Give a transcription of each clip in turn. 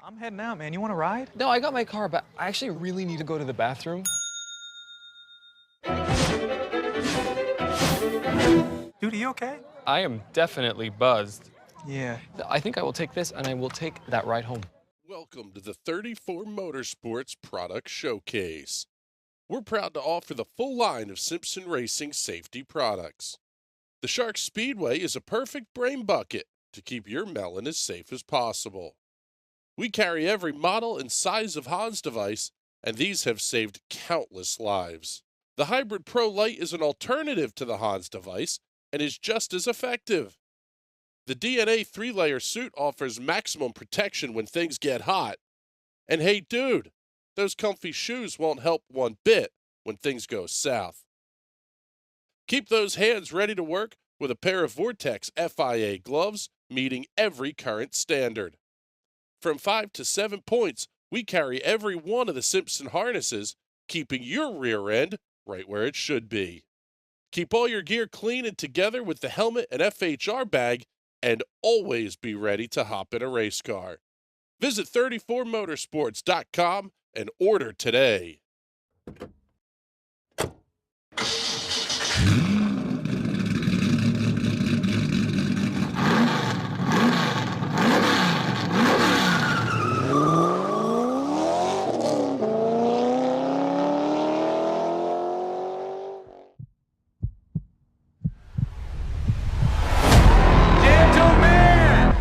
I'm heading out, man. You want to ride? No, I got my car, but I actually really need to go to the bathroom. Dude, are you okay? I am definitely buzzed. Yeah. I think I will take this and I will take that ride home. Welcome to the 34 Motorsports Product Showcase. We're proud to offer the full line of Simpson Racing safety products. The Shark Speedway is a perfect brain bucket to keep your melon as safe as possible. We carry every model and size of Hans device, and these have saved countless lives. The Hybrid Pro Lite is an alternative to the Hans device and is just as effective. The DNA 3-layer suit offers maximum protection when things get hot. And hey, dude, those comfy shoes won't help one bit when things go south. Keep those hands ready to work with a pair of Vortex FIA gloves meeting every current standard. From 5 to 7 points, we carry every one of the Simpson harnesses, keeping your rear end right where it should be. Keep all your gear clean and together with the helmet and FHR bag, and always be ready to hop in a race car. Visit 34motorsports.com and order today. Gentlemen!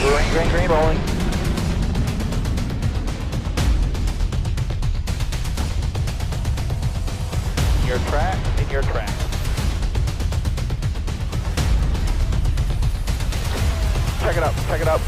Start your green, rolling. In your track. Check it up, check it up.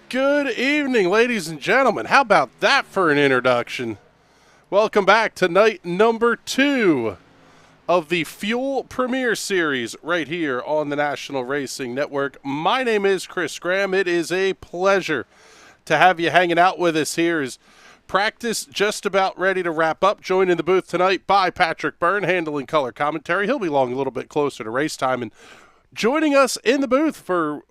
Good evening, ladies and gentlemen. How about that for an introduction? Welcome back to night number 2 of the Fuel Premier Series right here on the National Racing Network. My name is Chris Graham. It is a pleasure to have you hanging out with us here as practice just about ready to wrap up. Joined in the booth tonight by Patrick Byrne, handling color commentary. He'll be along a little bit closer to race time. And joining us in the booth for,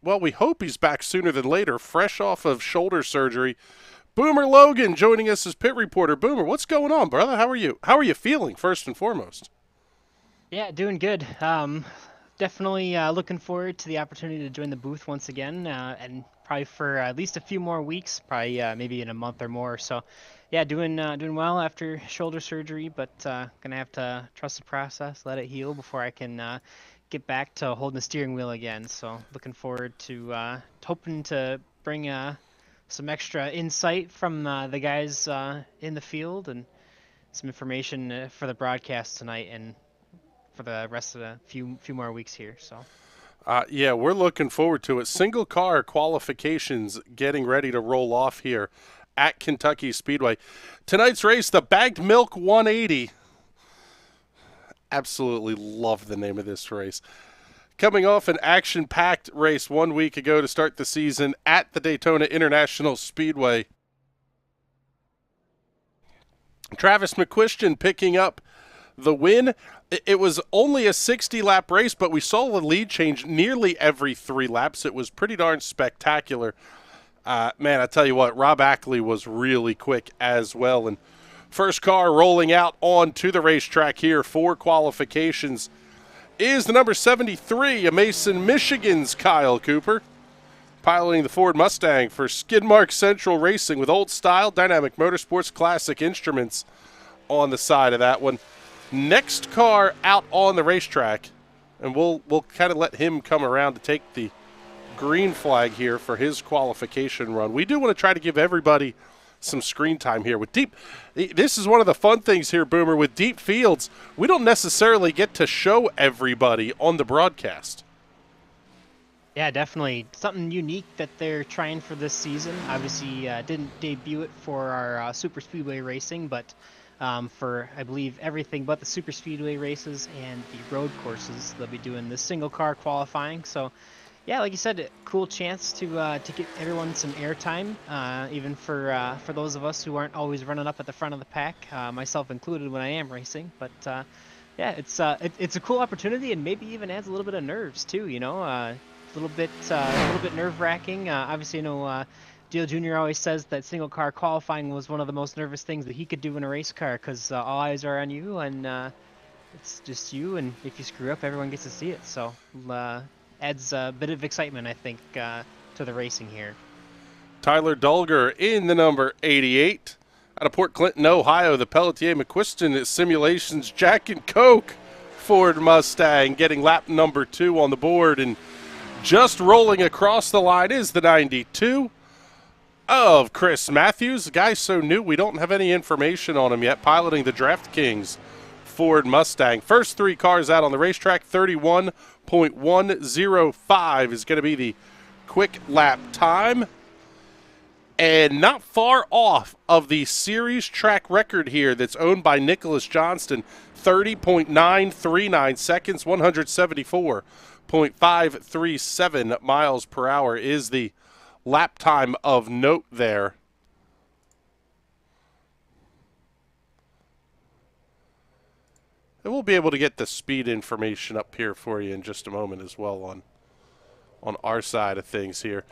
well, we hope he's back sooner than later, fresh off of shoulder surgery, Boomer Logan joining us as pit reporter. Boomer, what's going on, brother? How are you? How are you feeling, first and foremost? Yeah, doing good. Definitely looking forward to the opportunity to join the booth once again, and probably for at least a few more weeks, probably maybe in a month or more. So, yeah, doing well after shoulder surgery, but gonna have to trust the process, let it heal before I can get back to holding the steering wheel again. So, looking forward to hoping to bring some extra insight from the guys in the field and some information for the broadcast tonight and for the rest of the few more weeks here. So yeah, we're looking forward to it. Single car qualifications getting ready to roll off here at Kentucky Speedway. Tonight's race, the Bagged Milk 180. Absolutely love the name of this race. Coming off an action-packed race 1 week ago to start the season at the Daytona International Speedway. Travis McQuistion picking up the win. It was only a 60-lap race, but we saw the lead change nearly every 3 laps. It was pretty darn spectacular. Man, I tell you what, Rob Ackley was really quick as well. And first car rolling out onto the racetrack here for qualifications is the number 73, a Mason, Michigan's Kyle Cooper, piloting the Ford Mustang for Skidmark Central Racing with old style Dynamic Motorsports classic instruments on the side of that one. Next car out on the racetrack, and we'll kind of let him come around to take the green flag here for his qualification run. We do want to try to give everybody some screen time here with deep. This is one of the fun things here, Boomer, with deep fields. We don't necessarily get to show everybody on the broadcast. Yeah, definitely something unique that they're trying for this season. Obviously, didn't debut it for our super speedway racing, but for I believe everything but the super speedway races and the road courses, they'll be doing the single car qualifying. So, yeah, like you said, a cool chance to get everyone some airtime, even for those of us who aren't always running up at the front of the pack, myself included when I am racing. But yeah, it's a cool opportunity, and maybe even adds a little bit of nerves too. A little bit nerve-wracking. Obviously, Dale Jr. always says that single car qualifying was one of the most nervous things that he could do in a race car because all eyes are on you, and it's just you. And if you screw up, everyone gets to see it. So adds a bit of excitement, I think, to the racing here. Tyler Dulger in the number 88. Out of Port Clinton, Ohio, the Pelletier McQuiston Simulations Jack and Coke Ford Mustang getting lap number 2 on the board, and just rolling across the line is the 92 of Chris Matthews. The guy's so new we don't have any information on him yet, piloting the DraftKings Ford Mustang. First 3 cars out on the racetrack, 31.105 is going to be the quick lap time. And not far off of the series track record here that's owned by Nicholas Johnston, 30.939 seconds, 174.537 miles per hour is the lap time of note there. And we'll be able to get the speed information up here for you in just a moment as well on our side of things here.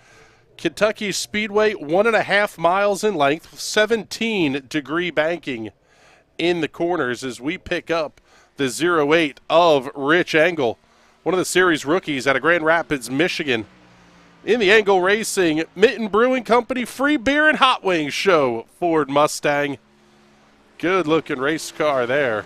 Kentucky Speedway, 1.5 miles in length, 17-degree banking in the corners as we pick up the 08 of Rich Engel, one of the series rookies out of Grand Rapids, Michigan. In the Engel Racing, Mitten Brewing Company, free beer and hot wings show Ford Mustang. Good-looking race car there.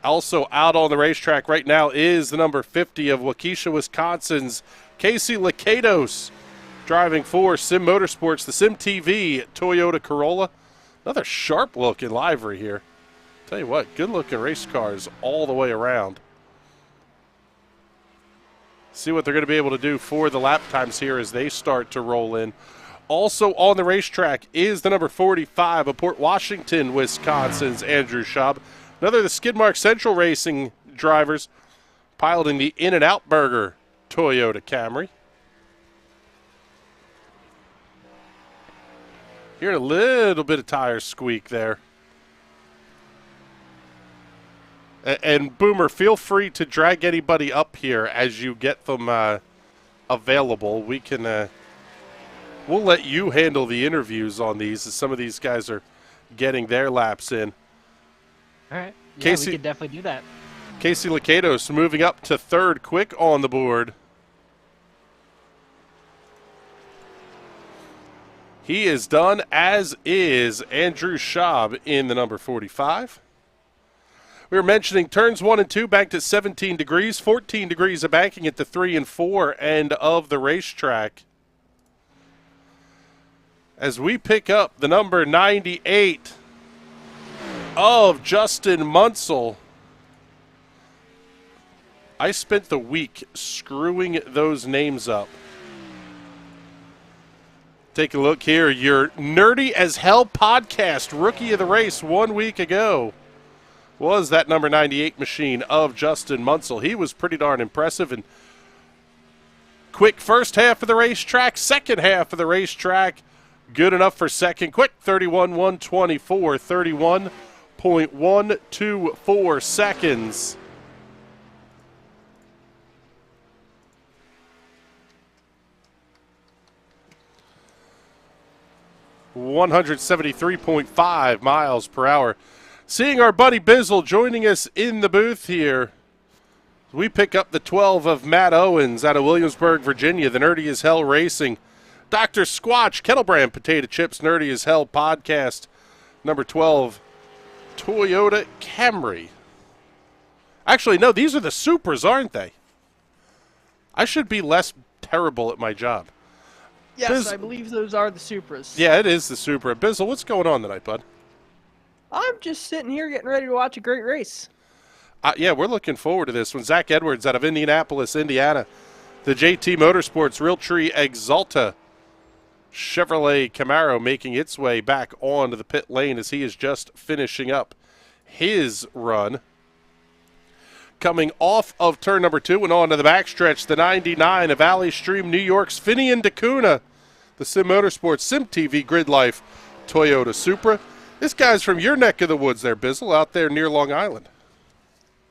Also out on the racetrack right now is the number 50 of Waukesha, Wisconsin's Casey Lakatos, driving for Sim Motorsports, the Sim TV Toyota Corolla. Another sharp-looking livery here. Tell you what, good-looking race cars all the way around. See what they're going to be able to do for the lap times here as they start to roll in. Also on the racetrack is the number 45 of Port Washington, Wisconsin's Andrew Schaub. Another of the Skidmark Central Racing drivers piloting the In-N-Out Burger Toyota Camry. Hearing a little bit of tire squeak there. And Boomer, feel free to drag anybody up here as you get them available. We can, we'll let you handle the interviews on these as some of these guys are getting their laps in. All right. Yeah, Casey, we could definitely do that. Casey Lakatos moving up to third, quick on the board. He is done, as is Andrew Schaub in the number 45. We were mentioning turns 1 and 2 banked at 17 degrees, 14 degrees of banking at the 3 and 4 end of the racetrack. As we pick up the number 98 of Justin Munsell. I spent the week screwing those names up. Take a look here. Your Nerdy as Hell podcast, rookie of the race 1 week ago, was that number 98 machine of Justin Munsell. He was pretty darn impressive. And quick first half of the racetrack, second half of the racetrack, good enough for second. Quick 31.124, 31.124 seconds. (173.5 miles per hour). Seeing our buddy Bizzle joining us in the booth here. We pick up the 12 of Matt Owens out of Williamsburg, Virginia, the Nerdy as Hell Racing. Dr. Squatch, Kettlebrand Potato Chips, Nerdy as Hell podcast. Number 12, Toyota Camry. Actually, no, these are the Supras, aren't they? I should be less terrible at my job. Yes, I believe those are the Supras. Yeah, it is the Supra. Bizzle, what's going on tonight, bud? I'm just sitting here getting ready to watch a great race. Yeah, we're looking forward to this one. Zach Edwards out of Indianapolis, Indiana. The JT Motorsports Realtree Exalta Chevrolet Camaro making its way back onto the pit lane as he is just finishing up his run. Coming off of turn number 2 and on to the backstretch, the 99 of Valley Stream, New York's Finian DeCuna, the Sim Motorsports Sim TV Grid Life Toyota Supra. This guy's from your neck of the woods there, Bizzle, out there near Long Island.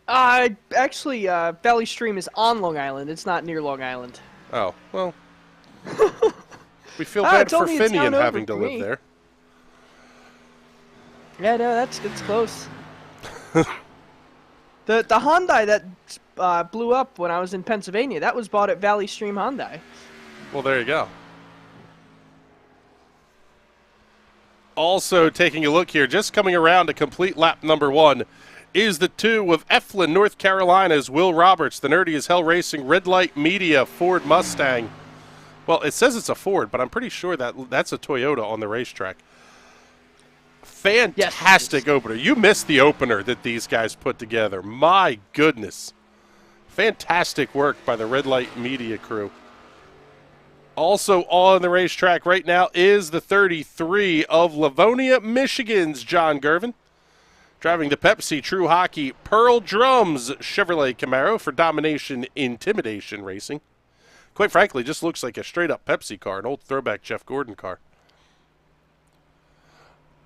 Actually, Valley Stream is on Long Island. It's not near Long Island. Oh, well. We feel bad for Finian having to live there. Yeah, no, that's close. The Hyundai that blew up when I was in Pennsylvania, that was bought at Valley Stream Hyundai. Well, there you go. Also taking a look here, just coming around to complete lap number 1, is the 2 of Eflin, North Carolina's Will Roberts, the Nerdy as Hell Racing Red Light Media Ford Mustang. Well, it says it's a Ford, but I'm pretty sure that's a Toyota on the racetrack. Fantastic opener. You missed the opener that these guys put together. My goodness. Fantastic work by the Red Light Media crew. Also on the racetrack right now is the 33 of Livonia, Michigan's John Gervin, driving the Pepsi True Hockey Pearl Drums Chevrolet Camaro for Domination Intimidation Racing. Quite frankly, just looks like a straight-up Pepsi car, an old throwback Jeff Gordon car.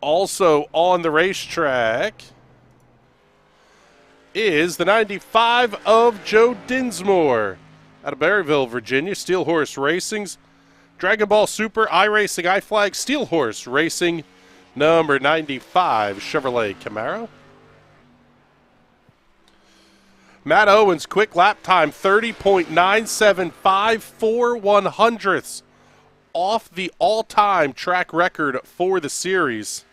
Also on the racetrack is the 95 of Joe Dinsmore out of Berryville, Virginia, Steel Horse Racing's Dragon Ball Super iRacing iFlag Steel Horse Racing number 95 Chevrolet Camaro. Matt Owens, quick lap time, 30.975 for 100ths, off the all-time track record for the series.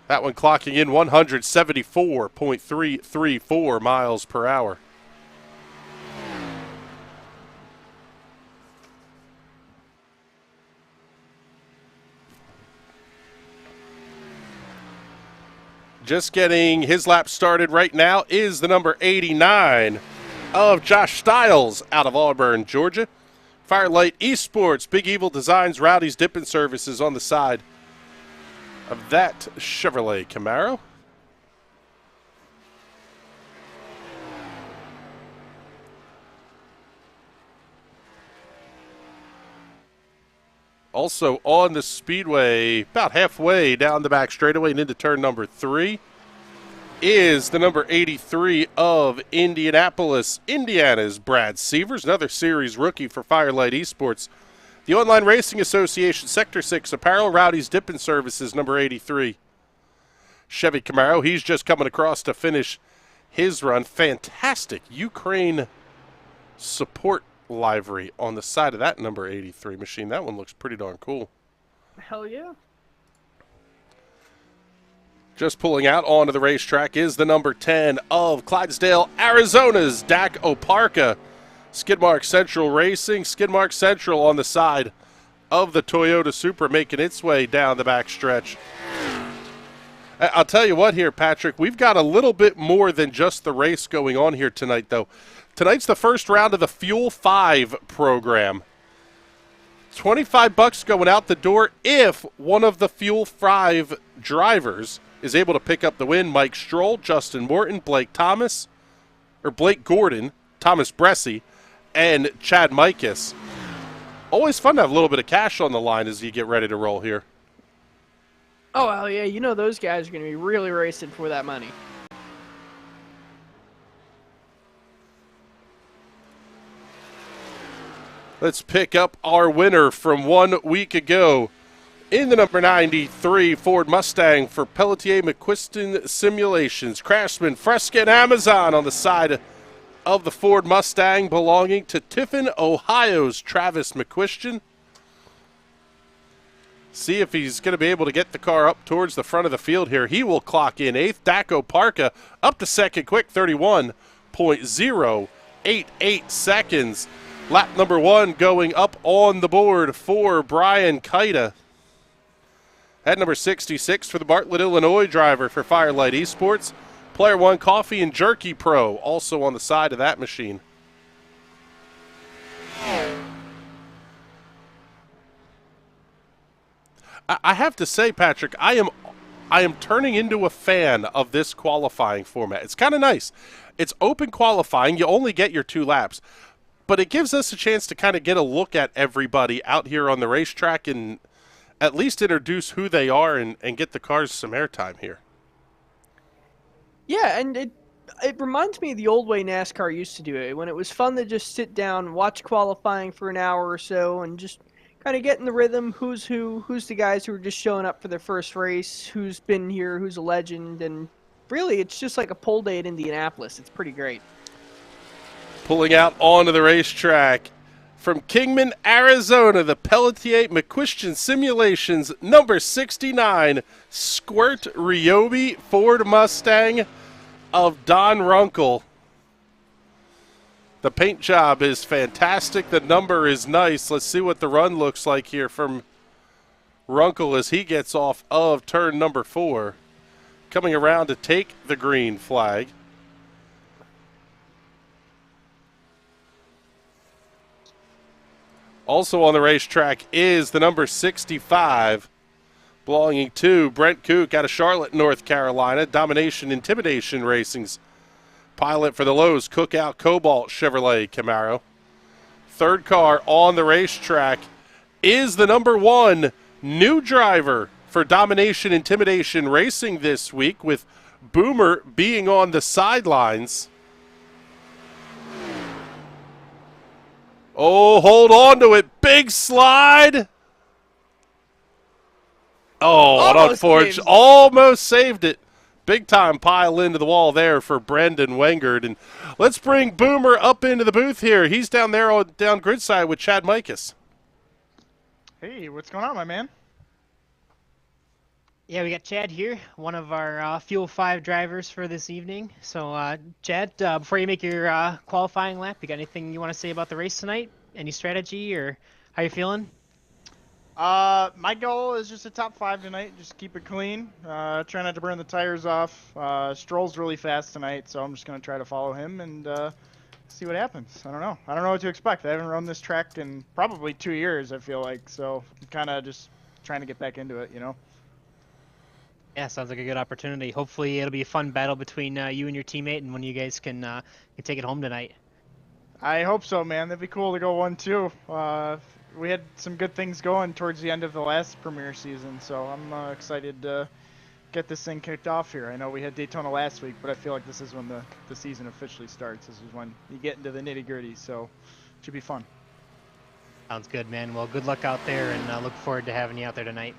That one clocking in 174.334 miles per hour. Just getting his lap started right now is the number 89 of Josh Stiles out of Auburn, Georgia. Firelight Esports, Big Evil Designs, Rowdy's Dipping Services on the side of that Chevrolet Camaro. Also on the speedway, about halfway down the back straightaway and into turn number 3, is the number 83 of Indianapolis, Indiana's Brad Sievers, another series rookie for Firelight Esports. The Online Racing Association, Sector 6 Apparel, Rowdy's Dipping Services, number 83. Chevy Camaro, he's just coming across to finish his run. Fantastic Ukraine support livery on the side of that number 83 machine. That one looks pretty darn cool. Hell yeah. Just pulling out onto the racetrack is the number 10 of Clydesdale, Arizona's Dak Oparka. Skidmark Central Racing. Skidmark Central on the side of the Toyota Supra making its way down the backstretch. I'll tell you what here, Patrick, we've got a little bit more than just the race going on here tonight, though. Tonight's the first round of the Fuel 5 program. $25 going out the door if one of the Fuel 5 drivers is able to pick up the win. Mike Stroll, Justin Morton, Blake Gordon, Thomas Bressie, and Chad Mikas. Always fun to have a little bit of cash on the line as you get ready to roll here. Oh, hell yeah. You know those guys are going to be really racing for that money. Let's pick up our winner from 1 week ago in the number 93 Ford Mustang for Pelletier McQuiston Simulations. Craftsman, Fresca, and Amazon on the side of the Ford Mustang belonging to Tiffin, Ohio's Travis McQuiston. See if he's going to be able to get the car up towards the front of the field here. He will clock in 8th. Dak Oparka up to second quick, 31.088 seconds. Lap number 1 going up on the board for Brian Kaida. At number 66 for the Bartlett, Illinois driver for Firelight Esports. Player 1 Coffee and Jerky Pro, also on the side of that machine. I have to say, Patrick, I am turning into a fan of this qualifying format. It's kind of nice. It's open qualifying. You only get your 2 laps. But it gives us a chance to kind of get a look at everybody out here on the racetrack and at least introduce who they are and get the cars some airtime here. Yeah, and it reminds me of the old way NASCAR used to do it, when it was fun to just sit down, watch qualifying for an hour or so, and just kind of get in the rhythm. Who's who? Who's the guys who are just showing up for their first race? Who's been here? Who's a legend? And really, it's just like a pole day at Indianapolis. It's pretty great. Pulling out onto the racetrack from Kingman, Arizona, the Pelletier McQuestion Simulations number 69 Squirt Ryobi Ford Mustang of Don Runkle. The paint job is fantastic. The number is nice. Let's see what the run looks like here from Runkle as he gets off of turn number 4. Coming around to take the green flag. Also on the racetrack is the number 65, belonging to Brent Kook out of Charlotte, North Carolina. Domination Intimidation Racing's pilot for the Lowe's Cookout Cobalt Chevrolet Camaro. Third car on the racetrack is the number 1 new driver for Domination Intimidation Racing this week, with Boomer being on the sidelines. Oh, hold on to it. Big slide. Oh, unfortunate. Almost saved it. Big time pile into the wall there for Brendan Wengard. And let's bring Boomer up into the booth here. He's down there down grid side with Chad Mikas. Hey, what's going on, my man? Yeah, we got Chad here, one of our Fuel 5 drivers for this evening. So, Chad, before you make your qualifying lap, you got anything you want to say about the race tonight? Any strategy, or how you feeling? My goal is just a top 5 tonight. Just keep it clean. Try not to burn the tires off. Stroll's really fast tonight, so I'm just going to try to follow him and see what happens. I don't know. I don't know what to expect. I haven't run this track in probably 2 years, I feel like. So I'm kind of just trying to get back into it, you know? Yeah, sounds like a good opportunity. Hopefully it'll be a fun battle between you and your teammate, and one of you guys can take it home tonight. I hope so, man. That'd be cool to go 1-2. We had some good things going towards the end of the last Premier season, so I'm excited to get this thing kicked off here. I know we had Daytona last week, but I feel like this is when the season officially starts. This is when you get into the nitty-gritty, so it should be fun. Sounds good, man. Well, good luck out there, and look forward to having you out there tonight.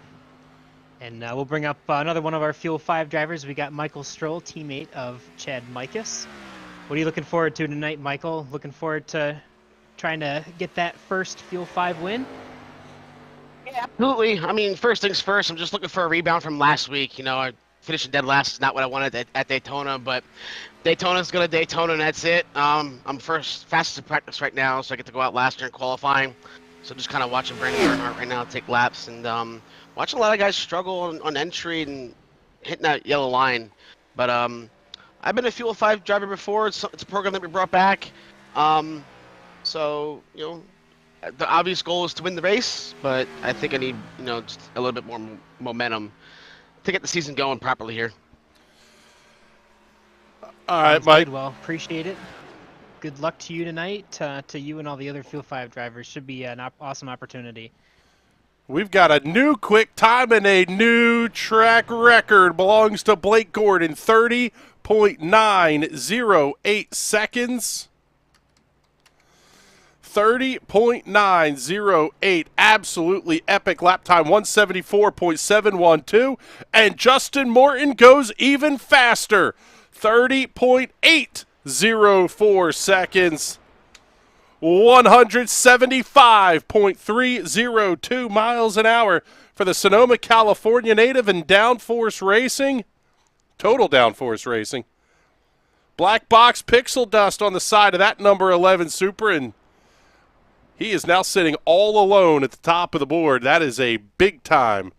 And we'll bring up another one of our Fuel 5 drivers. We got Michael Stroll, teammate of Chad Mikas. What are you looking forward to tonight, Michael? Looking forward to trying to get that first Fuel 5 win? Yeah, absolutely. I mean, first things first, I'm just looking for a rebound from last week. You know, I finishing dead last is not what I wanted at Daytona, but Daytona's going to Daytona, and that's it. I'm fastest in practice right now, so I get to go out last year in qualifying. So just kind of watching Brandon Earnhardt right now take laps, and watching a lot of guys struggle on entry and hitting that yellow line. But I've been a Fuel 5 driver before. It's a program that we brought back. So, you know, the obvious goal is to win the race, but I think I need, you know, just a little bit more momentum to get the season going properly here. All right, Sounds Mike. good. Well, appreciate it. Good luck to you tonight, to you and all the other Fuel 5 drivers. Should be an awesome opportunity. We've got a new quick time and a new track record. Belongs to Blake Gordon, 30.908 seconds. 30.908. Absolutely epic lap time, 174.712. And Justin Morton goes even faster, 30.804 seconds. 175.302 miles an hour for the Sonoma, California native and Downforce Racing. Total Downforce Racing. Black box pixel dust on the side of that number 11 Supra, and he is now sitting all alone at the top of the board. That is a big-time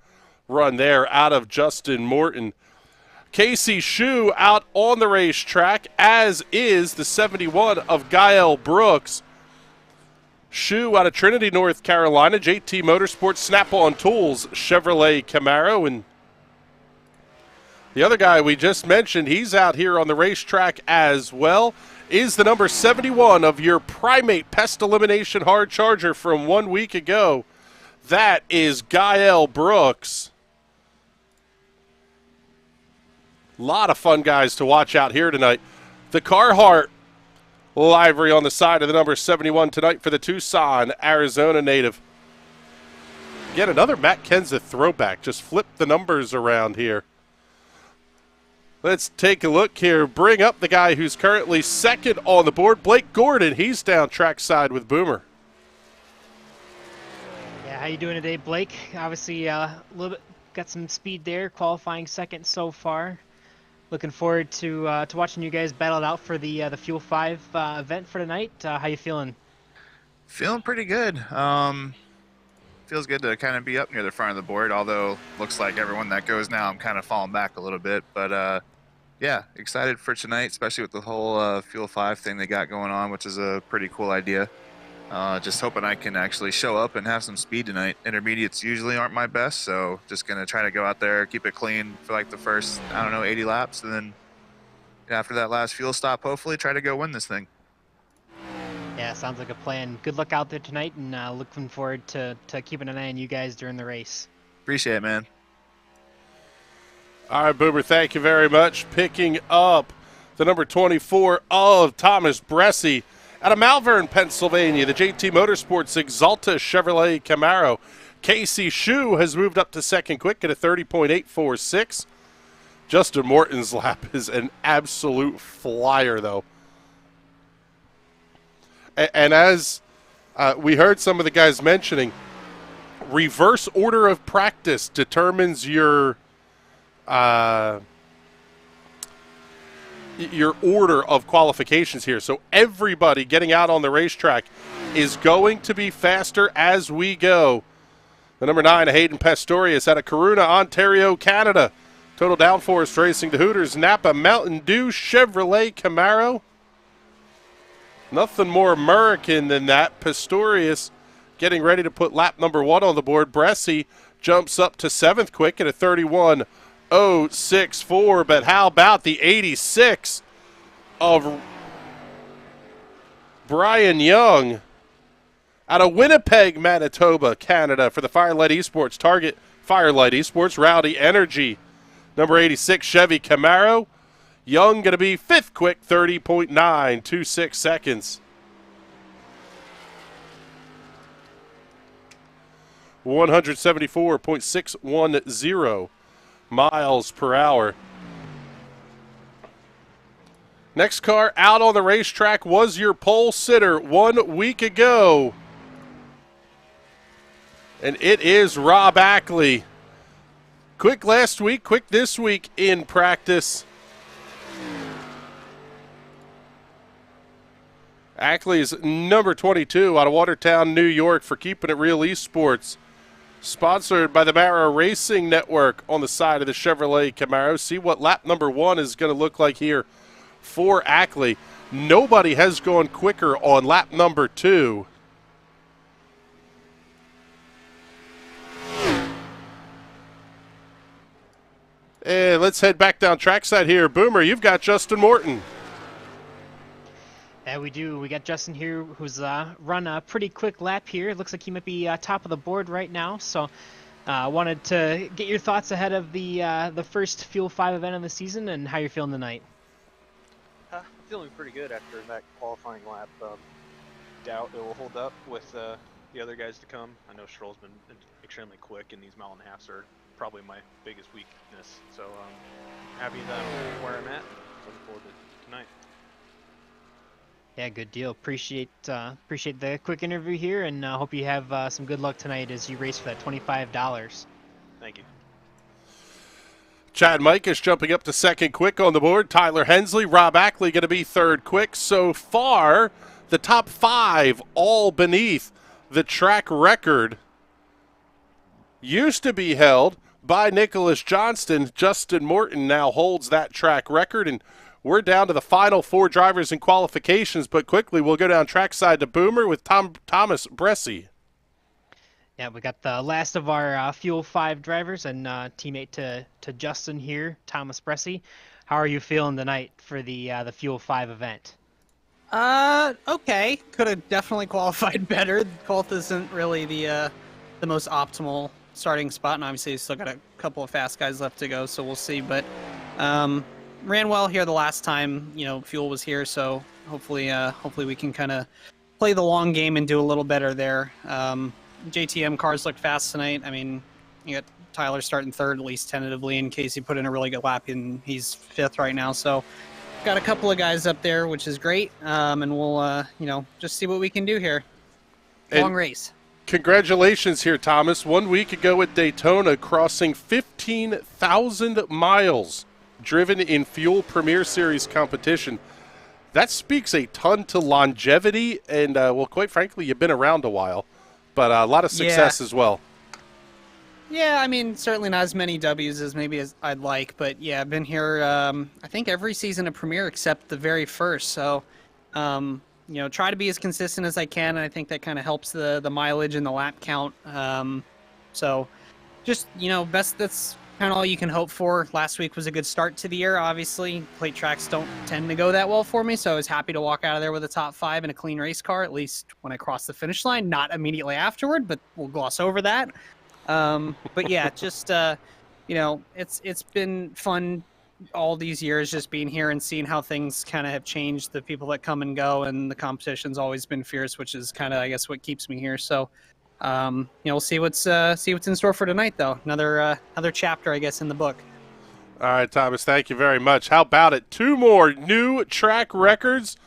run there out of Justin Morton. Casey Shue out on the racetrack, as is the 71 of Gael Brooks. Shue out of Trinity, North Carolina, JT Motorsports, Snap-on Tools, Chevrolet Camaro, and the other guy we just mentioned, he's out here on the racetrack as well, is the number 71 of your Primate Pest Elimination Hard Charger from 1 week ago. That is Gael Brooks. A lot of fun guys to watch out here tonight. The Carhartt livery on the side of the number 71 tonight for the Tucson, Arizona native. Again, another Matt Kenseth throwback. Just flip the numbers around here. Let's take a look here. Bring up the guy who's currently second on the board, Blake Gordon. He's down trackside with Boomer. Yeah, how you doing today, Blake? Obviously, a little bit got some speed there, qualifying second so far. Looking forward to watching you guys battle it out for the Fuel 5 event for tonight. How you feeling? Feeling pretty good. Feels good to kind of be up near the front of the board, although looks like everyone that goes now I'm kind of falling back a little bit. But yeah, excited for tonight, especially with the whole Fuel 5 thing they got going on, which is a pretty cool idea. Just hoping I can actually show up and have some speed tonight. Intermediates usually aren't my best, so just going to try to go out there, keep it clean for like the first, 80 laps, and then after that last fuel stop, hopefully try to go win this thing. Yeah, sounds like a plan. Good luck out there tonight, and looking forward to keeping an eye on you guys during the race. Appreciate it, man. All right, Boomer, thank you very much. Picking up the number 24 of Thomas Bressie out of Malvern, Pennsylvania, the JT Motorsports Exalta Chevrolet Camaro. Casey Shue has moved up to second quick at a 30.846. Justin Morton's lap is an absolute flyer, though. And as we heard some of the guys mentioning, reverse order of practice determines your order of qualifications here. So everybody getting out on the racetrack is going to be faster as we go. The number 9, Hayden Pastorius out of Corunna, Ontario, Canada. Total Downforce Racing, the Hooters, Napa, Mountain Dew, Chevrolet Camaro. Nothing more American than that. Pastorius getting ready to put lap number 1 on the board. Bressie jumps up to 7th quick at a 31.064. But how about the 86 of Brian Young out of Winnipeg, Manitoba, Canada for the Firelight Esports Target. Firelight Esports, Rowdy Energy. Number 86, Chevy Camaro. Young going to be 5th quick, 30.926 seconds. 174.610 miles per hour. Next car out on the racetrack was your pole sitter 1 week ago. And it is Rob Ackley. Quick last week, quick this week in practice. Ackley is number 22 out of Watertown, New York for Keeping It Real Esports. Sponsored by the Mara Racing Network on the side of the Chevrolet Camaro. See what lap number 1 is going to look like here for Ackley. Nobody has gone quicker on lap number 2. And let's head back down trackside here. Boomer, you've got Justin Morton. Yeah, we do. We got Justin here, who's run a pretty quick lap here. It looks like he might be top of the board right now. So, wanted to get your thoughts ahead of the first Fuel 5 event of the season and how you're feeling tonight. I'm feeling pretty good after that qualifying lap. Doubt it will hold up with the other guys to come. I know Stroll's been extremely quick, and these mile and a halves are probably my biggest weakness. So, happy that I'm where I'm at. Looking forward to tonight. Yeah, good deal. Appreciate the quick interview here, and hope you have some good luck tonight as you race for that $25. Thank you. Chad Mike is jumping up to second quick on the board. Tyler Hensley, Rob Ackley going to be third quick. So far, the top 5 all beneath the track record. Used to be held by Nicholas Johnston. Justin Morton now holds that track record, and we're down to the final 4 drivers in qualifications, but quickly we'll go down trackside to Boomer with Thomas Bressy. Yeah, we got the last of our Fuel 5 drivers and teammate to Justin here, Thomas Bressy. How are you feeling tonight for the Fuel 5 event? Okay. Could have definitely qualified better. Colt isn't really the most optimal starting spot, and obviously he's still got a couple of fast guys left to go, so we'll see. But ran well here the last time, Fuel was here, so hopefully we can kind of play the long game and do a little better there. JTM cars looked fast tonight. I mean, you got Tyler starting third, at least tentatively, and Casey put in a really good lap, and he's 5th right now. So got a couple of guys up there, which is great, and we'll, just see what we can do here. Long race. Congratulations here, Thomas. 1 week ago at Daytona, crossing 15,000 miles driven in Fuel Premier Series competition. That speaks a ton to longevity, and, well, quite frankly, you've been around a while. But a lot of success as well. Yeah, I mean, certainly not as many W's as maybe as I'd like. But, yeah, I've been here, I think, every season of Premier except the very first. So, try to be as consistent as I can. And I think that kind of helps the mileage and the lap count. So, just, that's kind of all you can hope for. Last week was a good start to the year, obviously. Plate tracks don't tend to go that well for me, so I was happy to walk out of there with a top 5 and a clean race car, at least when I crossed the finish line. Not immediately afterward, but we'll gloss over that. But yeah, just, it's been fun all these years just being here and seeing how things kind of have changed, the people that come and go, and the competition's always been fierce, which is kind of, I guess, what keeps me here. So, we'll see what's in store for tonight, though. Another chapter, I guess, in the book. All right, Thomas, thank you very much. How about it? 2 more new track records.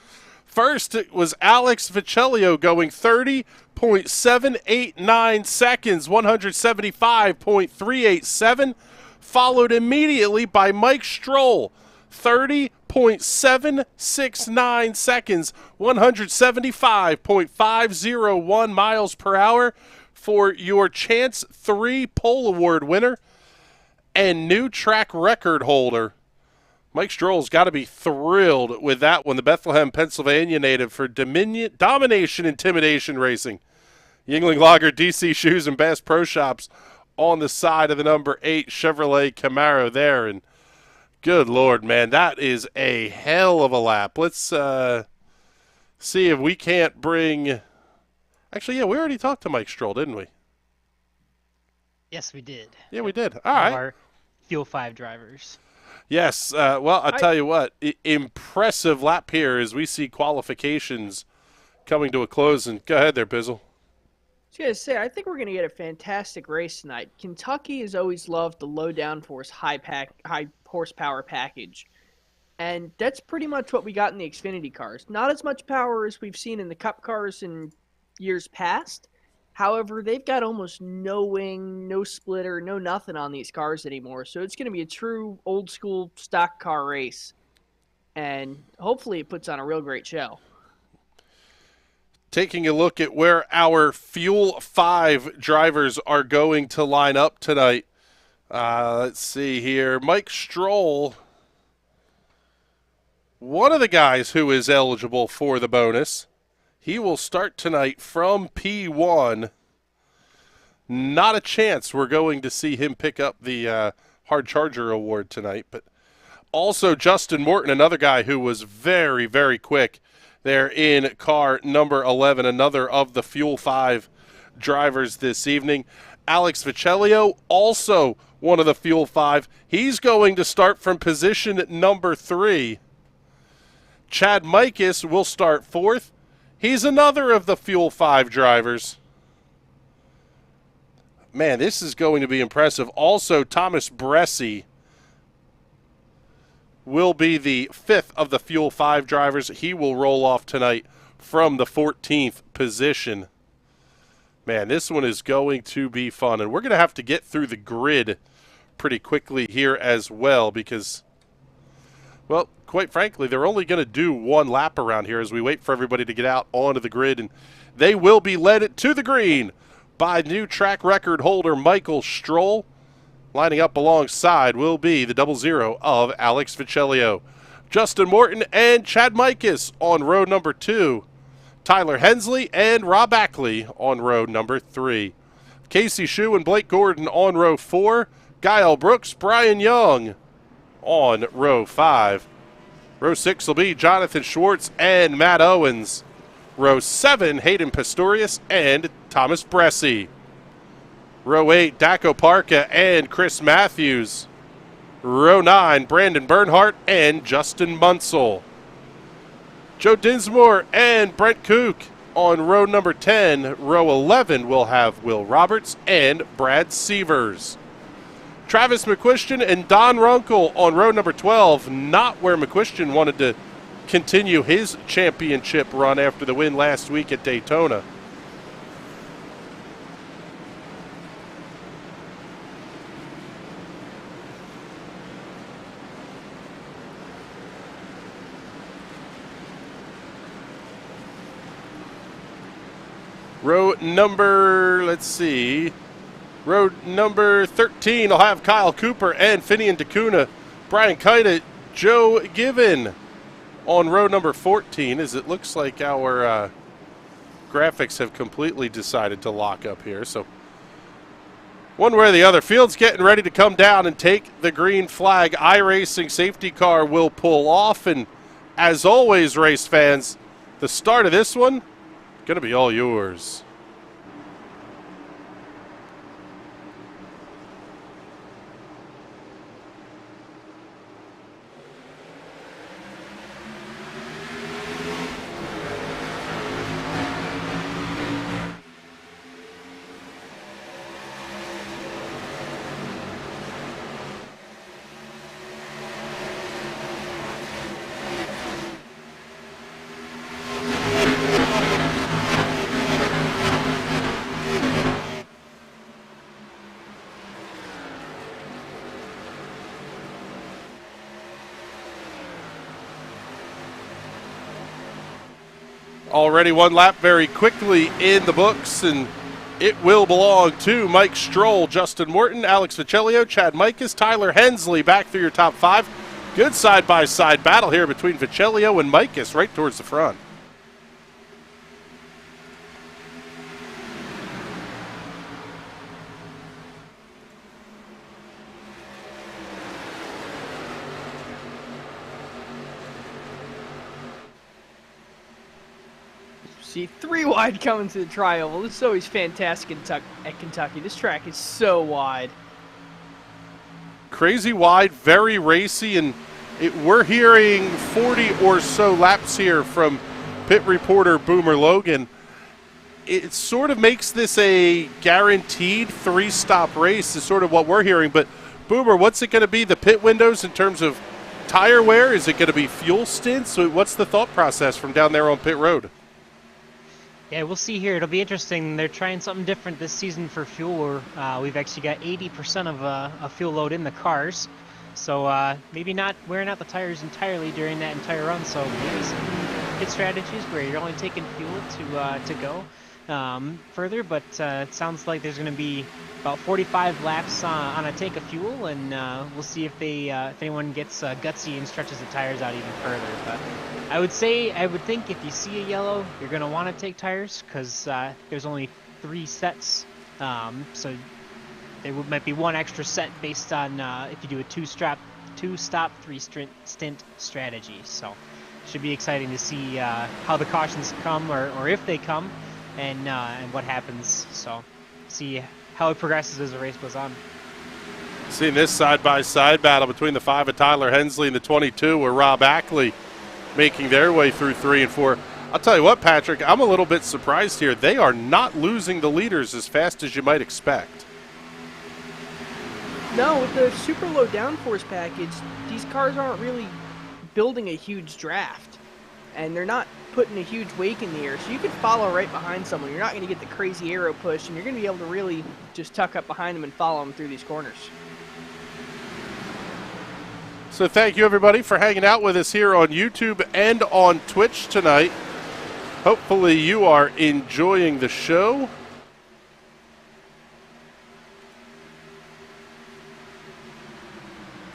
First, it was Alex Viccellio going 30.789 seconds, 175.387, followed immediately by Mike Stroll, 30.769 seconds, 175.501 miles per hour for your Chance 3 Pole Award winner and new track record holder. Mike Stroll's got to be thrilled with that one. The Bethlehem, Pennsylvania native for Domination Intimidation Racing. Yingling Lager, DC Shoes, and Bass Pro Shops on the side of the number 8 Chevrolet Camaro there. And good Lord, man, that is a hell of a lap. Let's see if we can't bring... Actually, yeah, we already talked to Mike Stroll, didn't we? Yes, we did. Yeah, we did. All right. Our Fuel 5 drivers. Yes. Well, I'll tell you what. Impressive lap here as we see qualifications coming to a close. And go ahead there, Bizzle. I was going to say, I think we're going to get a fantastic race tonight. Kentucky has always loved the low downforce, high horsepower package. And that's pretty much what we got in the Xfinity cars. Not as much power as we've seen in the Cup cars in years past. However, they've got almost no wing, no splitter, no nothing on these cars anymore. So it's going to be a true old school stock car race. And hopefully it puts on a real great show. Taking a look at where our Fuel 5 drivers are going to line up tonight. Let's see here. Mike Stroll, one of the guys who is eligible for the bonus. He will start tonight from P1. Not a chance we're going to see him pick up the Hard Charger Award tonight. But also Justin Morton, another guy who was very, very quick there in car number 11, another of the Fuel 5 drivers this evening. Alex Viccellio, also one of the Fuel 5. He's going to start from position number 3. Chad Mikas will start 4th. He's another of the Fuel 5 drivers. Man, this is going to be impressive. Also, Thomas Bressy will be the 5th of the Fuel 5 drivers. He will roll off tonight from the 14th position. Man, this one is going to be fun. And we're going to have to get through the grid pretty quickly here as well because, well, quite frankly, they're only going to do one lap around here as we wait for everybody to get out onto the grid. And they will be led to the green by new track record holder Michael Stroll. Lining up alongside will be the 00 of Alex Vicelio. Justin Morton and Chad Mikas on row number 2. Tyler Hensley and Rob Ackley on row number 3. Casey Shue and Blake Gordon on row 4. Guile Brooks, Brian Young on row 5. Row 6 will be Jonathan Schwartz and Matt Owens. Row 7, Hayden Pistorius and Thomas Bresci. Row 8, Daco Parka and Chris Matthews. Row 9, Brandon Bernhardt and Justin Munsell. Joe Dinsmore and Brent Kook on row number 10. Row 11 will have Will Roberts and Brad Sievers. Travis McQuistion and Don Runkle on row number 12, not where McQuistion wanted to continue his championship run after the win last week at Daytona. Row number, row number 13 will have Kyle Cooper and Finian DeCuna. Brian Kaita, Joe Given on row number 14, as it looks like our graphics have completely decided to lock up here. So one way or the other, field's getting ready to come down and take the green flag. iRacing safety car will pull off, and as always, race fans, the start of this one going to be all yours. Already one lap very quickly in the books, and it will belong to Mike Stroll, Justin Morton, Alex Vicelio, Chad Mikas, Tyler Hensley back through your top 5. Good side-by-side battle here between Vicelio and Mikas right towards the front. See, 3 wide coming to the tri-oval. This is always fantastic at Kentucky. This track is so wide. Crazy wide, very racy, and we're hearing 40 or so laps here from pit reporter Boomer Logan. It sort of makes this a guaranteed 3-stop race is sort of what we're hearing. But, Boomer, what's it going to be, the pit windows in terms of tire wear? Is it going to be fuel stints? What's the thought process from down there on pit road? Yeah, we'll see here. It'll be interesting. They're trying something different this season for fuel. We've actually got 80% of a fuel load in the cars. So maybe not wearing out the tires entirely during that entire run. So maybe some pit strategies where you're only taking fuel to go further. But it sounds like there's going to be about 45 laps on a tank of fuel, and we'll see if anyone gets gutsy and stretches the tires out even further. But I would think if you see a yellow, you're going to want to take tires because there's only 3 sets. So there might be one extra set based on if you do a 2-stop, 3-stint strategy. So it should be exciting to see how the cautions come or if they come and what happens. So see how it progresses as the race goes on. Seeing this side-by-side battle between the 5 of Tyler Hensley and the 22 where Rob Ackley making their way through 3 and 4. I'll tell you what, Patrick, I'm a little bit surprised here. They are not losing the leaders as fast as you might expect. No, with the super low downforce package, these cars aren't really building a huge draft. And they're not putting a huge wake in the air. So you can follow right behind someone. You're not going to get the crazy aero push, and you're going to be able to really just tuck up behind them and follow them through these corners. So thank you, everybody, for hanging out with us here on YouTube and on Twitch tonight. Hopefully you are enjoying the show.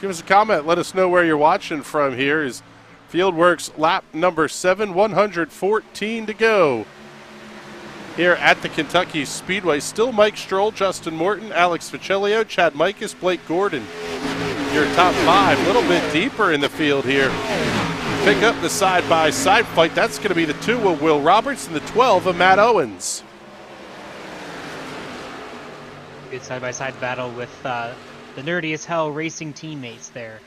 Give us a comment. Let us know where you're watching from here. Is Fieldworks lap number 7, 114 to go. Here at the Kentucky Speedway, still Mike Stroll, Justin Morton, Alex Ficilio, Chad Mikas, Blake Gordon. Your top 5, a little bit deeper in the field here. Pick up the side-by-side fight. That's going to be the 2 of Will Roberts and the 12 of Matt Owens. Good side-by-side battle with the Nerdy as Hell racing teammates there.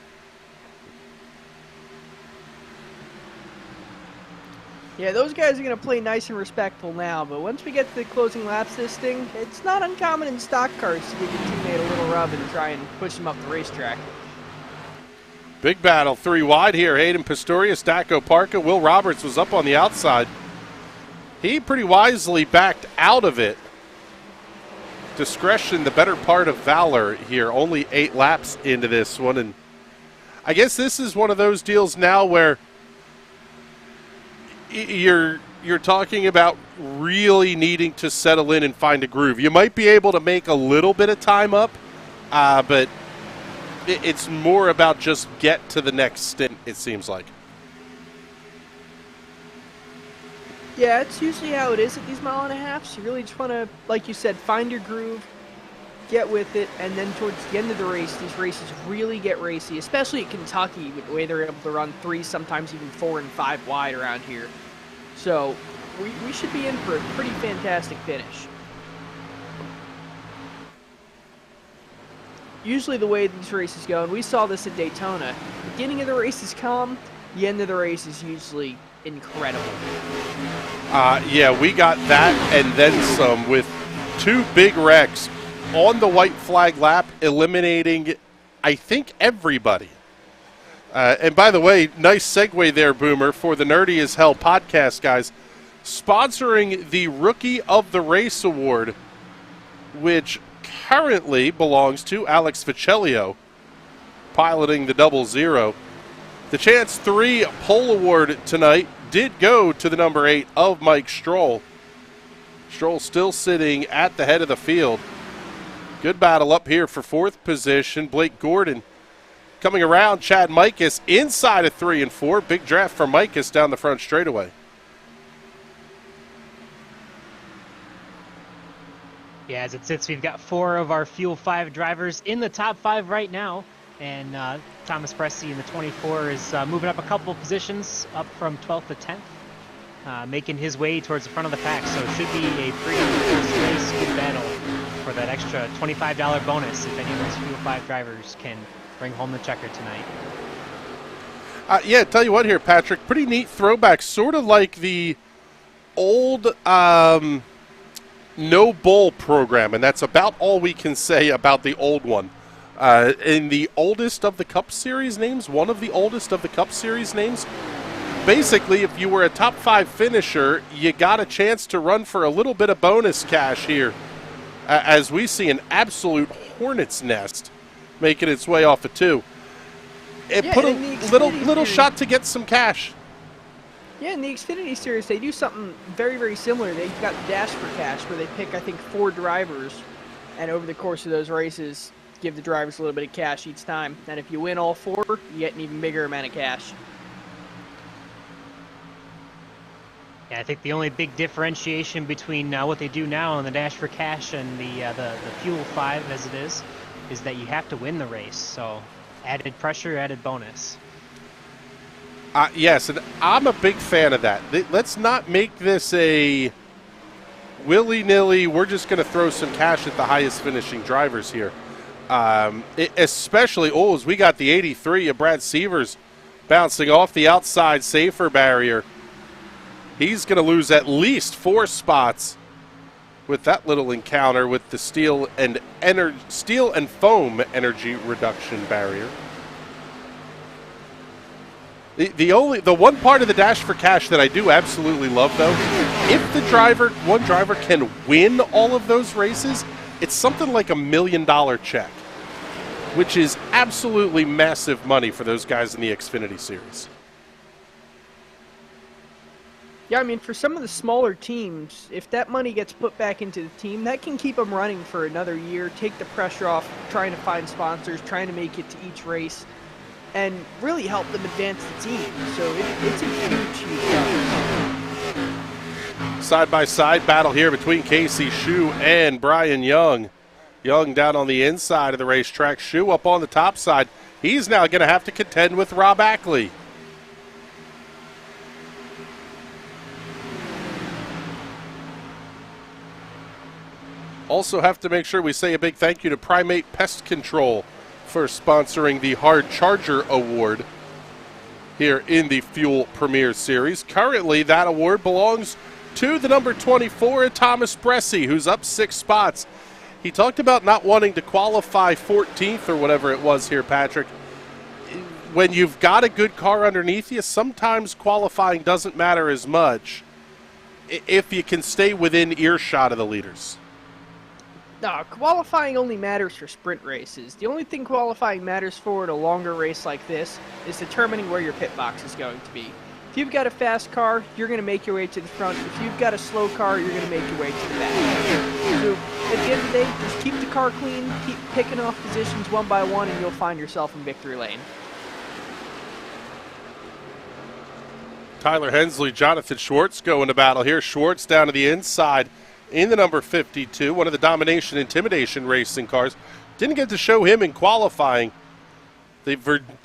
Yeah, those guys are going to play nice and respectful now, but once we get to the closing laps this thing, it's not uncommon in stock cars to give your teammate a little rub and try and push him up the racetrack. Big battle, 3 wide here. Hayden Pistorius, Daco Parka. Will Roberts was up on the outside. He pretty wisely backed out of it. Discretion, the better part of valor here. Only 8 laps into this one, and I guess this is one of those deals now where you're talking about really needing to settle in and find a groove. You might be able to make a little bit of time up, but it's more about just get to the next stint, it seems like. Yeah, it's usually how it is at these 1.5 miles. You really just want to, like you said, find your groove, get with it, and then towards the end of the race, these races really get racy, especially at Kentucky with the way they're able to run 3, sometimes even 4 and 5 wide around here. So we should be in for a pretty fantastic finish. Usually the way these races go, and we saw this at Daytona, the beginning of the race is calm, the end of the race is usually incredible. Yeah, we got that and then some with 2 big wrecks on the white flag lap, eliminating, I think, everybody. And by the way, nice segue there, Boomer, for the Nerdy as Hell podcast, guys. Sponsoring the Rookie of the Race Award, which currently belongs to Alex Ficilio, piloting the 00. The Chance 3 pole award tonight did go to the number 8 of Mike Stroll. Stroll still sitting at the head of the field. Good battle up here for 4th position. Blake Gordon coming around. Chad Mikas inside of 3 and 4. Big draft for Mikas down the front straightaway. Yeah, as it sits, we've got 4 of our Fuel 5 drivers in the top 5 right now. And Thomas Presti in the 24 is moving up a couple positions, up from 12th to 10th, making his way towards the front of the pack. So it should be a pretty close race, good battle for that extra $25 bonus if any of those Fuel 5 drivers can bring home the checker tonight. Yeah, tell you what here, Patrick, pretty neat throwback, sort of like the old no bowl program, and that's about all we can say about the old one. In the oldest of the Cup Series names, one of the oldest of the Cup Series names, basically, if you were a top 5 finisher, you got a chance to run for a little bit of bonus cash here, as we see an absolute hornet's nest making its way off of 2. It put a little shot to get some cash. Yeah, in the Xfinity Series, they do something very, very similar. They've got Dash for Cash, where they pick, I think, 4 drivers, and over the course of those races, give the drivers a little bit of cash each time. And if you win all 4, you get an even bigger amount of cash. Yeah, I think the only big differentiation between what they do now on the Dash for Cash and the Fuel 5 as it is that you have to win the race. So added pressure, added bonus. Yes, and I'm a big fan of that. Let's not make this a willy-nilly, we're just going to throw some cash at the highest finishing drivers here. Especially, as we got the 83 of Brad Severs bouncing off the outside safer barrier. He's going to lose at least 4 spots with that little encounter with the steel and foam energy reduction barrier. The one part of the Dash for Cash that I do absolutely love, though, if one driver can win all of those races, it's something like $1 million check, which is absolutely massive money for those guys in the Xfinity Series. Yeah, I mean, for some of the smaller teams, if that money gets put back into the team, that can keep them running for another year, take the pressure off trying to find sponsors, trying to make it to each race, and really help them advance the team. So it's a huge, huge help. Side-by-side battle here between Casey Shue and Brian Young. Young down on the inside of the racetrack. Shue up on the top side. He's now going to have to contend with Rob Ackley. Also have to make sure we say a big thank you to Primate Pest Control for sponsoring the Hard Charger Award here in the Fuel Premier Series. Currently, that award belongs to the number 24, Thomas Bressie, who's up 6 spots. He talked about not wanting to qualify 14th or whatever it was here, Patrick. When you've got a good car underneath you, sometimes qualifying doesn't matter as much if you can stay within earshot of the leaders. No, qualifying only matters for sprint races. The only thing qualifying matters for in a longer race like this is determining where your pit box is going to be. If you've got a fast car, you're going to make your way to the front. If you've got a slow car, you're going to make your way to the back. So at the end of the day, just keep the car clean, keep picking off positions one by one, and you'll find yourself in victory lane. Tyler Hensley, Jonathan Schwartz go into battle here. Schwartz down to the inside in the number 52, one of the Domination Intimidation racing cars. Didn't get to show him in qualifying. The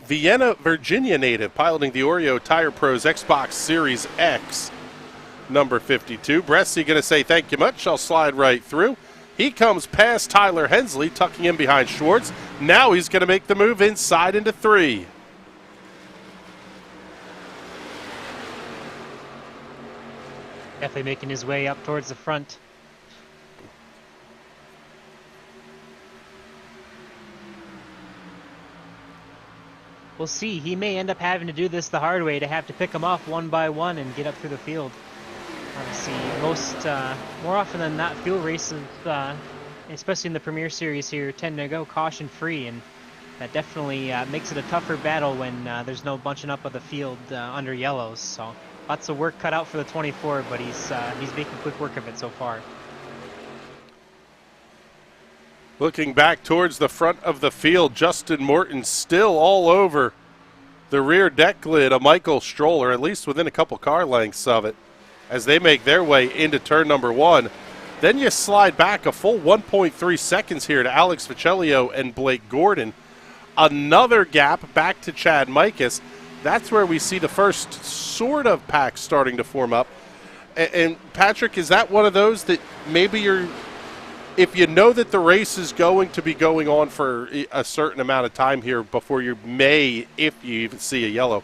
Vienna, Virginia native piloting the Oreo Tire Pros Xbox Series X, number 52. Bressie going to say thank you much. I'll slide right through. He comes past Tyler Hensley, tucking in behind Schwartz. Now he's going to make the move inside into 3. Definitely making his way up towards the front. We'll see. He may end up having to do this the hard way, to have to pick them off one by one and get up through the field. Obviously, more often than not, field races, especially in the Premier Series here, tend to go caution-free, and that definitely makes it a tougher battle when there's no bunching up of the field under yellows. So lots of work cut out for the 24, but he's making quick work of it so far. Looking back towards the front of the field, Justin Morton still all over the rear deck lid of Michael Stroller, at least within a couple car lengths of it, as they make their way into turn number 1. Then you slide back a full 1.3 seconds here to Alex Viccellio and Blake Gordon. Another gap back to Chad Mikas. That's where we see the first sort of pack starting to form up. And Patrick, is that one of those that maybe if you know that the race is going to be going on for a certain amount of time here before you may, if you even see a yellow,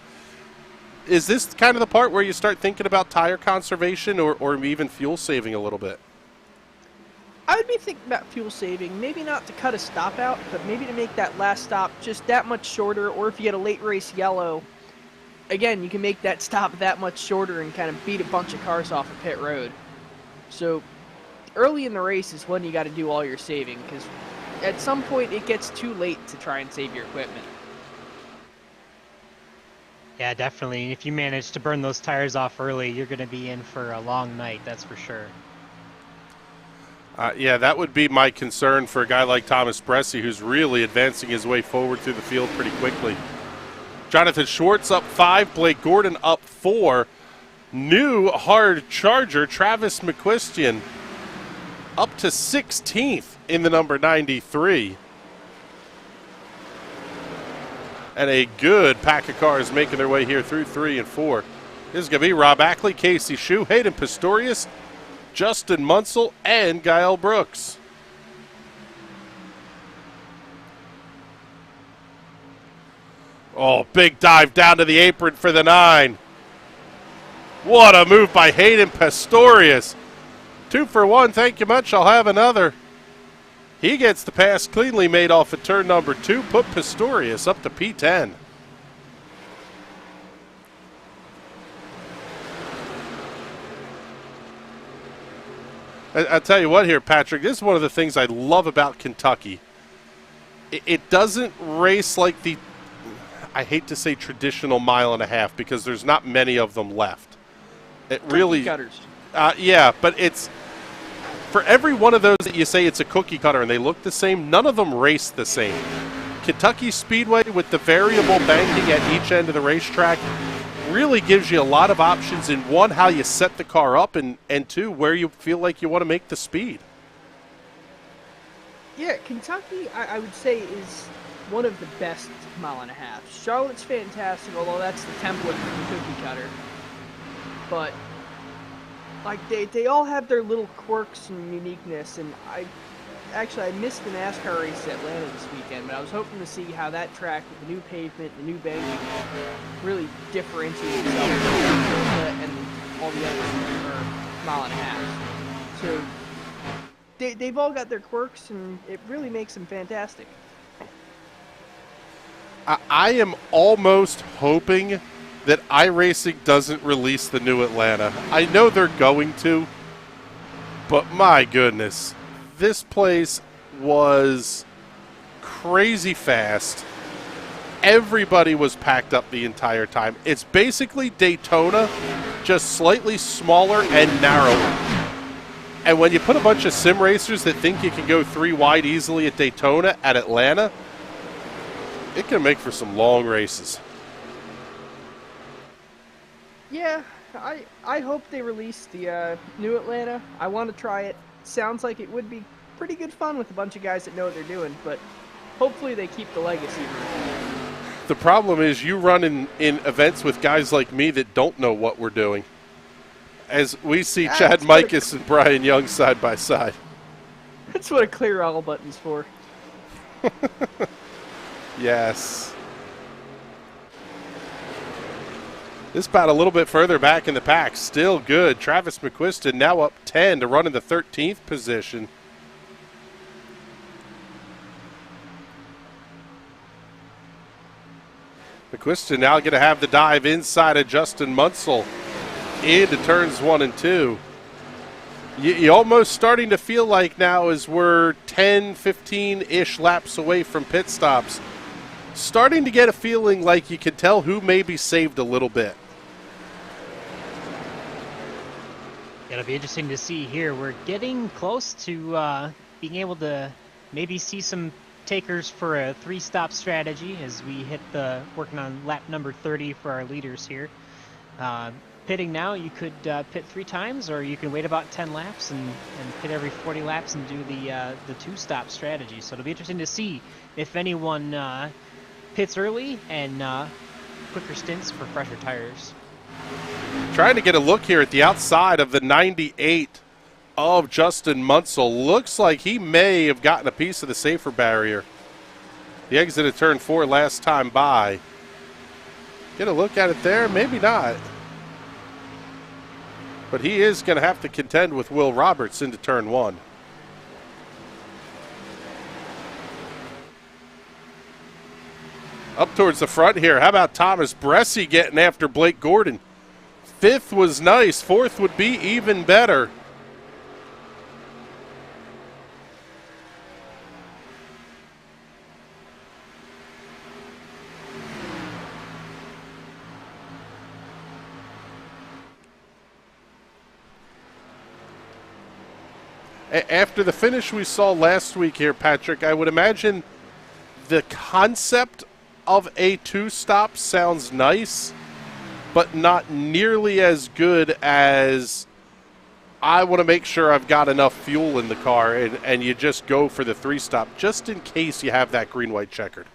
is this kind of the part where you start thinking about tire conservation or even fuel saving a little bit? I would be thinking about fuel saving, maybe not to cut a stop out, but maybe to make that last stop just that much shorter, or if you get a late race yellow, again, you can make that stop that much shorter and kind of beat a bunch of cars off of pit road. So early in the race is when you got to do all your saving, because at some point it gets too late to try and save your equipment. Yeah, definitely. If you manage to burn those tires off early, you're going to be in for a long night, that's for sure. Yeah, that would be my concern for a guy like Thomas Bressie, who's really advancing his way forward through the field pretty quickly. Jonathan Schwartz up 5, Blake Gordon up 4. New hard charger, Travis McQuistion, up to 16th in the number 93. And a good pack of cars making their way here through 3 and 4. This is going to be Rob Ackley, Casey Shue, Hayden Pistorius, Justin Munsell, and Gael Brooks. Oh, big dive down to the apron for the 9. What a move by Hayden Pistorius. 2 for 1, thank you much, I'll have another. He gets the pass cleanly made off of turn number 2, put Pistorius up to P10. I'll tell you what here, Patrick, this is one of the things I love about Kentucky. It doesn't race like the, I hate to say traditional mile and a half, because there's not many of them left. It Cookie really, cutters. yeah, but it's for every one of those that you say it's a cookie cutter and they look the same, none of them race the same. Kentucky Speedway with the variable banking at each end of the racetrack really gives you a lot of options in one, how you set the car up, and two, where you feel like you want to make the speed. Yeah, Kentucky, I would say, is one of the best mile and a half. Charlotte's fantastic, although that's the template for the cookie cutter. But like they all have their little quirks and uniqueness, and I missed the NASCAR race at Atlanta this weekend, but I was hoping to see how that track with the new pavement, the new banking, really differentiates itself from Atlanta and all the other mile and a half. So they've all got their quirks, and it really makes them fantastic. I am almost hoping that iRacing doesn't release the new Atlanta. I know they're going to, but my goodness, this place was crazy fast. Everybody was packed up the entire time. It's basically Daytona, just slightly smaller and narrower. And when you put a bunch of sim racers that think you can go 3 wide easily at Daytona at Atlanta, it can make for some long races. Yeah, I hope they release the new Atlanta. I want to try it. Sounds like it would be pretty good fun with a bunch of guys that know what they're doing, but hopefully they keep the legacy. The problem is you run in events with guys like me that don't know what we're doing. As we see Chad Mikus and Brian Young side by side. That's what a clear all button's for. Yes. This bout a little bit further back in the pack. Still good. Travis McQuiston now up 10 to run in the 13th position. McQuiston now going to have the dive inside of Justin Munsell into turns 1 and 2. You almost starting to feel like now, as we're 10, 15-ish laps away from pit stops, starting to get a feeling like you can tell who may be saved a little bit. It'll be interesting to see here. We're getting close to being able to maybe see some takers for a 3-stop strategy as we hit working on lap number 30 for our leaders here. Pitting now, you could pit 3 times, or you can wait about 10 laps and pit every 40 laps and do the 2-stop strategy. So it'll be interesting to see if anyone pits early and quicker stints for fresher tires. Trying to get a look here at the outside of the 98 of Justin Munsell. Looks like he may have gotten a piece of the safer barrier. The exit of turn 4 last time by. Get a look at it there, maybe not. But he is going to have to contend with Will Roberts into turn 1. Up towards the front here. How about Thomas Bressie getting after Blake Gordon? 5th was nice. 4th would be even better. After the finish we saw last week here, Patrick, I would imagine the concept of a 2-stop sounds nice, but not nearly as good as I want to make sure I've got enough fuel in the car, and you just go for the 3-stop just in case you have that green-white checkered.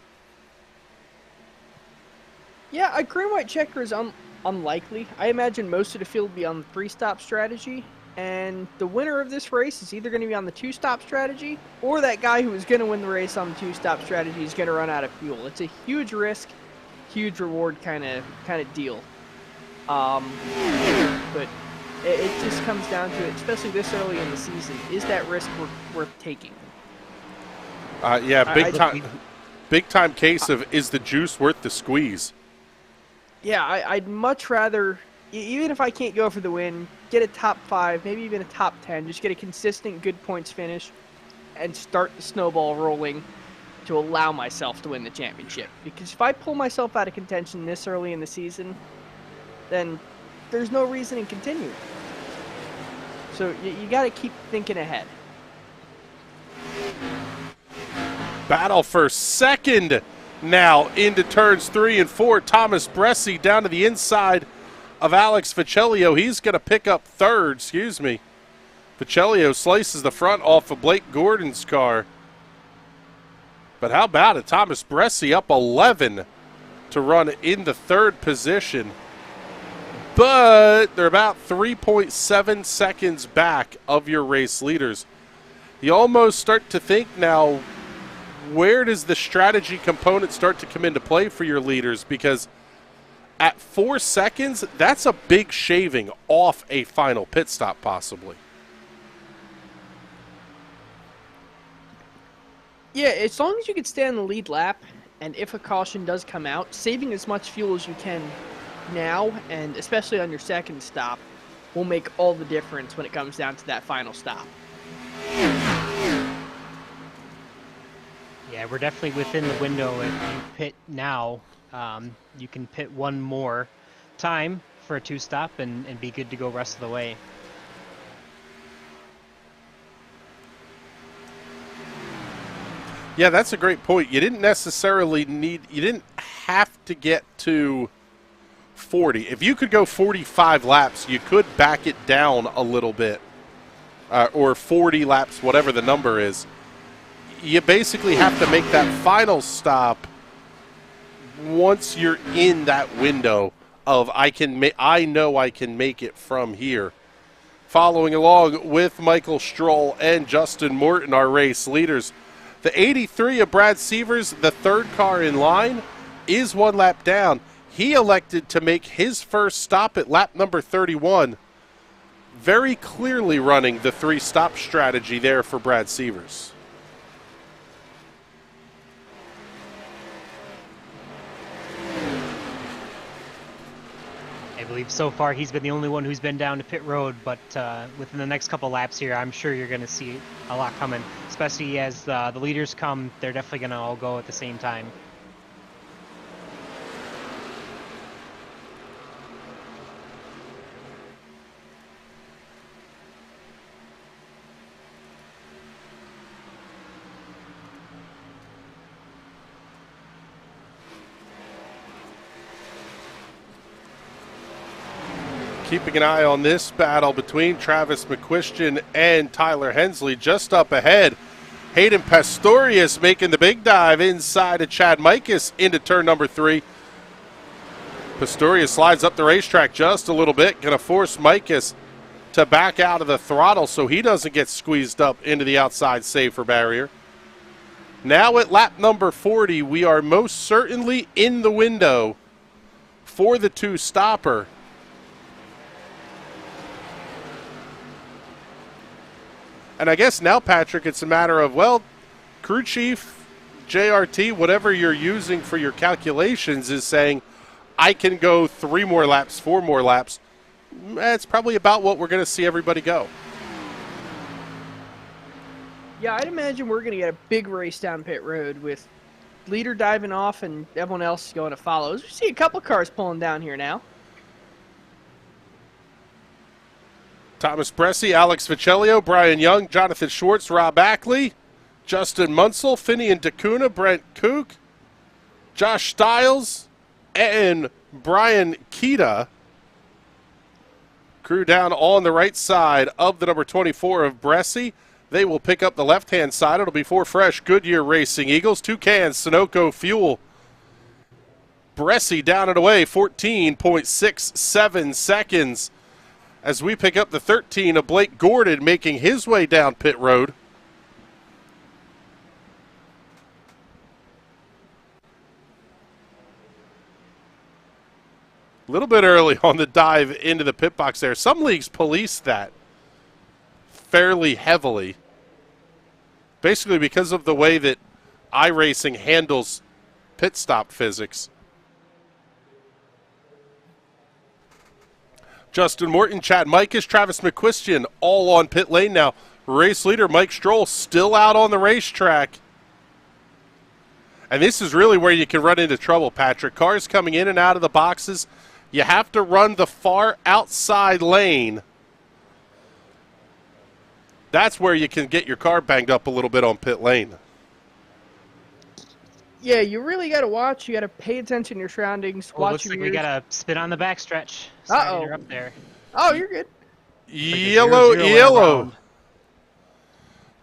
Yeah, a green-white checker is unlikely. I imagine most of the field will be on the 3-stop strategy. And the winner of this race is either going to be on the 2-stop strategy, or that guy who is going to win the race on the 2-stop strategy is going to run out of fuel. It's a huge risk, huge reward kind of deal. But it just comes down to it, especially this early in the season. Is that risk worth taking? Yeah, big time case of is the juice worth the squeeze? Yeah, I'd much rather, even if I can't go for the win, get a top 5, maybe even a top 10, just get a consistent good points finish and start the snowball rolling to allow myself to win the championship. Because if I pull myself out of contention this early in the season, then there's no reason in continuing. So you got to keep thinking ahead. Battle for second now into turns 3 and 4. Thomas Bresci down to the inside of Alex Ficellio. He's going to pick up third, Ficellio slices the front off of Blake Gordon's car. But how about it? Thomas Bresci up 11 to run in the third position. But they're about 3.7 seconds back of your race leaders. You almost start to think now, where does the strategy component start to come into play for your leaders? Because at 4 seconds, that's a big shaving off a final pit stop possibly. Yeah, as long as you can stay on the lead lap, and if a caution does come out, saving as much fuel as you can now, and especially on your second stop, will make all the difference when it comes down to that final stop. Yeah, we're definitely within the window. If you pit now, you can pit one more time for a 2-stop and be good to go rest of the way. Yeah, that's a great point. You didn't necessarily you didn't have to get to 40. If you could go 45 laps, you could back it down a little bit, or 40 laps, whatever the number is. You basically have to make that final stop once you're in that window of I know I can make it from here. Following along with Michael Stroll and Justin Morton, our race leaders. The 83 of Brad Severs, the third car in line, is 1 lap down. He elected to make his first stop at lap number 31. Very clearly running the 3-stop strategy there for Brad Severs. I believe so far he's been the only one who's been down to pit road, but within the next couple laps here, I'm sure you're going to see a lot coming, especially as the leaders come. They're definitely going to all go at the same time. Keeping an eye on this battle between Travis McQuistion and Tyler Hensley. Just up ahead, Hayden Pastorius making the big dive inside of Chad Mikas into turn number 3. Pastorius slides up the racetrack just a little bit, going to force Mikas to back out of the throttle so he doesn't get squeezed up into the outside safer barrier. Now at lap number 40, we are most certainly in the window for the 2-stopper. And I guess now, Patrick, it's a matter of, well, crew chief, JRT, whatever you're using for your calculations is saying, I can go 3 more laps, 4 more laps. That's probably about what we're going to see everybody go. Yeah, I'd imagine we're going to get a big race down pit road with leader diving off and everyone else going to follow. We see a couple cars pulling down here now. Thomas Bresci, Alex Ficellio, Brian Young, Jonathan Schwartz, Rob Ackley, Justin Munsell, Finian DeCuna, Brent Kook, Josh Stiles, and Brian Kita. Crew down on the right side of the number 24 of Bresci. They will pick up the left-hand side. It'll be 4 fresh Goodyear Racing Eagles, 2 cans Sunoco Fuel. Bresci down and away, 14.67 seconds. As we pick up the 13 of Blake Gordon making his way down pit road. A little bit early on the dive into the pit box there. Some leagues police that fairly heavily. Basically because of the way that iRacing handles pit stop physics. Justin Morton, Chad Mikas, Travis McQuistion all on pit lane now. Race leader Mike Stroll still out on the racetrack. And this is really where you can run into trouble, Patrick. Cars coming in and out of the boxes. You have to run the far outside lane. That's where you can get your car banged up a little bit on pit lane. Yeah, you really got to watch. You got to pay attention to your surroundings. Oh, Watch looks your like we ears. got to spin on the backstretch. Uh-oh. Sorry to interrupt there. Oh, you're good. Yellow, 0-0 yellow. around.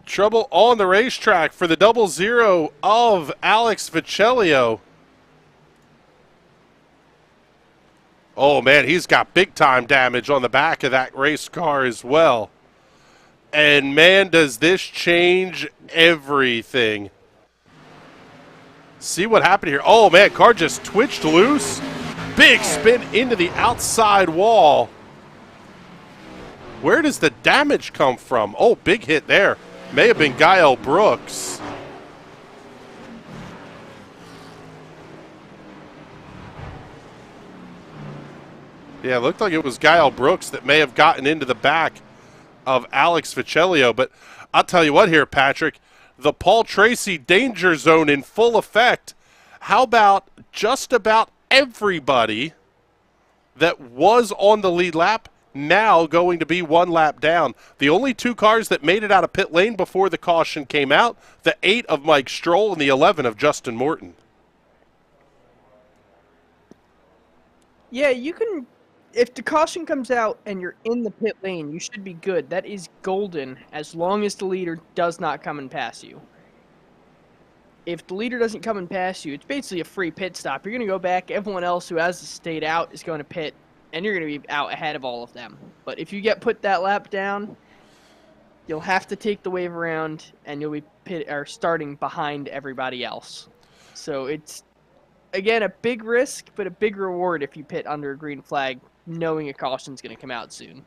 Trouble on the racetrack for the 0-0 of Alex Vicelio. Oh, man, he's got big-time damage on the back of that race car as well. And, man, does this change everything. See what happened here. Oh, man, car just twitched loose. Big spin into the outside wall. Where does the damage come from? Oh, big hit there. May have been Gael Brooks. Yeah, it looked like it was Gael Brooks that may have gotten into the back of Alex Vicelio. But I'll tell you what here, Patrick. The Paul Tracy danger zone in full effect. How about just about everybody that was on the lead lap now going to be one lap down? The only two cars that made it out of pit lane before the caution came out, the 8 of Mike Stroll and the 11 of Justin Morton. Yeah, you can. If the caution comes out and you're in the pit lane, you should be good. That is golden as long as the leader does not come and pass you. If the leader doesn't come and pass you, it's basically a free pit stop. You're going to go back. Everyone else who has stayed out is going to pit, and you're going to be out ahead of all of them. But if you get put that lap down, you'll have to take the wave around, and you'll be starting behind everybody else. So it's, again, a big risk, but a big reward if you pit under a green flag, knowing a caution's going to come out soon.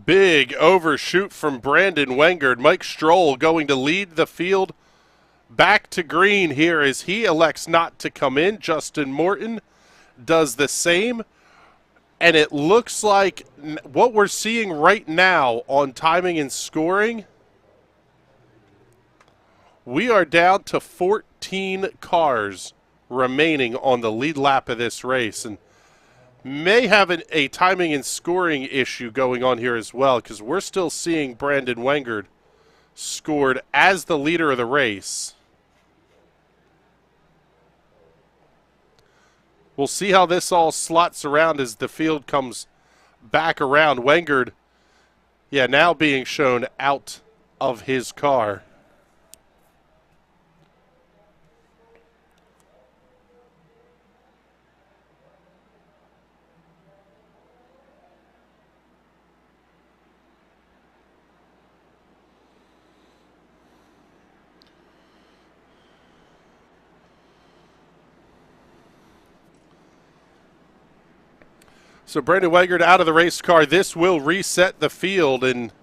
Big overshoot from Brandon Wengard. Mike Stroll going to lead the field back to green here as he elects not to come in. Justin Morton does the same. And it looks like what we're seeing right now on timing and scoring, we are down to 14 cars remaining on the lead lap of this race. And may have a timing and scoring issue going on here as well, because we're still seeing Brandon Wengard scored as the leader of the race. We'll see how this all slots around as the field comes back around. Wengard, yeah, now being shown out of his car. So Brandon Wengard out of the race car. This will reset the field. And,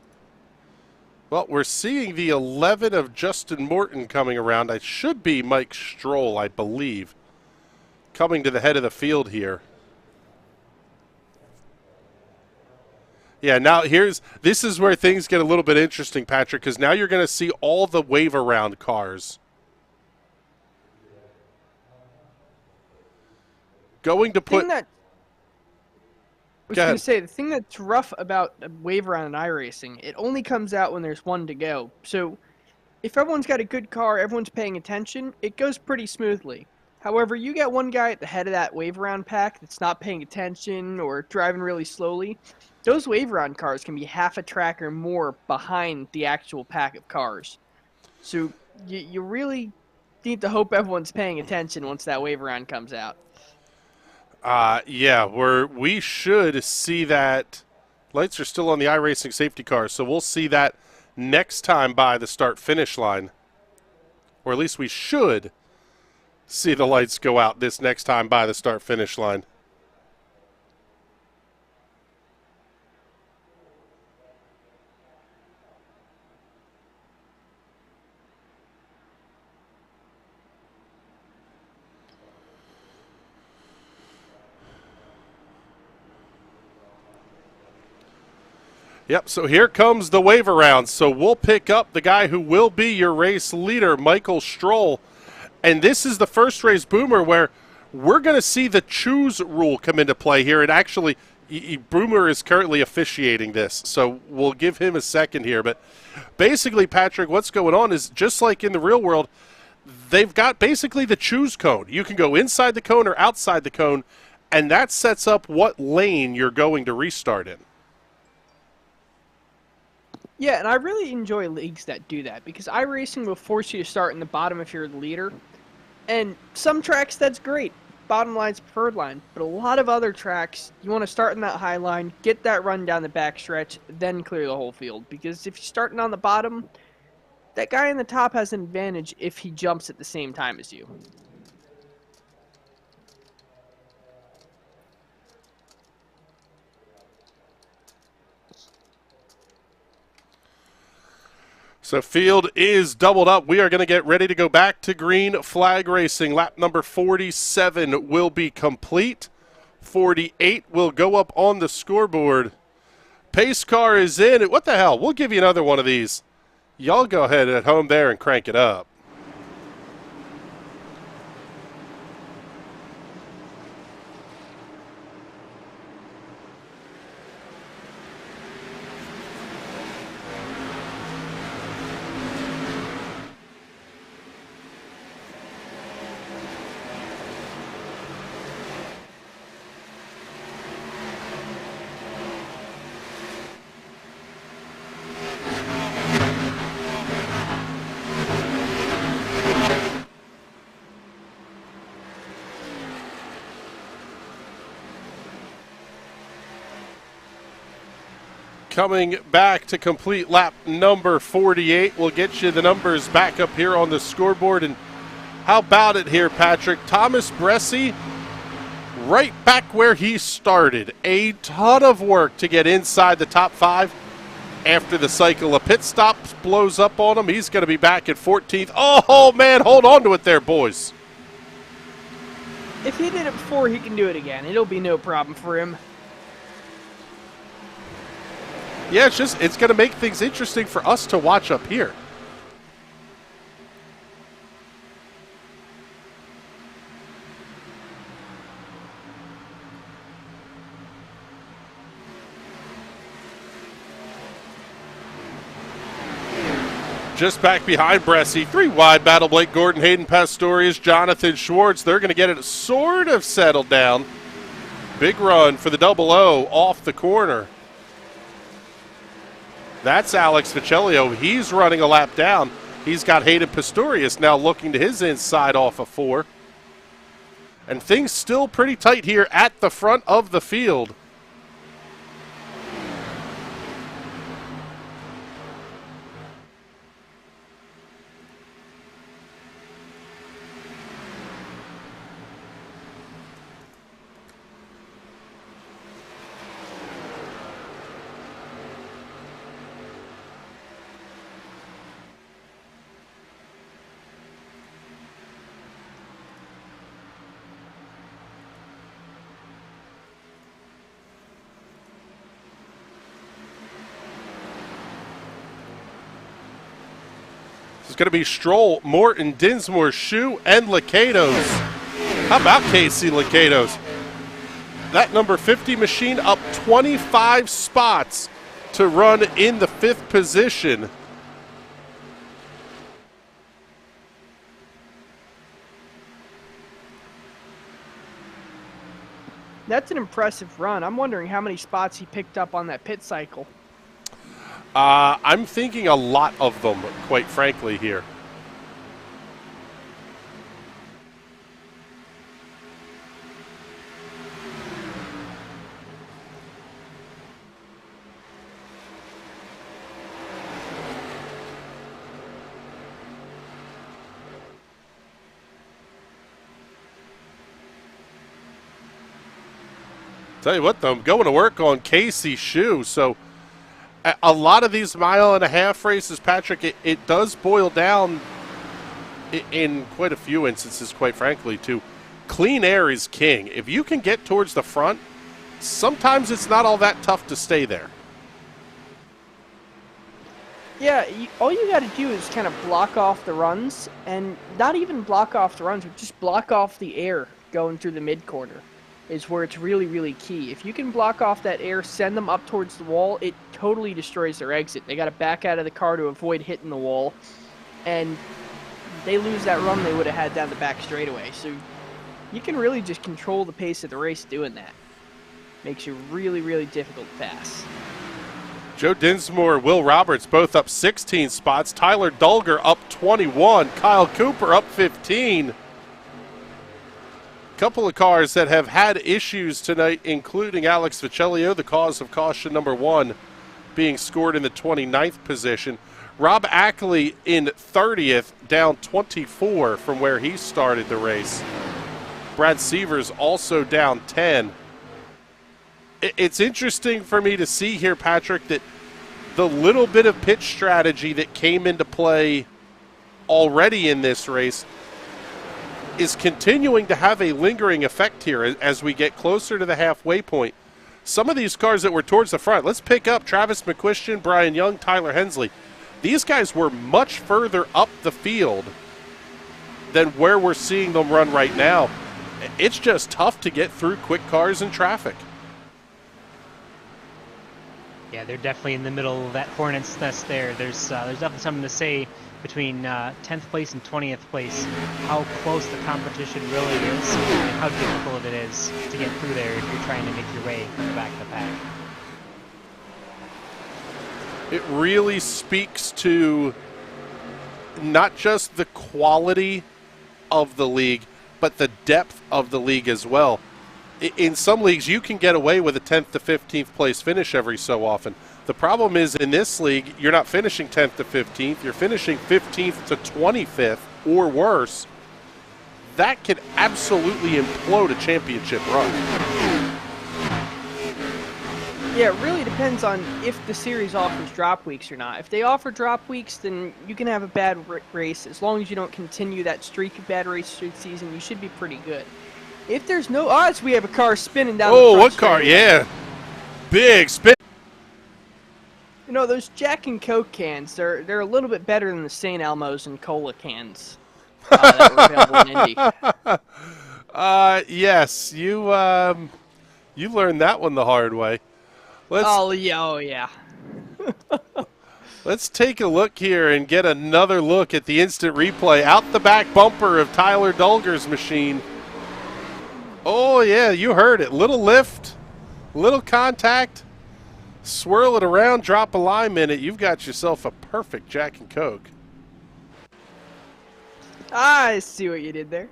well, we're seeing the 11 of Justin Morton coming around. It should be Mike Stroll, I believe, coming to the head of the field here. Yeah, now this is where things get a little bit interesting, Patrick, because now you're going to see all the wave around cars going to put. I was going to say, the thing that's rough about a wave around in iRacing, it only comes out when there's one to go. So if everyone's got a good car, everyone's paying attention, it goes pretty smoothly. However, you get one guy at the head of that wave around pack that's not paying attention or driving really slowly, those wave around cars can be half a track or more behind the actual pack of cars. So you really need to hope everyone's paying attention once that wave around comes out. Yeah, we should see that. Lights are still on the iRacing safety car, so we'll see that next time by the start-finish line. Or at least we should see the lights go out this next time by the start-finish line. Yep, so here comes the wave around. So we'll pick up the guy who will be your race leader, Michael Stroll. And this is the first race, Boomer, where we're going to see the choose rule come into play here. And actually, Boomer is currently officiating this, so we'll give him a second here. But basically, Patrick, what's going on is just like in the real world, they've got basically the choose cone. You can go inside the cone or outside the cone, and that sets up what lane you're going to restart in. Yeah, and I really enjoy leagues that do that because iRacing will force you to start in the bottom if you're the leader. And some tracks, that's great. Bottom line's preferred line. But a lot of other tracks, you want to start in that high line, get that run down the backstretch, then clear the whole field. Because if you're starting on the bottom, that guy in the top has an advantage if he jumps at the same time as you. So field is doubled up. We are going to get ready to go back to green flag racing. Lap number 47 will be complete. 48 will go up on the scoreboard. Pace car is in. What the hell? We'll give you another one of these. Y'all go ahead at home there and crank it up. Coming back to complete lap number 48. We'll get you the numbers back up here on the scoreboard. And how about it here, Patrick? Thomas Bressi, right back where he started. A ton of work to get inside the top 5 after the cycle of pit stops blows up on him. He's going to be back at 14th. Oh, man, hold on to it there, boys. If he did it before, he can do it again. It'll be no problem for him. Yeah, it's going to make things interesting for us to watch up here. Just back behind Bressi, 3 wide battle. Blake Gordon, Hayden Pastorius, Jonathan Schwartz. They're going to get it sort of settled down. Big run for the 00 off the corner. That's Alex Vicelio. He's running a lap down. He's got Hayden Pastorius now looking to his inside off of 4. And things still pretty tight here at the front of the field. It's going to be Stroll, Morton, Dinsmore, Shu, and Lakatos. How about Casey Lakatos? That number 50 machine up 25 spots to run in the 5th position. That's an impressive run. I'm wondering how many spots he picked up on that pit cycle. I'm thinking a lot of them, quite frankly, here. Tell you what, though, I'm going to work on Casey Shu, so a lot of these 1.5-mile races, Patrick, it does boil down in quite a few instances, quite frankly, to clean air is king. If you can get towards the front, sometimes it's not all that tough to stay there. Yeah, all you got to do is kind of block off the runs, and not even block off the runs, but just block off the air going through the mid-quarter is where it's really, really key. If you can block off that air, send them up towards the wall, it totally destroys their exit. They got to back out of the car to avoid hitting the wall, and they lose that run they would have had down the back straightaway. So you can really just control the pace of the race doing that. Makes you really, really difficult to pass. Joe Dinsmore, Will Roberts both up 16 spots. Tyler Dulger up 21. Kyle Cooper up 15. Couple of cars that have had issues tonight, including Alex Vicelio, the cause of caution number 1, being scored in the 29th position. Rob Ackley in 30th, down 24 from where he started the race. Brad Severs also down 10. It's interesting for me to see here, Patrick, that the little bit of pitch strategy that came into play already in this race is continuing to have a lingering effect here as we get closer to the halfway point. Some of these cars that were towards the front, let's pick up Travis McQuistion, Brian Young, Tyler Hensley. These guys were much further up the field than where we're seeing them run right now. It's just tough to get through quick cars and traffic. Yeah, they're definitely in the middle of that hornet's nest there. There's definitely something to say between 10th place and 20th place, how close the competition really is and how difficult it is to get through there if you're trying to make your way in the back of the pack. It really speaks to not just the quality of the league, but the depth of the league as well. In some leagues, you can get away with a 10th to 15th place finish every so often. The problem is in this league, you're not finishing 10th to 15th. You're finishing 15th to 25th or worse. That could absolutely implode a championship run. Yeah, it really depends on if the series offers drop weeks or not. If they offer drop weeks, then you can have a bad race. As long as you don't continue that streak of bad races through the season, you should be pretty good. If there's no odds, we have a car spinning down the front what car? straightaway. Yeah. Big spin. You know, those Jack and Coke cans, they're a little bit better than the St. Elmo's and Cola cans that were available in Indy. Yes, you learned that one the hard way. Oh, yeah. Let's take a look here and get another look at the instant replay. Out the back bumper of Tyler Dulger's machine. Oh, yeah, you heard it. Little lift, little contact, swirl it around, drop a lime in it. You've got yourself a perfect Jack and Coke. I see what you did there.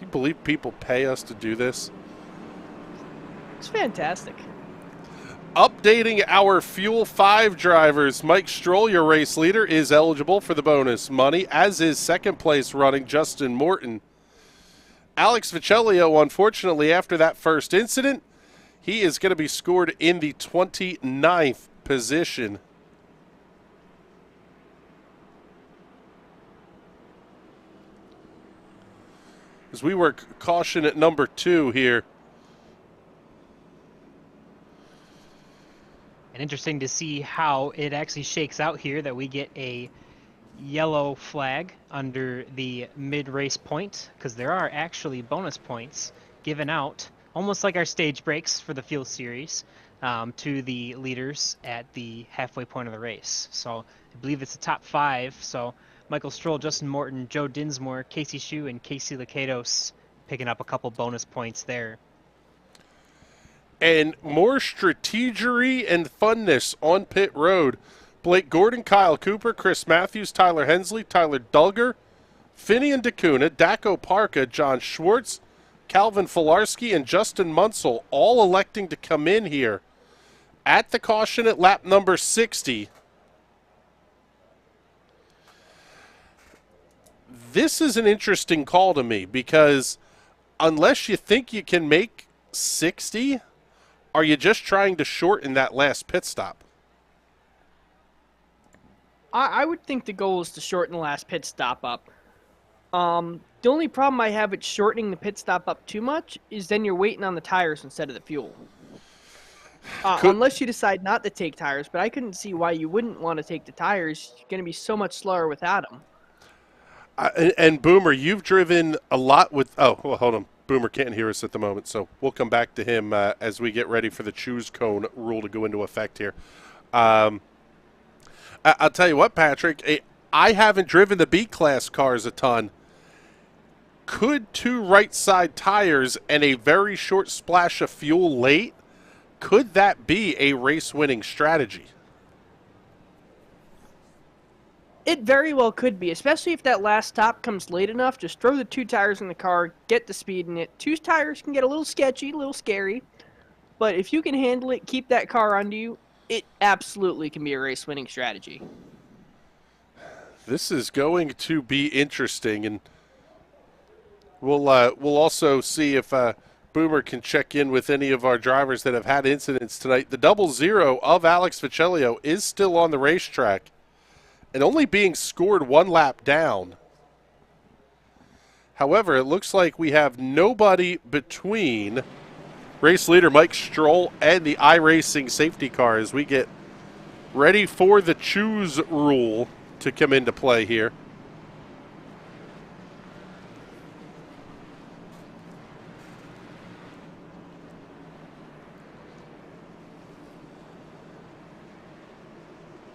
You believe people pay us to do this? It's fantastic. Updating our Fuel 5 drivers. Mike Stroll, your race leader, is eligible for the bonus money, as is second place running Justin Morton. Alex Vicelio, unfortunately, after that first incident, he is going to be scored in the 29th position. As we work caution at number 2 here. And interesting to see how it actually shakes out here, that we get a yellow flag under the mid-race point, because there are actually bonus points given out, almost like our stage breaks for the field series, to the leaders at the halfway point of the race. So I believe it's the top 5. So Michael Stroll, Justin Morton, Joe Dinsmore, Casey Shue, and Casey Lakatos picking up a couple bonus points there. And more strategery and funness on pit road. Blake Gordon, Kyle Cooper, Chris Matthews, Tyler Hensley, Tyler Dulger, Finian DeCuna, Daco Parka, John Schwartz, Calvin Filarski, and Justin Munsell all electing to come in here at the caution at lap number 60. This is an interesting call to me, because unless you think you can make 60, are you just trying to shorten that last pit stop? I would think the goal is to shorten the last pit stop up. The only problem I have with shortening the pit stop up too much is then you're waiting on the tires instead of the fuel. Unless you decide not to take tires, but I couldn't see why you wouldn't want to take the tires. You're going to be so much slower without them. And Boomer, you've driven a lot with. Oh, well, hold on. Boomer can't hear us at the moment, so we'll come back to him as we get ready for the choose cone rule to go into effect here. I'll tell you what, Patrick, I haven't driven the B-Class cars a ton. Could 2 right side tires and a very short splash of fuel late, could that be a race-winning strategy? It very well could be, especially if that last stop comes late enough. Just throw the 2 tires in the car, get the speed in it. 2 tires can get a little sketchy, a little scary, but if you can handle it, keep that car under you, it absolutely can be a race-winning strategy. This is going to be interesting, and we'll also see if Boomer can check in with any of our drivers that have had incidents tonight. The 00 of Alex Viccellio is still on the racetrack and only being scored 1 lap down. However, it looks like we have nobody between race leader Mike Stroll and the iRacing safety car as we get ready for the choose rule to come into play here.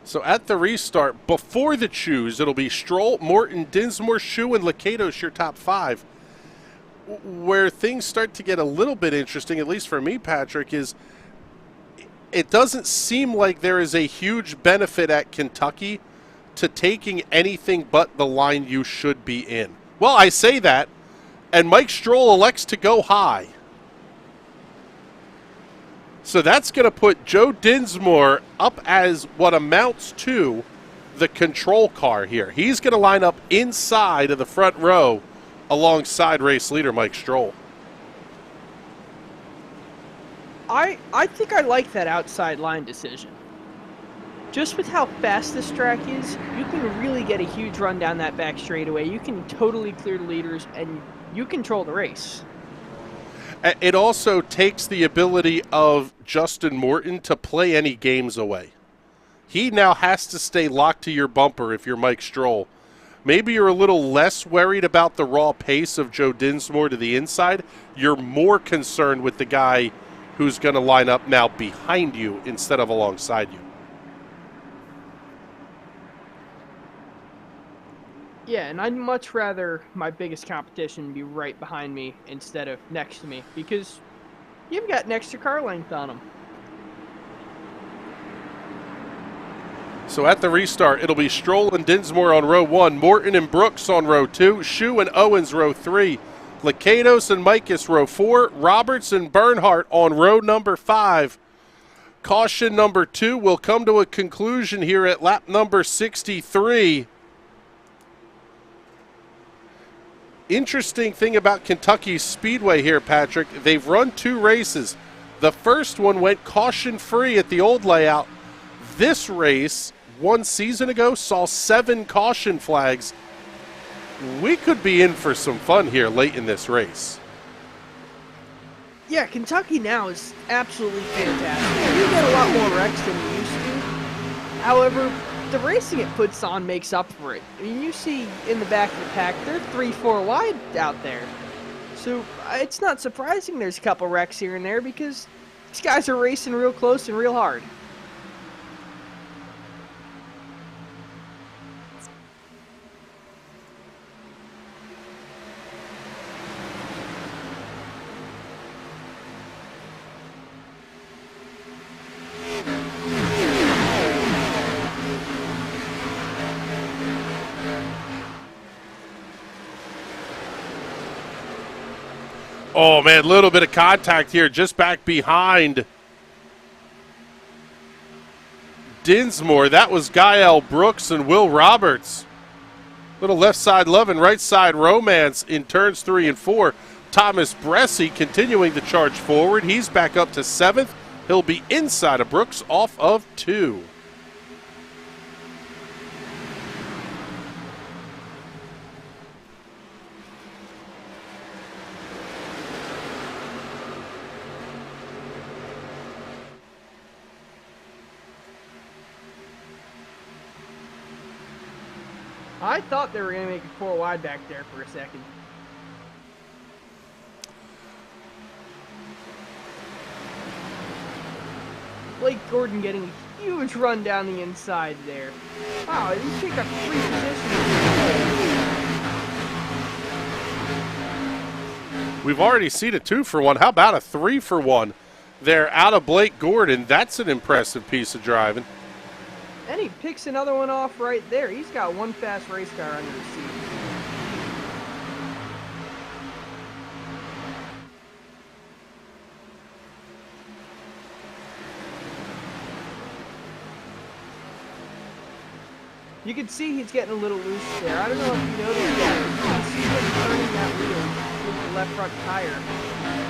So at the restart, before the choose, it'll be Stroll, Morton, Dinsmore, Shu, and Lakatos, your top 5. Where things start to get a little bit interesting, at least for me, Patrick, is it doesn't seem like there is a huge benefit at Kentucky to taking anything but the line you should be in. Well, I say that, and Mike Stroll elects to go high. So that's going to put Joe Dinsmore up as what amounts to the control car here. He's going to line up inside of the front row alongside race leader Mike Stroll. I think I like that outside line decision. Just with how fast this track is, you can really get a huge run down that back straightaway. You can totally clear the leaders, and you control the race. It also takes the ability of Justin Morton to play any games away. He now has to stay locked to your bumper if you're Mike Stroll. Maybe you're a little less worried about the raw pace of Joe Dinsmore to the inside. You're more concerned with the guy who's going to line up now behind you instead of alongside you. Yeah, and I'd much rather my biggest competition be right behind me instead of next to me, because you've got an extra car length on them. So at the restart, it'll be Stroll and Dinsmore on row 1, Morton and Brooks on row 2, Shu and Owens row 3, Lakatos and Mikas row 4, Roberts and Bernhardt on row number 5. Caution number 2 will come to a conclusion here at lap number 63. Interesting thing about Kentucky's Speedway here, Patrick, they've run 2 races. The first one went caution-free at the old layout. This race, 1 season ago, saw 7 caution flags. We could be in for some fun here late in this race. Yeah, Kentucky now is absolutely fantastic. You get a lot more wrecks than you used to. However, the racing it puts on makes up for it. I mean, you see in the back of the pack, they're 3-4 wide out there. So it's not surprising there's a couple wrecks here and there, because these guys are racing real close and real hard. Oh, man, a little bit of contact here just back behind Dinsmore. That was Gael Brooks and Will Roberts. Little left side love and right side romance in turns 3 and 4. Thomas Bressie continuing the charge forward. He's back up to 7th. He'll be inside of Brooks off of 2. I thought they were going to make it 4 wide back there for a second. Blake Gordon getting a huge run down the inside there. Wow, he picked up 3 positions. We've already seen a 2-for-1. How about a 3-for-1? They're out of Blake Gordon. That's an impressive piece of driving. And he picks another one off right there. He's got one fast race car under his seat. You can see he's getting a little loose there. I don't know if you noticed that. You can see him turning that wheel with the left front tire.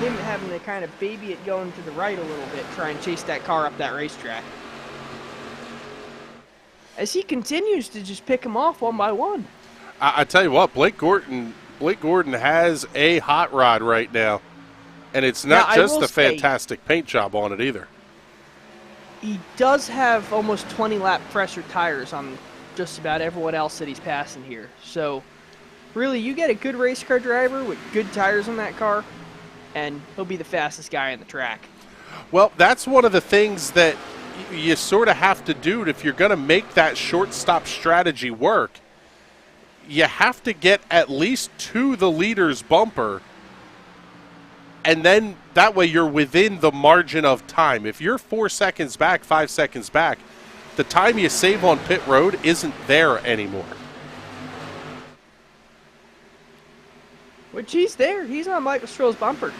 Him having to kind of baby it going to the right a little bit, try and chase that car up that racetrack. As he continues to just pick him off one by one. I tell you what, Blake Gordon has a hot rod right now. And it's not just a fantastic paint job on it either. He does have almost 20 lap pressure tires on just about everyone else that he's passing here. So, really, you get a good race car driver with good tires on that car, and he'll be the fastest guy on the track. Well, that's one of the things that you sort of have to do if you're going to make that shortstop strategy work. You have to get at least to the leader's bumper, and then that way you're within the margin of time. If you're 4 seconds back, 5 seconds back, the time you save on pit road isn't there anymore. Which he's there. He's on Michael Stroll's bumper.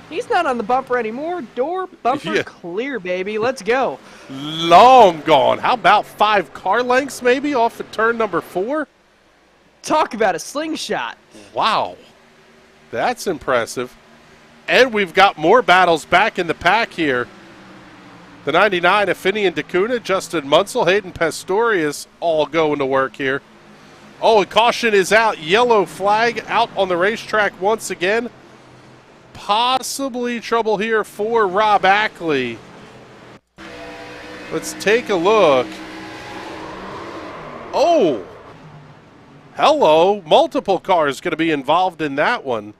He's not on the bumper anymore. Door, bumper, clear, baby. Let's go. Long gone. How about 5 car lengths maybe off of turn number 4? Talk about a slingshot. Wow. That's impressive. And we've got more battles back in the pack here. The 99, Afinian Dacuna, Justin Munsell, Hayden Pastorius all going to work here. Oh, and caution is out. Yellow flag out on the racetrack once again. Possibly trouble here for Rob Ackley. Let's take a look. Oh, hello. Multiple cars going to be involved in that one.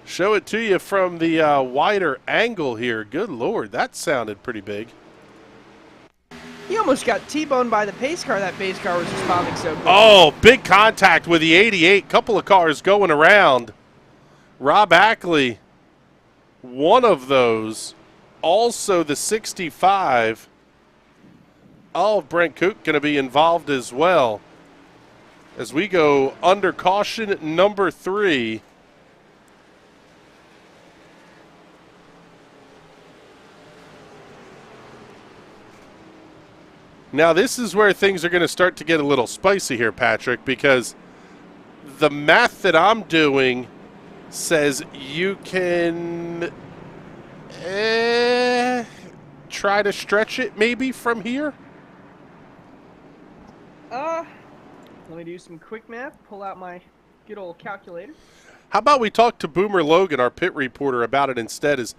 Show it to you from the wider angle here. Good Lord, that sounded pretty big. He almost got T-boned by the pace car. That pace car was responding so quick. Oh, big contact with the 88. Couple of cars going around. Rob Ackley, one of those. Also the 65. Oh, Brent Koch going to be involved as well. As we go under caution number 3. Now, this is where things are going to start to get a little spicy here, Patrick, because the math that I'm doing says you can try to stretch it maybe from here. Let me do some quick math, pull out my good old calculator. How about we talk to Boomer Logan, our pit reporter, about it instead? Is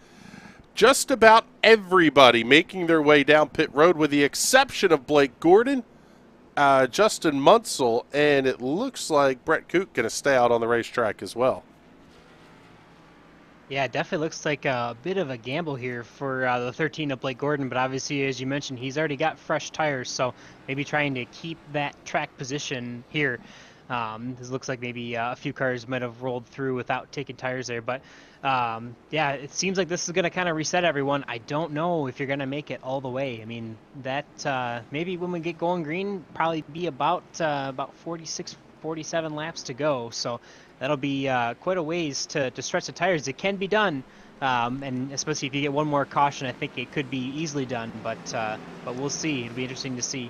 just about everybody making their way down pit road with the exception of Blake Gordon, Justin Munsell, and it looks like Brett Koch going to stay out on the racetrack as well. Yeah, it definitely looks like a bit of a gamble here for the 13 of Blake Gordon, but obviously, as you mentioned, he's already got fresh tires, so maybe trying to keep that track position here. This looks like maybe a few cars might have rolled through without taking tires there, but yeah, it seems like this is going to kind of reset everyone. I don't know if you're going to make it all the way. I mean, that maybe when we get going green, probably be about 46, 47 laps to go, so that'll be quite a ways to stretch the tires. It can be done, and especially if you get one more caution, I think it could be easily done, but we'll see. It'll be interesting to see.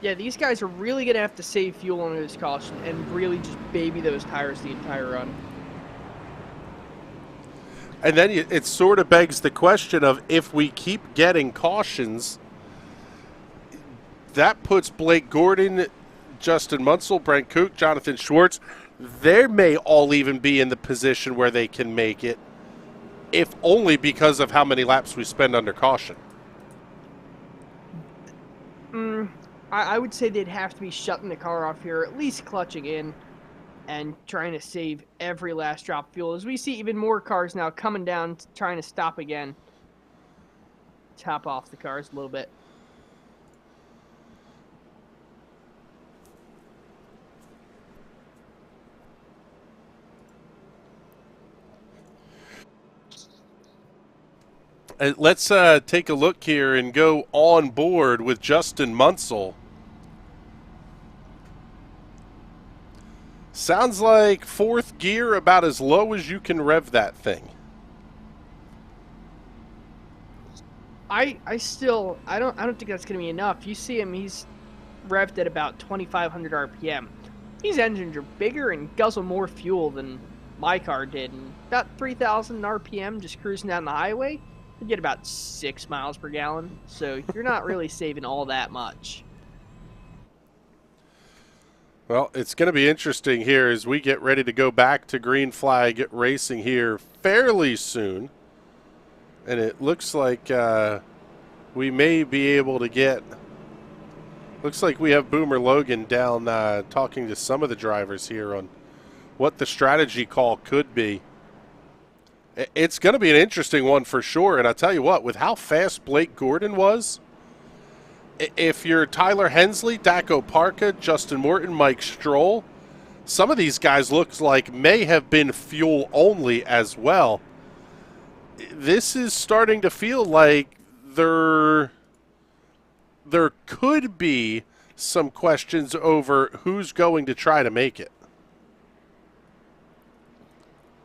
Yeah, these guys are really going to have to save fuel under this caution and really just baby those tires the entire run. And then it sort of begs the question of if we keep getting cautions, that puts Blake Gordon, Justin Munsell, Brent Koch, Jonathan Schwartz, they may all even be in the position where they can make it, if only because of how many laps we spend under caution. I would say they'd have to be shutting the car off here, at least clutching in and trying to save every last drop of fuel. As we see even more cars now coming down, trying to stop again. Top off the cars a little bit. Let's take a look here and go on board with Justin Munsell. Sounds like fourth gear, about as low as you can rev that thing. I don't think that's gonna be enough. You see him, he's revved at about 2,500 RPM. These engines are bigger and guzzle more fuel than my car did. And about 3,000 RPM, just cruising down the highway, you get about 6 miles per gallon. So you're not really saving all that much. Well, it's going to be interesting here as we get ready to go back to green flag racing here fairly soon. And it looks like we may be able to get... Looks like we have Boomer Logan down talking to some of the drivers here on what the strategy call could be. It's going to be an interesting one for sure. And I'll tell you what, with how fast Blake Gordon was, if you're Tyler Hensley, Daco Parka, Justin Morton, Mike Stroll, some of these guys looks like may have been fuel only as well. This is starting to feel like there could be some questions over who's going to try to make it.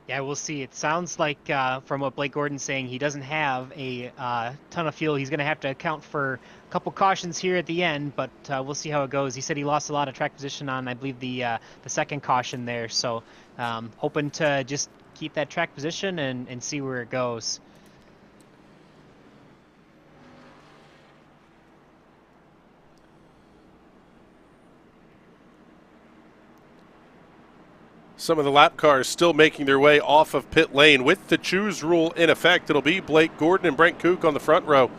Yeah, we'll see. It sounds like, from what Blake Gordon's saying, he doesn't have a ton of fuel. He's going to have to account for a couple cautions here at the end, but we'll see how it goes. He said he lost a lot of track position on, I believe, the second caution there. So hoping to just keep that track position and see where it goes. Some of the lap cars still making their way off of pit lane. With the choose rule in effect, it'll be Blake Gordon and Brent Kook on the front row.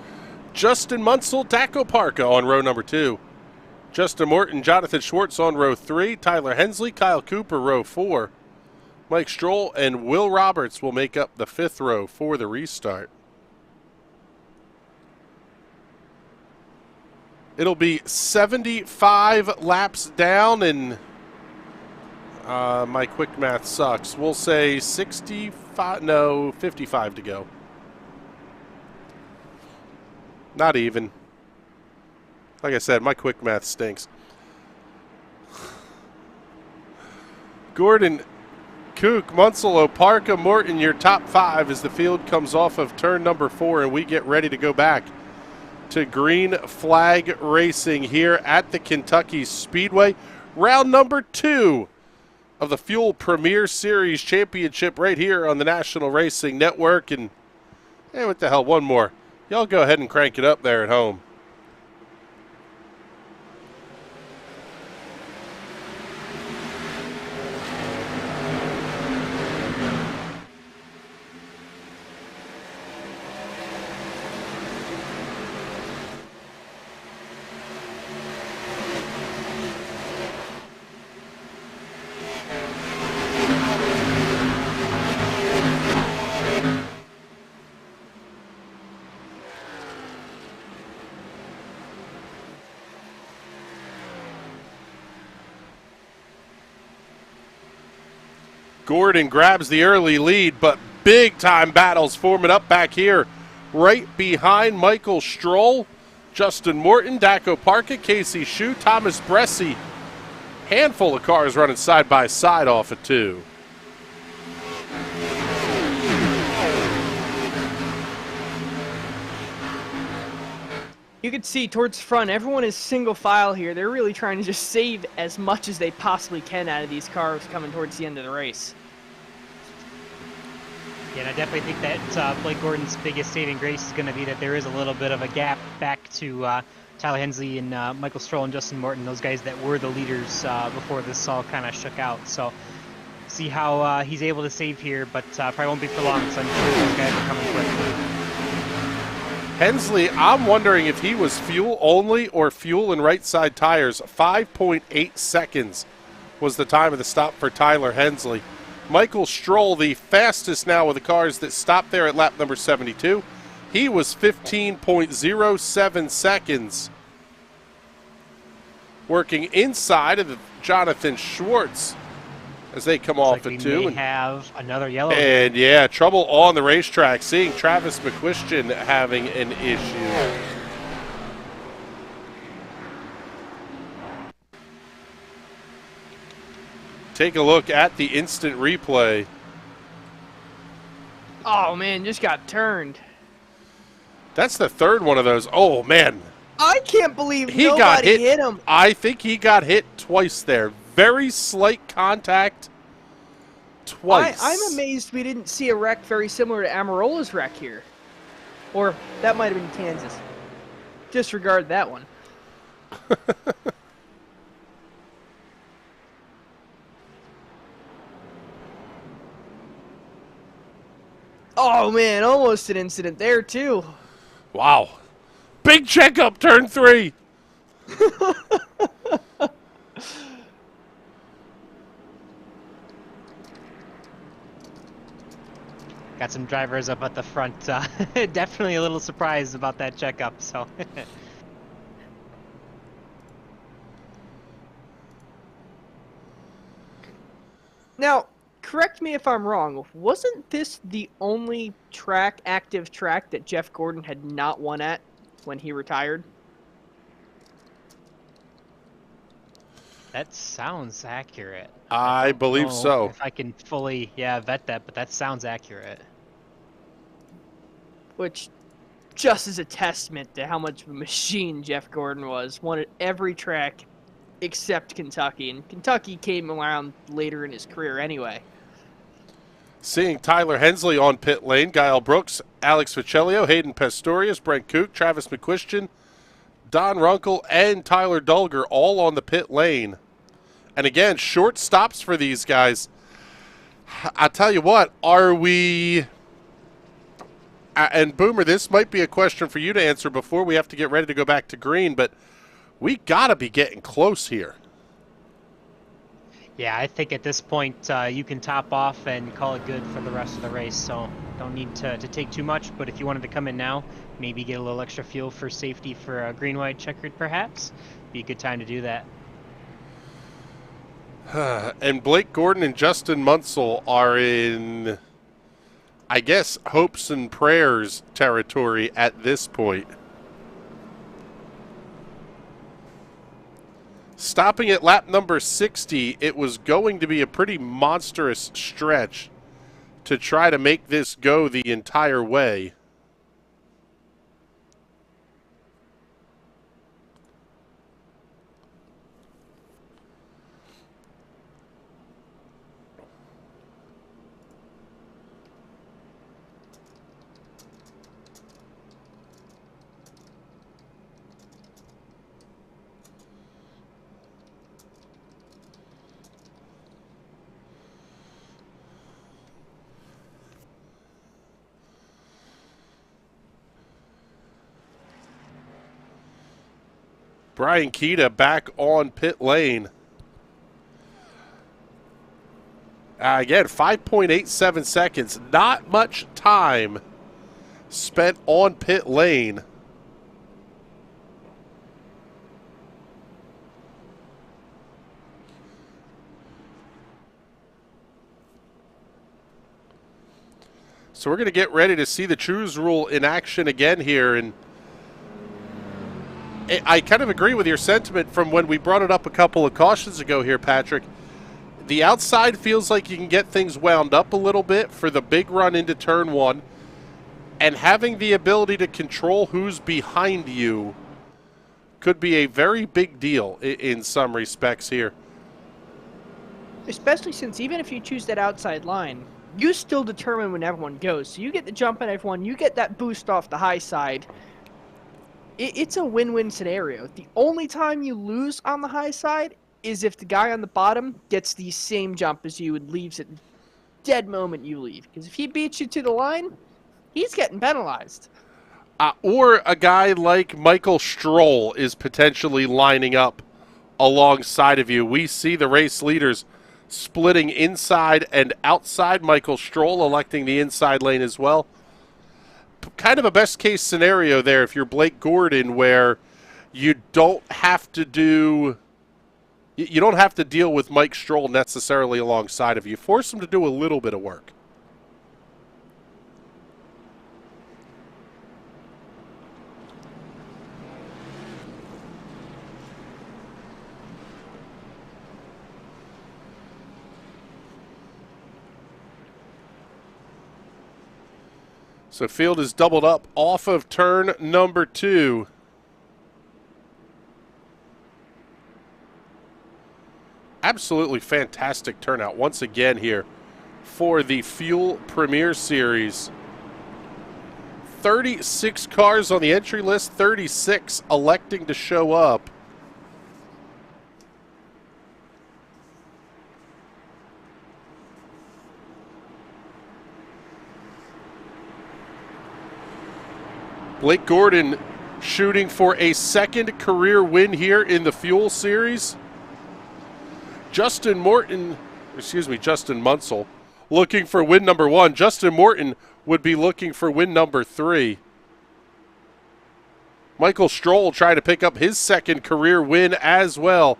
Justin Munsell, Daco Parka on row number 2. Justin Morton, Jonathan Schwartz on row 3. Tyler Hensley, Kyle Cooper, row 4. Mike Stroll and Will Roberts will make up the 5th row for the restart. It'll be 75 laps down and... my quick math sucks. We'll say 55, no, 55 to go. Not even. Like I said, my quick math stinks. Gordon, Kook, Munsell, Parka, Morton, your top 5 as the field comes off of turn number 4 and we get ready to go back to green flag racing here at the Kentucky Speedway. Round number 2 of the Fuel Premier Series Championship right here on the National Racing Network. And, hey, what the hell, one more. Y'all go ahead and crank it up there at home. Gordon grabs the early lead, but big-time battles forming up back here right behind Michael Stroll, Justin Morton, Daco Parka, Casey Shue, Thomas Bressie. Handful of cars running side by side off of 2. You can see towards the front, everyone is single file here. They're really trying to just save as much as they possibly can out of these cars coming towards the end of the race. Yeah, and I definitely think that Blake Gordon's biggest saving grace is going to be that there is a little bit of a gap back to Tyler Hensley and Michael Stroll and Justin Morton, those guys that were the leaders before this all kind of shook out. So see how he's able to save here, but probably won't be for long, so I'm sure those guys are coming quick. Hensley, I'm wondering if he was fuel only or fuel and right side tires. 5.8 seconds was the time of the stop for Tyler Hensley. Michael Stroll, the fastest now of the cars that stopped there at lap number 72. He was 15.07 seconds. Working inside of Jonathan Schwartz as they come off at 2. We may have another yellow. And yeah, trouble on the racetrack. Seeing Travis McQuistion having an issue. Take a look at the instant replay. Oh man, just got turned. That's the third one of those. Oh man. I can't believe He nobody got hit him. I think he got hit twice there. Very slight contact twice. I'm amazed we didn't see a wreck very similar to Amarola's wreck here. Or that might have been Kansas. Disregard that one. Oh man, almost an incident there too. Wow. Big checkup, turn 3. Got some drivers up at the front. Definitely a little surprised about that checkup. So. Now, correct me if I'm wrong. Wasn't this the only active track that Jeff Gordon had not won at when he retired? That sounds accurate. I believe so. If I can fully, vet that, but that sounds accurate. Which just is a testament to how much of a machine Jeff Gordon was. Won at every track except Kentucky, and Kentucky came around later in his career anyway. Seeing Tyler Hensley on pit lane, Guile Brooks, Alex Ficellio, Hayden Pastorius, Brent Kook, Travis McQuistion, Don Runkle, and Tyler Dulger all on the pit lane. And again, short stops for these guys. I'll tell you what, are we... And Boomer, this might be a question for you to answer before we have to get ready to go back to green, but we got to be getting close here. Yeah, I think at this point you can top off and call it good for the rest of the race, so don't need to take too much, but if you wanted to come in now, maybe get a little extra fuel for safety for a green-white checkered perhaps, be a good time to do that. And Blake Gordon and Justin Munsell are in, I guess, hopes and prayers territory at this point. Stopping at lap number 60, it was going to be a pretty monstrous stretch to try to make this go the entire way. Brian Keita back on pit lane. Again, 5.87 seconds. Not much time spent on pit lane. So we're going to get ready to see the choose rule in action again here. And I kind of agree with your sentiment from when we brought it up a couple of cautions ago here, Patrick. The outside feels like you can get things wound up a little bit for the big run into turn 1. And having the ability to control who's behind you could be a very big deal in some respects here. Especially since even if you choose that outside line, you still determine when everyone goes. So you get the jump on everyone, you get that boost off the high side. It's a win-win scenario. The only time you lose on the high side is if the guy on the bottom gets the same jump as you and leaves at the dead moment you leave. Because if he beats you to the line, he's getting penalized. Or a guy like Michael Stroll is potentially lining up alongside of you. We see the race leaders splitting inside and outside. Michael Stroll electing the inside lane as well. Kind of a best case scenario there if you're Blake Gordon, where you don't have to deal with Mike Stroll necessarily alongside of you. Force him to do a little bit of work. So field is doubled up off of turn number 2. Absolutely fantastic turnout once again here for the Fuel Premier Series. 36 cars on the entry list, 36 electing to show up. Blake Gordon shooting for a second career win here in the Fuel Series. Justin Munsell looking for win number 1. Justin Morton would be looking for win number 3. Michael Stroll trying to pick up his second career win as well.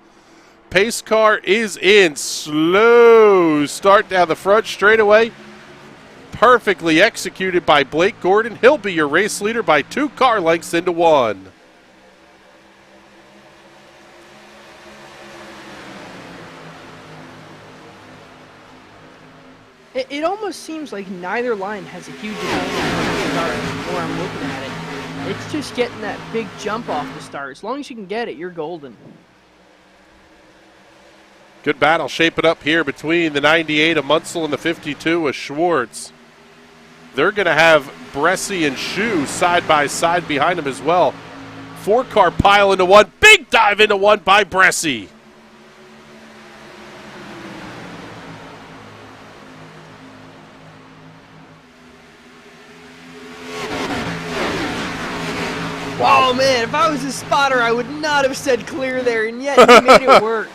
Pace car is in. Slow start down the front straightaway. Perfectly executed by Blake Gordon. He'll be your race leader by 2 car lengths into 1. It almost seems like neither line has a huge start the more I'm looking at it. It's just getting that big jump off the start. As long as you can get it, you're golden. Good battle shaping up here between the 98 of Munsell and the 52 of Schwartz. They're going to have Bressie and Shu side by side behind them as well. 4-car pile into 1. Big dive into 1 by Bressie. Wow. Oh, man, if I was a spotter, I would not have said clear there, and yet he made it work.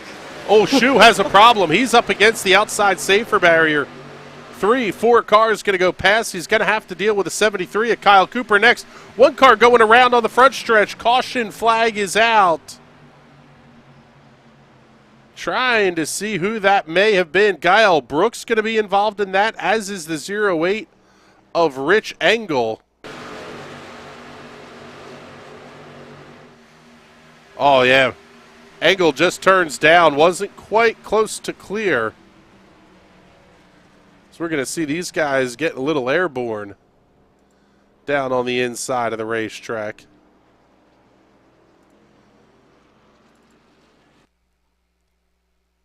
Oh, Shu has a problem. He's up against the outside safer barrier. 3-4 cars going to go past. He's going to have to deal with a 73 of Kyle Cooper next. 1 car going around on the front stretch. Caution flag is out. Trying to see who that may have been. Guile Brooks going to be involved in that, as is the 08 of Rich Engel. Oh, yeah. Engel just turns down. Wasn't quite close to clear. So we're going to see these guys get a little airborne down on the inside of the racetrack.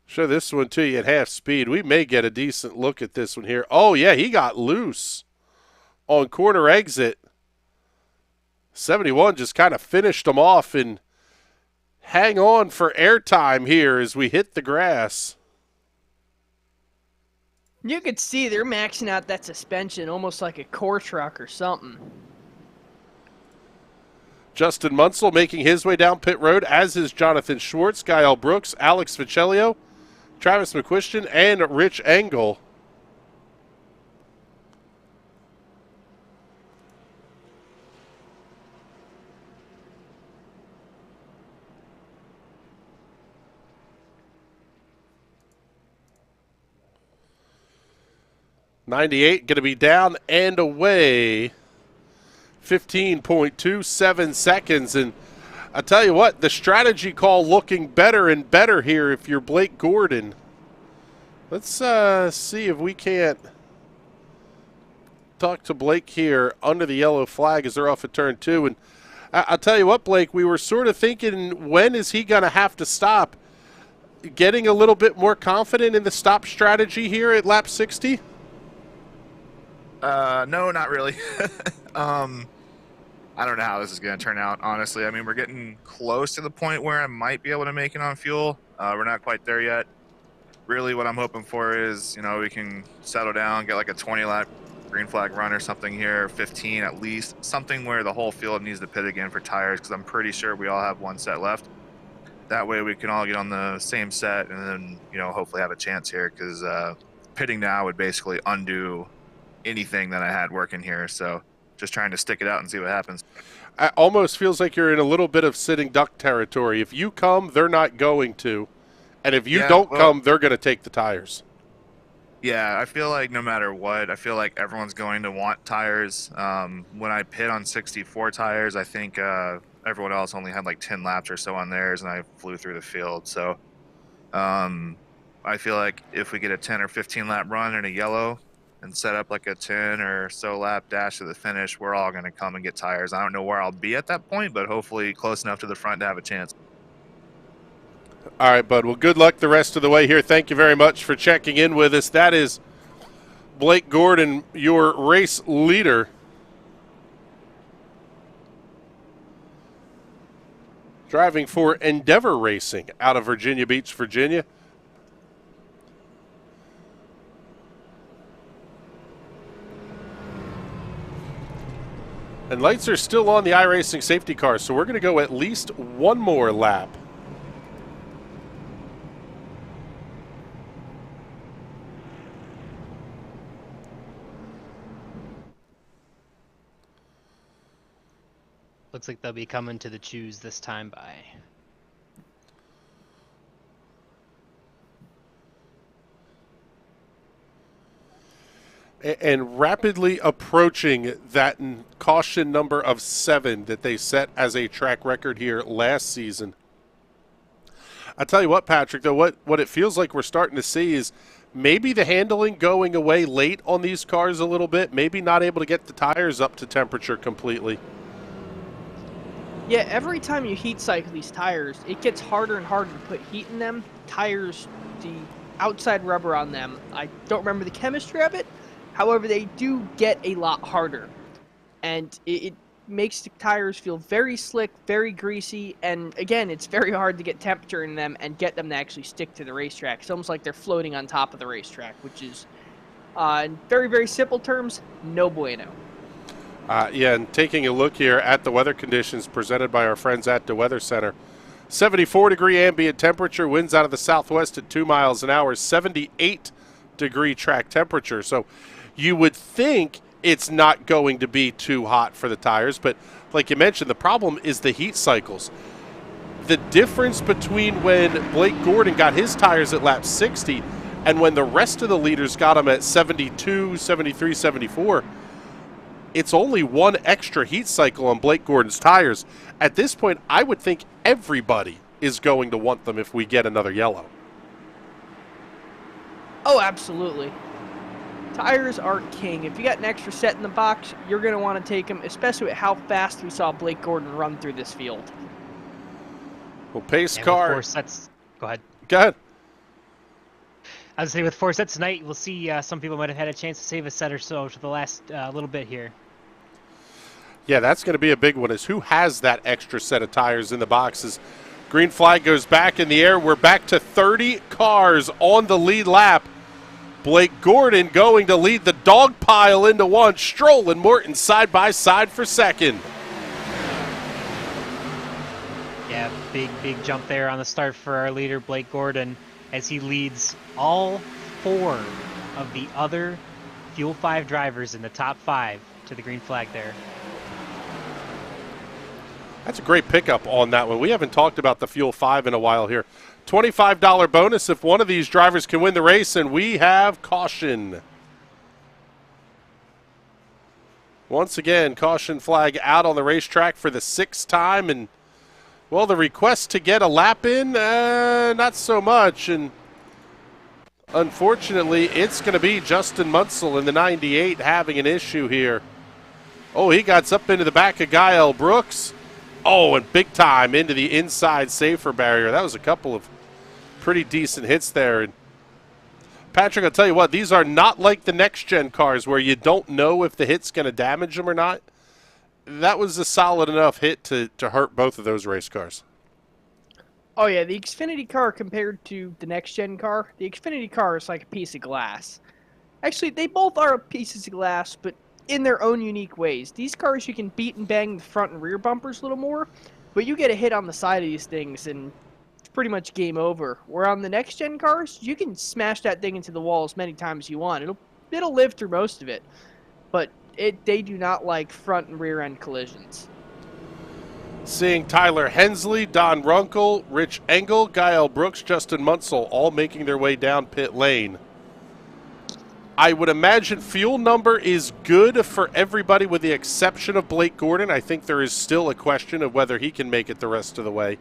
Show this one to you at half speed. We may get a decent look at this one here. Oh, yeah, he got loose on corner exit. 71 just kind of finished him off, and hang on for airtime here as we hit the grass. You could see they're maxing out that suspension almost like a core truck or something. Justin Munsell making his way down pit road, as is Jonathan Schwartz, Guile Brooks, Alex Vicelio, Travis McQuiston, and Rich Engel. '98 going to be down and away. 15.27 seconds. And I tell you what, the strategy call looking better and better here if you're Blake Gordon. Let's see if we can't talk to Blake here under the yellow flag as they're off at turn 2. And I'll tell you what, Blake, we were sort of thinking, when is he going to have to stop? Getting a little bit more confident in the stop strategy here at lap 60? No, not really. I don't know how this is going to turn out, honestly. I mean, we're getting close to the point where I might be able to make it on fuel. We're not quite there yet. Really, what I'm hoping for is, we can settle down, get like a 20-lap green flag run or something here, 15 at least, something where the whole field needs to pit again for tires, because I'm pretty sure we all have one set left. That way we can all get on the same set and then, you know, hopefully have a chance here, because pitting now would basically undo anything that I had working here. So just trying to stick it out and see what happens. It almost feels like you're in a little bit of sitting duck territory. If you come, they're not going to. And if you don't come, they're going to take the tires. Yeah, I feel like no matter what, I feel like everyone's going to want tires. When I pit on 64 tires, I think everyone else only had like 10 laps or so on theirs, and I flew through the field. So I feel like if we get a 10 or 15 lap run in a yellow and set up like a 10 or so lap dash to the finish, we're all going to come and get tires. I don't know where I'll be at that point, but hopefully close enough to the front to have a chance. All right, bud. Well, good luck the rest of the way here. Thank you very much for checking in with us. That is Blake Gordon, your race leader. Driving for Endeavor Racing out of Virginia Beach, Virginia. And lights are still on the iRacing safety car, so we're going to go at least one more lap. Looks like they'll be coming to the choose this time by. And rapidly approaching that caution number of 7 that they set as a track record here last season. I tell you what, Patrick, though, what it feels like we're starting to see is maybe the handling going away late on these cars a little bit, maybe not able to get the tires up to temperature completely. Yeah, every time you heat cycle these tires, it gets harder and harder to put heat in them. Tires, the outside rubber on them, I don't remember the chemistry of it. However, they do get a lot harder. And it makes the tires feel very slick, very greasy, and again, it's very hard to get temperature in them and get them to actually stick to the racetrack. It's almost like they're floating on top of the racetrack, which is, in very, very simple terms, no bueno. Yeah, and taking a look here at the weather conditions presented by our friends at the Weather Center. 74-degree ambient temperature, winds out of the southwest at 2 miles an hour, 78-degree track temperature. So you would think it's not going to be too hot for the tires, but like you mentioned, the problem is the heat cycles. The difference between when Blake Gordon got his tires at lap 60 and when the rest of the leaders got them at 72, 73, 74, it's only one extra heat cycle on Blake Gordon's tires. At this point, I would think everybody is going to want them if we get another yellow. Oh, absolutely. Tires are king. If you got an extra set in the box, you're going to want to take them, especially with how fast we saw Blake Gordon run through this field. Well, pace And car. with 4 sets. Go ahead. Go ahead. I was saying with 4 sets tonight, we'll see some people might have had a chance to save a set or so to the last little bit here. Yeah, that's going to be a big one, is who has that extra set of tires in the boxes. Green flag goes back in the air. We're back to 30 cars on the lead lap. Blake Gordon going to lead the dog pile into 1. Stroll and Morton side by side for second. Yeah, big jump there on the start for our leader, Blake Gordon, as he leads all 4 of the other Fuel 5 drivers in the top 5 to the green flag there. That's a great pickup on that one. We haven't talked about the Fuel 5 in a while here. $25 bonus if one of these drivers can win the race, and we have caution. Once again, caution flag out on the racetrack for the 6th time, and, well, the request to get a lap in, not so much, and unfortunately, it's going to be Justin Munsell in the 98 having an issue here. Oh, he got up into the back of Gael Brooks. Oh, and big time into the inside safer barrier. That was a couple of pretty decent hits there. And Patrick, I'll tell you what, these are not like the next-gen cars where you don't know if the hit's going to damage them or not. That was a solid enough hit to hurt both of those race cars. Oh, yeah, the Xfinity car compared to the next-gen car, the Xfinity car is like a piece of glass. Actually, they both are pieces of glass, but in their own unique ways. These cars, you can beat and bang the front and rear bumpers a little more, but you get a hit on the side of these things, and it's pretty much game over. Where on the next-gen cars, you can smash that thing into the wall as many times as you want. It'll live through most of it, but they do not like front and rear end collisions. Seeing Tyler Hensley, Don Runkle, Rich Engel, Gael Brooks, Justin Munsell all making their way down pit lane. I would imagine fuel number is good for everybody with the exception of Blake Gordon. I think there is still a question of whether he can make it the rest of the way.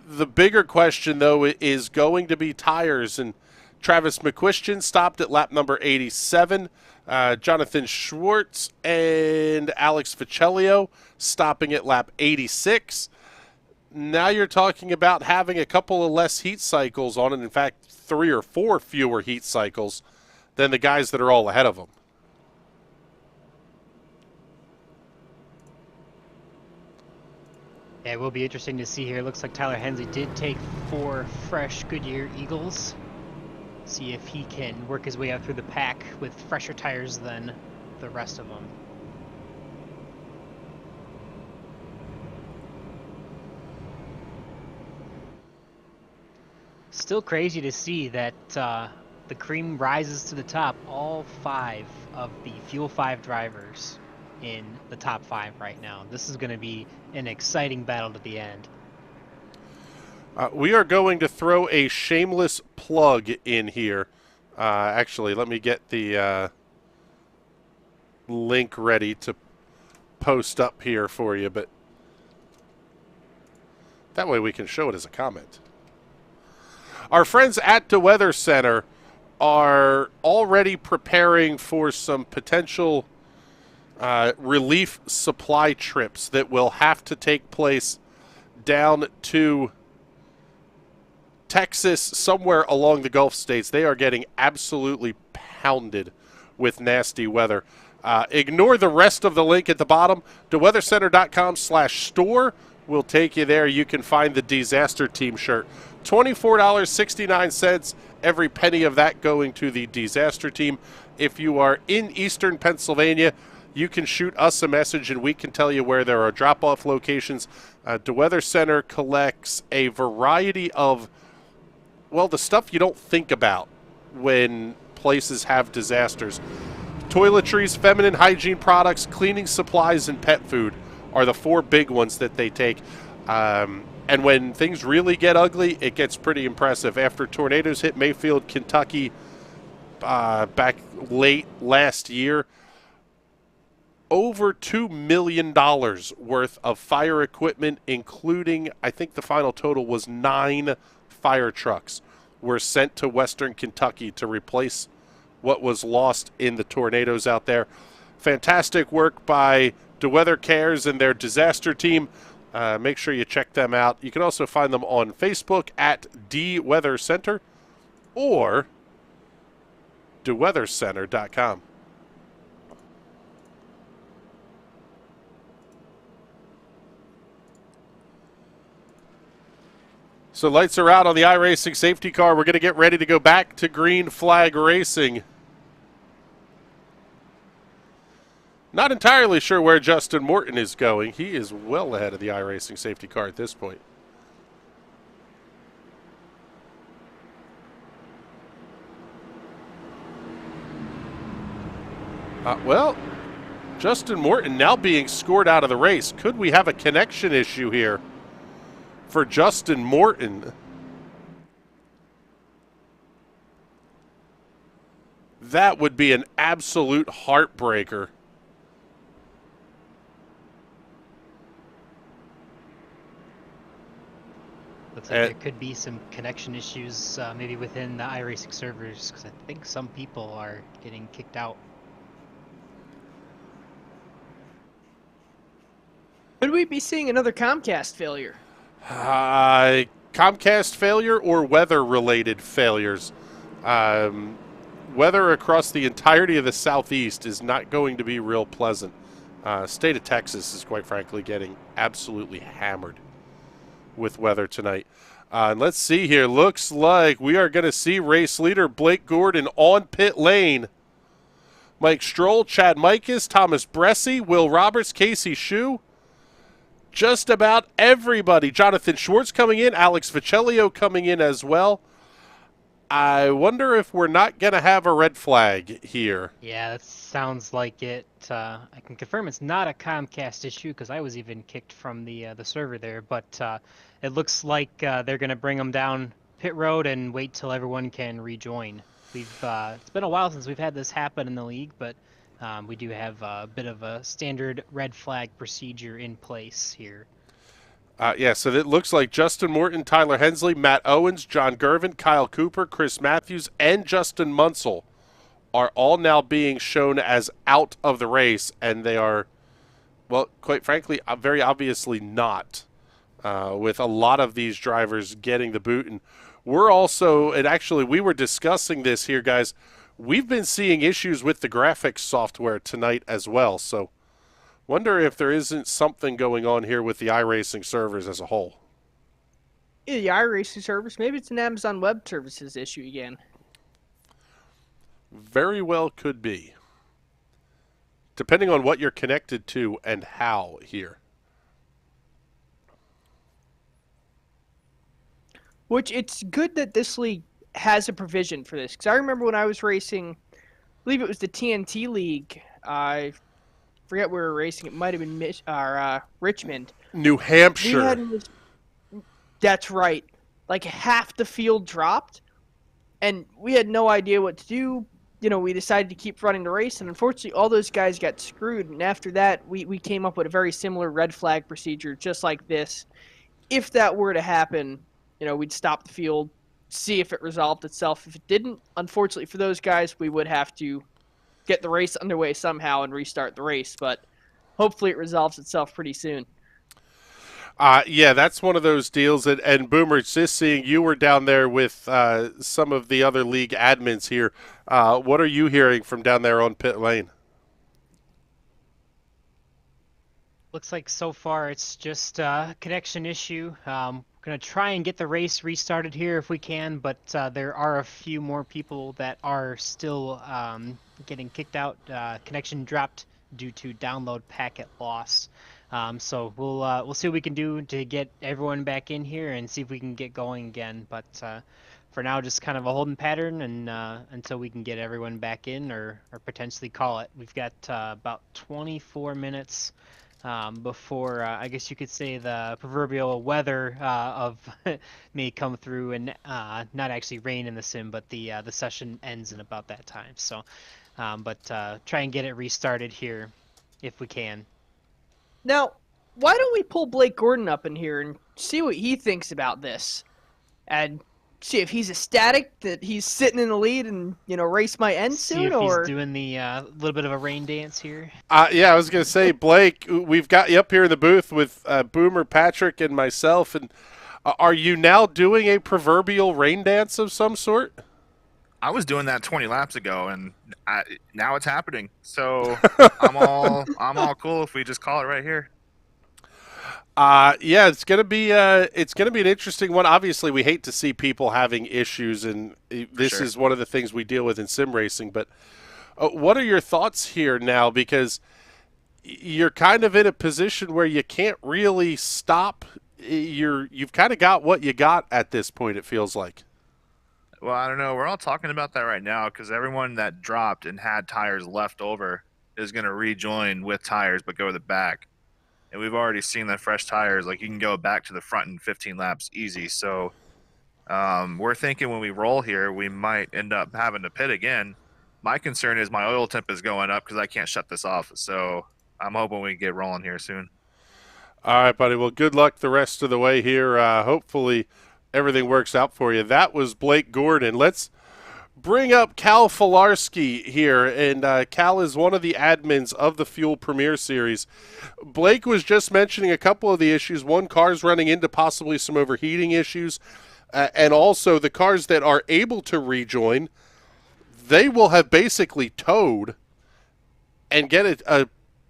The bigger question, though, is going to be tires. And Travis McQuistion stopped at lap number 87. Jonathan Schwartz and Alex Ficellio stopping at lap 86. Now you're talking about having a couple of less heat cycles on it. In fact, 3 or 4 fewer heat cycles than the guys that are all ahead of them. Yeah, it will be interesting to see here. Looks like Tyler Hensley did take 4 fresh Goodyear Eagles. See if he can work his way up through the pack with fresher tires than the rest of them. Still crazy to see that the cream rises to the top. All 5 of the Fuel 5 drivers in the top 5 right now. This is going to be an exciting battle to the end. We are going to throw a shameless plug in here. Actually, let me get the link ready to post up here for you, but that way we can show it as a comment. Our friends at the Weather Center are already preparing for some potential relief supply trips that will have to take place down to Texas, somewhere along the Gulf states. They are getting absolutely pounded with nasty weather. Ignore the rest of the link at the bottom. theweathercenter.com/store will take you there. You can find the Disaster Team shirt. $24.69, every penny of that going to the Disaster Team. If you are in eastern Pennsylvania, you can shoot us a message and we can tell you where there are drop-off locations. The Weather Center collects a variety of, well, the stuff you don't think about when places have disasters. Toiletries, feminine hygiene products, cleaning supplies, and pet food are the 4 big ones that they take. And when things really get ugly, it gets pretty impressive. After tornadoes hit Mayfield, Kentucky back late last year, over $2 million worth of fire equipment, including, I think the final total was 9 fire trucks, were sent to Western Kentucky to replace what was lost in the tornadoes out there. Fantastic work by DeWeather Cares and their disaster team. Make sure you check them out. You can also find them on Facebook at DeWeather Center or DeWeatherCenter.com. So lights are out on the iRacing safety car. We're going to get ready to go back to green flag racing. Not entirely sure where Justin Morton is going. He is well ahead of the iRacing safety car at this point. Well, Justin Morton now being scored out of the race. Could we have a connection issue here for Justin Morton? That would be an absolute heartbreaker. Looks like there could be some connection issues maybe within the iRacing servers, because I think some people are getting kicked out. Could we be seeing another Comcast failure? Comcast failure or weather-related failures. Weather across the entirety of the Southeast is not going to be real pleasant. State of Texas is quite frankly getting absolutely hammered with weather tonight. And let's see here. Looks like we are going to see race leader Blake Gordon on pit lane. Mike Stroll, Chad Mikas, Thomas Bressie, Will Roberts, Casey Shue. Just about everybody. Jonathan Schwartz coming in, Alex Vicellio coming in as well. I wonder if we're not going to have a red flag here. Yeah, that sounds like it. I can confirm it's not a Comcast issue because I was even kicked from the server there. But it looks like they're going to bring them down pit road and wait till everyone can rejoin. It's been a while since we've had this happen in the league, but we do have a bit of a standard red flag procedure in place here. Yeah, so it looks like Justin Morton, Tyler Hensley, Matt Owens, John Gervin, Kyle Cooper, Chris Matthews, and Justin Munsell are all now being shown as out of the race, and they are, well, quite frankly, very obviously not, with a lot of these drivers getting the boot. And we're also, and actually we were discussing this here, guys, we've been seeing issues with the graphics software tonight as well, so wonder if there isn't something going on here with the iRacing servers as a whole. Yeah, the iRacing service. Maybe it's an Amazon Web Services issue again. Very well could be. Depending on what you're connected to and how here. Which it's good that this league has a provision for this. Because I remember when I was racing, I believe it was the TNT League. I forget where we were racing. It might have been Richmond. New Hampshire. That's right. Like half the field dropped, and we had no idea what to do. You know, we decided to keep running the race, and unfortunately all those guys got screwed. And after that, we came up with a very similar red flag procedure, just like this. If that were to happen, you know, we'd stop the field, see if it resolved itself. If it didn't, unfortunately for those guys, we would have to get the race underway somehow and restart the race, but hopefully it resolves itself pretty soon. Yeah, that's one of those deals. And Boomer, just seeing you were down there with some of the other league admins here. What are you hearing from down there on pit lane? Looks like so far it's just a connection issue. We're going to try and get the race restarted here if we can, but there are a few more people that are still getting kicked out. Connection dropped due to download packet loss. So we'll see what we can do to get everyone back in here and see if we can get going again. But for now, just kind of a holding pattern and until we can get everyone back in or potentially call it. We've got about 24 minutes before I guess you could say the proverbial weather of may come through and not actually rain in the sim, but the session ends in about that time. So, but try and get it restarted here if we can. Now, why don't we pull Blake Gordon up in here and see what he thinks about this, and see if he's ecstatic that he's sitting in the lead and, you know, race might end See soon, if or he's doing the little bit of a rain dance here. Yeah, I was going to say, Blake, we've got you up here in the booth with Boomer, Patrick, and myself. And are you now doing a proverbial rain dance of some sort? I was doing that 20 laps ago, and now it's happening. So I'm all cool if we just call it right here. Yeah, it's gonna be an interesting one. Obviously, we hate to see people having issues, and this is one of the things we deal with in sim racing. But what are your thoughts here now? Because you're kind of in a position where you can't really stop. You've kind of got what you got at this point. It feels like. Well, I don't know. We're all talking about that right now because everyone that dropped and had tires left over is going to rejoin with tires but go to the back. And we've already seen that fresh tires, like you can go back to the front in 15 laps easy. So we're thinking when we roll here, we might end up having to pit again. My concern is my oil temp is going up because I can't shut this off. So I'm hoping we get rolling here soon. All right, buddy. Well, good luck the rest of the way here. Hopefully everything works out for you. That was Blake Gordon. Let's bring up Cal Filarski here, and Cal is one of the admins of the Fuel Premier Series. Blake was just mentioning a couple of the issues. One, cars running into possibly some overheating issues, and also the cars that are able to rejoin, they will have basically towed and get a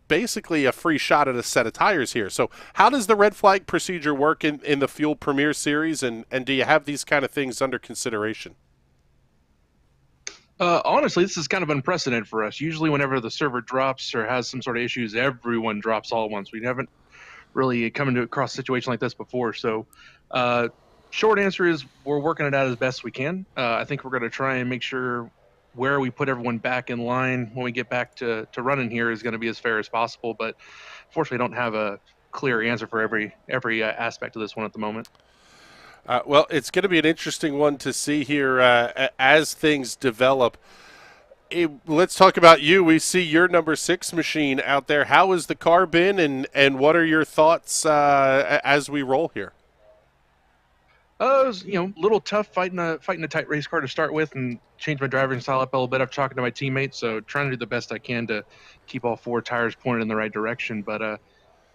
basically a free shot at a set of tires here. So how does the red flag procedure work in the Fuel Premier Series, and do you have these kind of things under consideration? Honestly, this is kind of unprecedented for us. Usually whenever the server drops or has some sort of issues, everyone drops all at once. We haven't really come across a situation like this before. So short answer is we're working it out as best we can. I think we're going to try and make sure where we put everyone back in line when we get back to running here is going to be as fair as possible. But fortunately, I don't have a clear answer for every aspect of this one at the moment. Well, it's going to be an interesting one to see here as things develop. Let's talk about you. We see your number 6 machine out there. How has the car been, and what are your thoughts as we roll here? It was, a little tough fighting a tight race car to start with and change my driving style up a little bit after talking to my teammates. So trying to do the best I can to keep all 4 tires pointed in the right direction. But I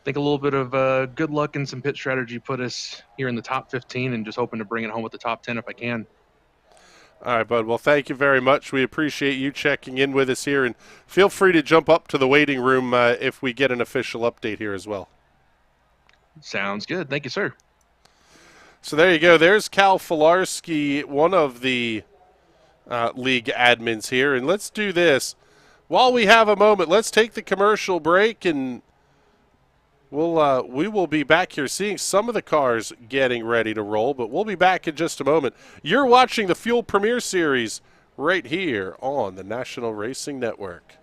think a little bit of good luck and some pit strategy put us here in the top 15, and just hoping to bring it home with the top 10 if I can. All right, bud. Well, thank you very much. We appreciate you checking in with us here, and feel free to jump up to the waiting room if we get an official update here as well. Sounds good. Thank you, sir. So there you go. There's Cal Filarski, one of the league admins here. And let's do this. While we have a moment, let's take the commercial break, and we will be back here seeing some of the cars getting ready to roll, but we'll be back in just a moment. You're watching the Fuel Premier Series right here on the National Racing Network.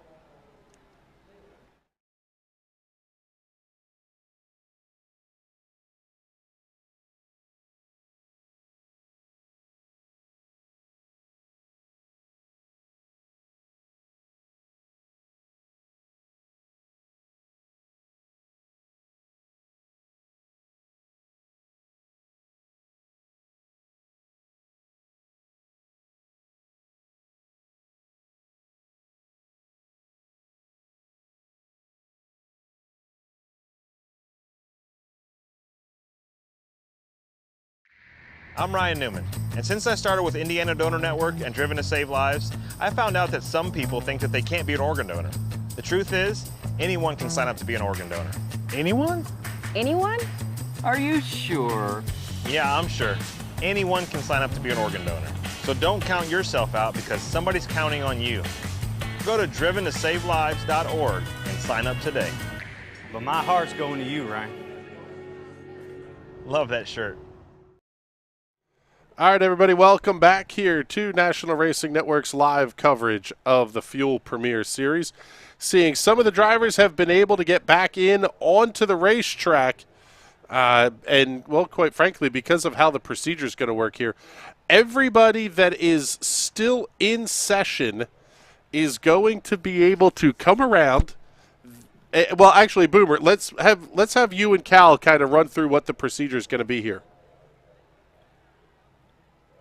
I'm Ryan Newman, and since I started with Indiana Donor Network and Driven to Save Lives, I found out that some people think that they can't be an organ donor. The truth is, anyone can sign up to be an organ donor. Anyone? Anyone? Are you sure? Yeah, I'm sure. Anyone can sign up to be an organ donor. So don't count yourself out, because somebody's counting on you. Go to driventosavelives.org and sign up today. But my heart's going to you, Ryan. Love that shirt. All right, everybody, welcome back here to National Racing Network's live coverage of the Fuel Premier Series. Seeing some of the drivers have been able to get back in onto the racetrack, and, well, quite frankly, because of how the procedure is going to work here, everybody that is still in session is going to be able to come around. Well, actually, Boomer, let's have you and Cal kind of run through what the procedure is going to be here.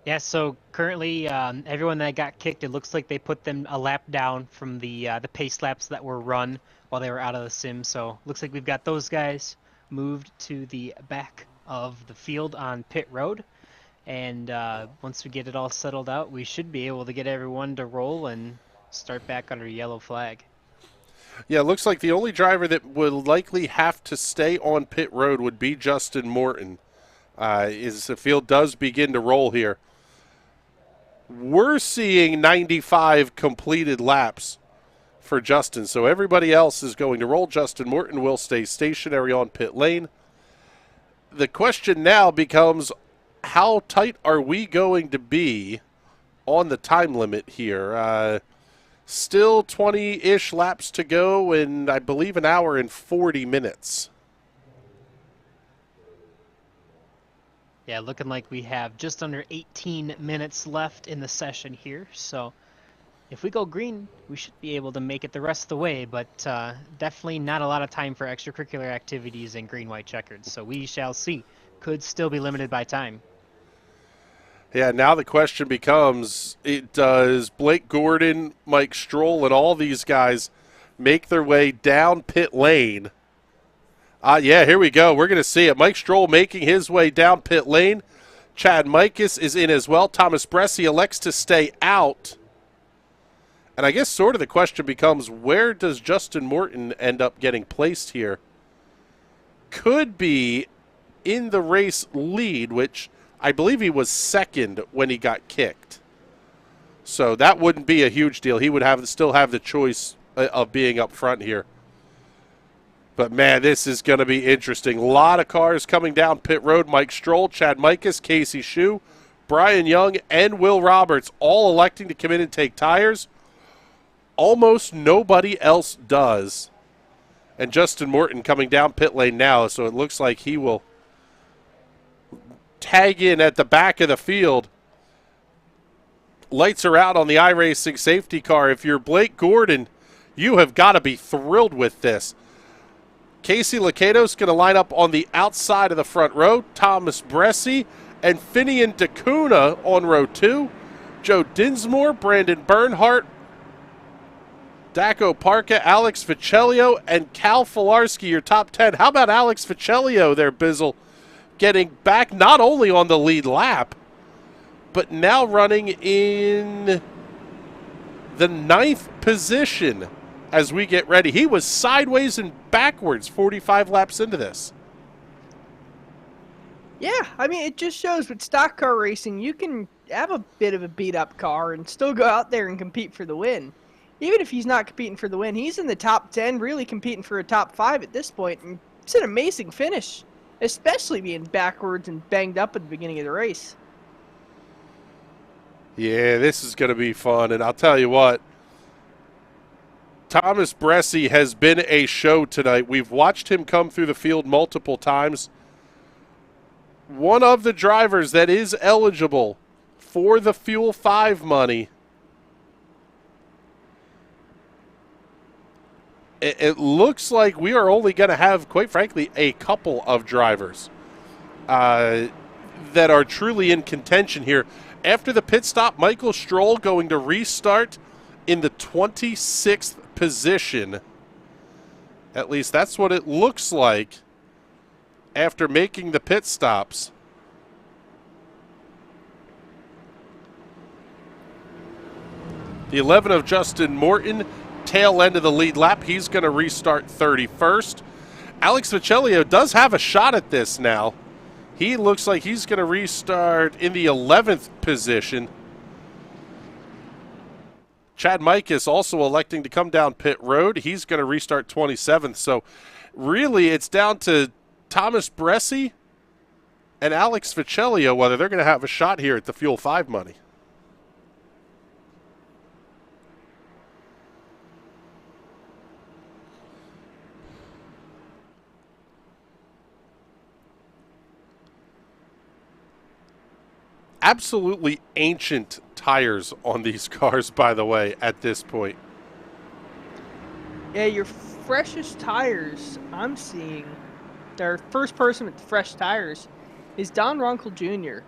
Yeah, so currently everyone that got kicked, it looks like they put them a lap down from the pace laps that were run while they were out of the sim. So looks like we've got those guys moved to the back of the field on pit road. And once we get it all settled out, we should be able to get everyone to roll and start back under yellow flag. Yeah, it looks like the only driver that will likely have to stay on pit road would be Justin Morton. As the field does begin to roll here. We're seeing 95 completed laps for Justin, so everybody else is going to roll. Justin Morton will stay stationary on pit lane. The question now becomes, how tight are we going to be on the time limit here? Still 20-ish laps to go, and I believe an hour and 40 minutes. Yeah, looking like we have just under 18 minutes left in the session here. So if we go green, we should be able to make it the rest of the way, but definitely not a lot of time for extracurricular activities in green-white checkered. So we shall see. Could still be limited by time. Yeah, now the question becomes, does Blake Gordon, Mike Stroll, and all these guys make their way down pit lane? Yeah, here we go. We're going to see it. Mike Stroll making his way down pit lane. Chad Mikus is in as well. Thomas Bressi elects to stay out. And I guess sort of the question becomes, where does Justin Morton end up getting placed here? Could be in the race lead, which I believe he was second when he got kicked. So that wouldn't be a huge deal. He would still have the choice of being up front here. But, man, this is going to be interesting. A lot of cars coming down pit road. Mike Stroll, Chad Mikas, Casey Shue, Brian Young, and Will Roberts all electing to come in and take tires. Almost nobody else does. And Justin Morton coming down pit lane now, so it looks like he will tag in at the back of the field. Lights are out on the iRacing safety car. If you're Blake Gordon, you have got to be thrilled with this. Casey Lakatos going to line up on the outside of the front row. Thomas Bressi and Finian DeCuna on row 2. Joe Dinsmore, Brandon Bernhardt, Daco Parka, Alex Ficellio, and Cal Filarski, your top 10. How about Alex Ficellio there, Bizzle, getting back not only on the lead lap, but now running in the 9th position as we get ready. He was sideways and backwards 45 laps into this. Yeah, I mean, it just shows with stock car racing, you can have a bit of a beat-up car and still go out there and compete for the win. Even if he's not competing for the win, he's in the top 10, really competing for a top 5 at this point, and it's an amazing finish, especially being backwards and banged up at the beginning of the race. Yeah, this is going to be fun, and I'll tell you what, Thomas Bressi has been a show tonight. We've watched him come through the field multiple times. One of the drivers that is eligible for the Fuel 5 money. It looks like we are only going to have, quite frankly, a couple of drivers that are truly in contention here. After the pit stop, Michael Stroll going to restart in the 26th position. At least that's what it looks like after making the pit stops. The 11 of Justin Morton, tail end of the lead lap. He's going to restart 31st. Alex Ficellio does have a shot at this now. He looks like he's going to restart in the 11th position. Chad Mikas also electing to come down pit road. He's going to restart 27th. So really it's down to Thomas Bressi and Alex Ficellio whether they're going to have a shot here at the Fuel 5 money. Absolutely ancient tires on these cars, by the way, at this point. Yeah, your freshest tires I'm seeing, their first person with fresh tires, is Don Runkle Jr.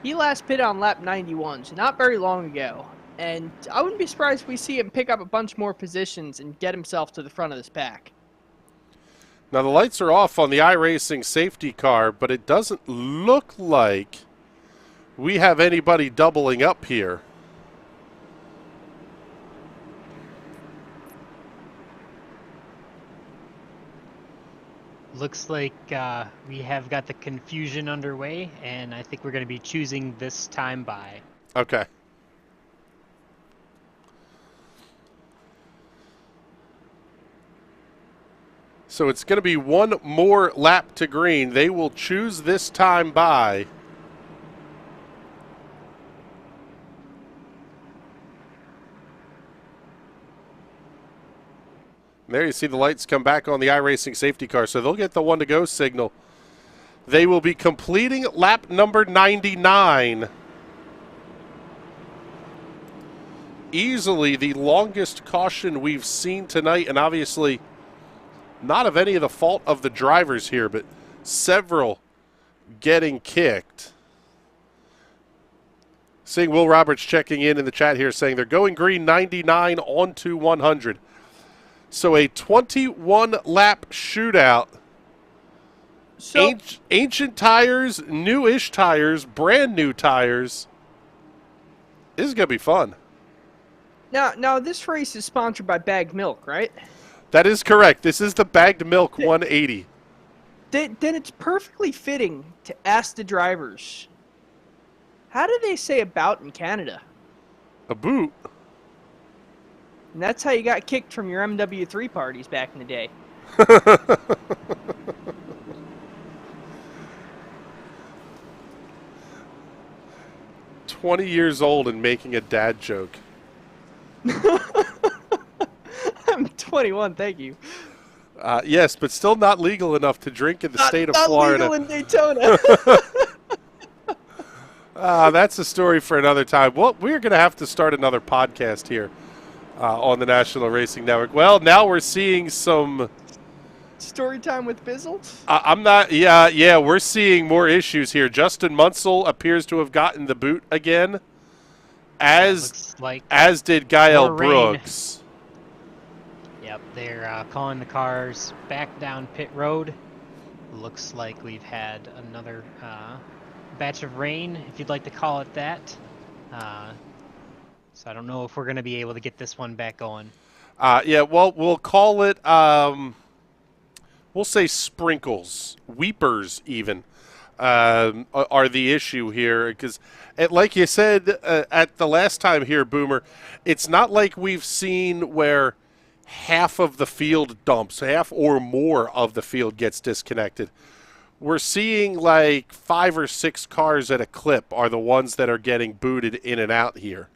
He last pitted on lap 91, so not very long ago. And I wouldn't be surprised if we see him pick up a bunch more positions and get himself to the front of this pack. Now the lights are off on the iRacing safety car, but it doesn't look like we have anybody doubling up here. Looks like we have got the confusion underway, and I think we're going to be choosing this time by. Okay. So it's going to be one more lap to green. They will choose this time by. There you see the lights come back on the iRacing safety car, so they'll get the one to go signal. They will be completing lap number 99. Easily the longest caution we've seen tonight, and obviously not of any of the fault of the drivers here, but several getting kicked. Seeing Will Roberts checking in the chat here saying they're going green 99 onto 100. So a 21-lap shootout. So, Ancient tires, new-ish tires, brand new tires. This is going to be fun. Now this race is sponsored by Bagged Milk, right? That is correct. This is the Bagged Milk 180. Then it's perfectly fitting to ask the drivers, how do they say about in Canada? A boot. And that's how you got kicked from your MW3 parties back in the day. 20 years old and making a dad joke. I'm 21, thank you. Yes, but still not legal enough to drink in the state of Florida. Not legal in Daytona. That's a story for another time. Well, we're going to have to start another podcast here on the National Racing Network. Well, now we're seeing some... Story time with Bizzle? I'm not... Yeah, we're seeing more issues here. Justin Munsell appears to have gotten the boot again, as did Gael Brooks. Yep, they're calling the cars back down pit road. Looks like we've had another batch of rain, if you'd like to call it that. So I don't know if we're going to be able to get this one back going. Yeah, well, we'll call it, we'll say sprinkles, weepers even, are the issue here. Because, like you said at the last time here, Boomer, it's not like we've seen where half of the field dumps, half or more of the field gets disconnected. We're seeing like 5 or 6 cars at a clip are the ones that are getting booted in and out here.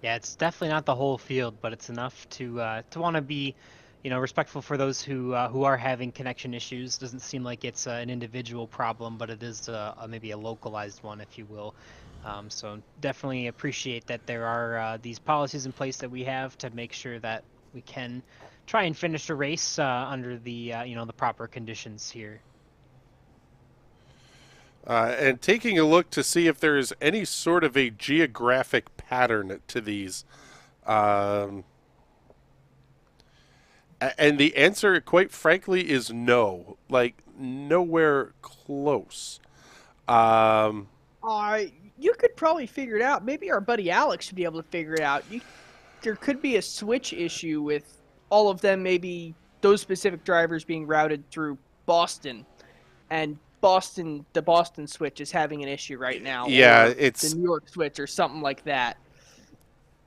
Yeah, it's definitely not the whole field, but it's enough to want to be, respectful for those who are having connection issues. Doesn't seem like it's an individual problem, but it is maybe a localized one, if you will. So definitely appreciate that there are these policies in place that we have to make sure that we can try and finish a race under the the proper conditions here. And taking a look to see if there is any sort of a geographic pattern to these. And the answer, quite frankly, is no. Like, nowhere close. You could probably figure it out. Maybe our buddy Alex should be able to figure it out. There could be a switch issue with all of them, maybe those specific drivers being routed through Boston. And the Boston switch is having an issue right now. Yeah, or it's the New York switch or something like that.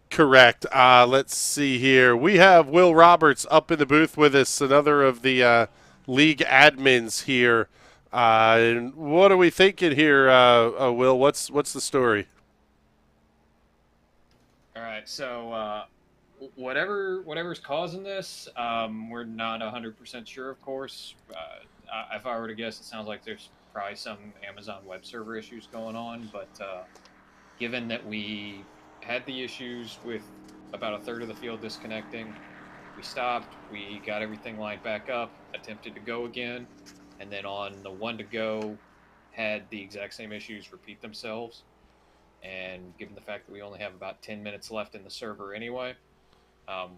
Correct. Let's see here. We have Will Roberts up in the booth with us, another of the league admins here. And what are we thinking here, Will? What's the story? All right, so whatever's causing this, we're not 100% sure, of course. If I were to guess, it sounds like there's probably some Amazon web server issues going on, but given that we had the issues with about a third of the field disconnecting, we stopped, we got everything lined back up, attempted to go again, and then on the one to go, had the exact same issues repeat themselves. And given the fact that we only have about 10 minutes left in the server anyway,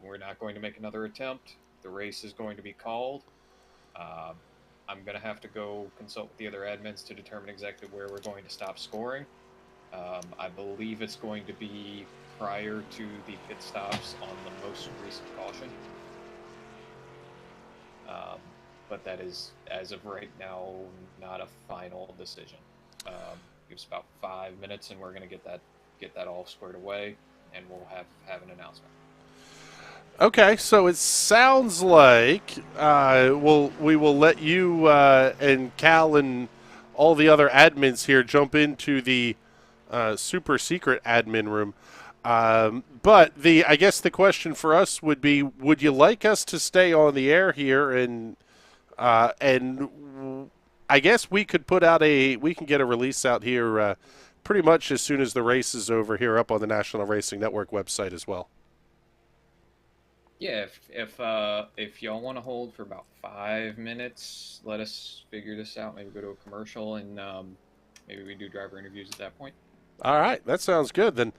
we're not going to make another attempt. The race is going to be called. I'm going to have to go consult with the other admins to determine exactly where we're going to stop scoring. I believe it's going to be prior to the pit stops on the most recent caution. But that is, as of right now, not a final decision. Give us about 5 minutes, and we're going to get that all squared away, and we'll have an announcement. Okay, so it sounds like we will let you and Cal and all the other admins here jump into the super secret admin room. But I guess the question for us would be, would you like us to stay on the air here and I guess we could we can get a release out here pretty much as soon as the race is over here up on the National Racing Network website as well. Yeah, if y'all want to hold for about 5 minutes, let us figure this out. Maybe go to a commercial, and maybe we do driver interviews at that point. All right, that sounds good. Then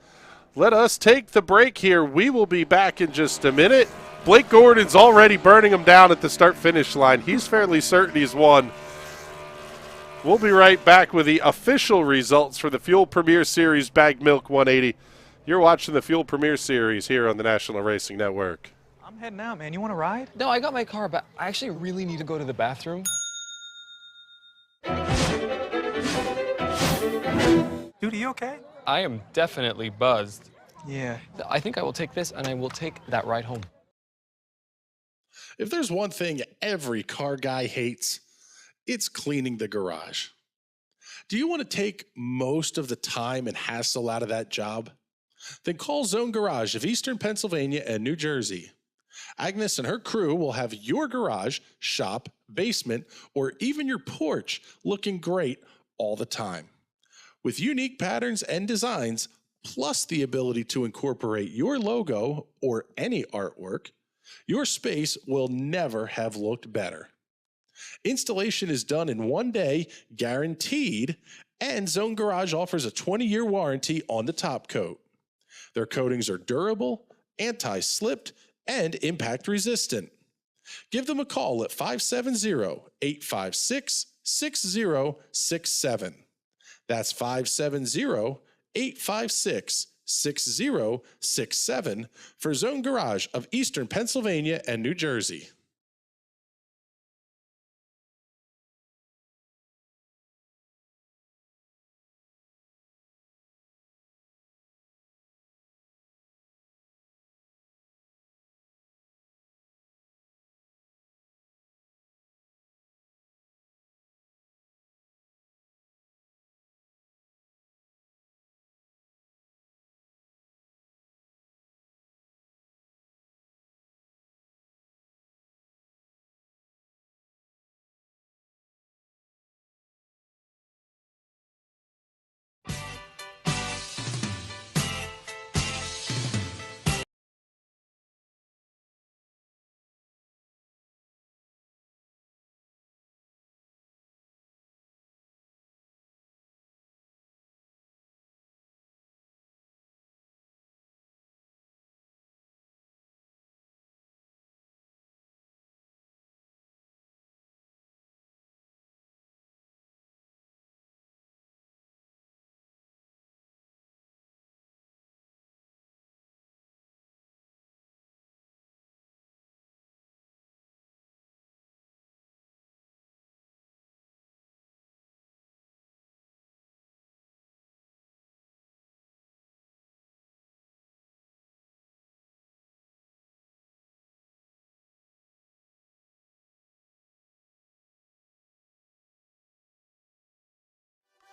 let us take the break here. We will be back in just a minute. Blake Gordon's already burning them down at the start-finish line. He's fairly certain he's won. We'll be right back with the official results for the Fuel Premier Series Bagged Milk 180. You're watching the Fuel Premier Series here on the National Racing Network. I'm heading out, man. You want to ride? No, I got my car, but I actually really need to go to the bathroom. Dude, are you okay? I am definitely buzzed. Yeah. I think I will take this, and I will take that ride home. If there's one thing every car guy hates, it's cleaning the garage. Do you want to take most of the time and hassle out of that job? Then call Zone Garage of Eastern Pennsylvania and New Jersey. Agnes and her crew will have your garage, shop, basement, or even your porch looking great all the time. With unique patterns and designs, plus the ability to incorporate your logo or any artwork, your space will never have looked better. Installation is done in 1 day, guaranteed, and Zone Garage offers a 20-year warranty on the top coat. Their coatings are durable, anti-slipped, and impact resistant. Give them a call at 570-856-6067. That's 570-856-6067 for Zone Garage of Eastern Pennsylvania and New Jersey.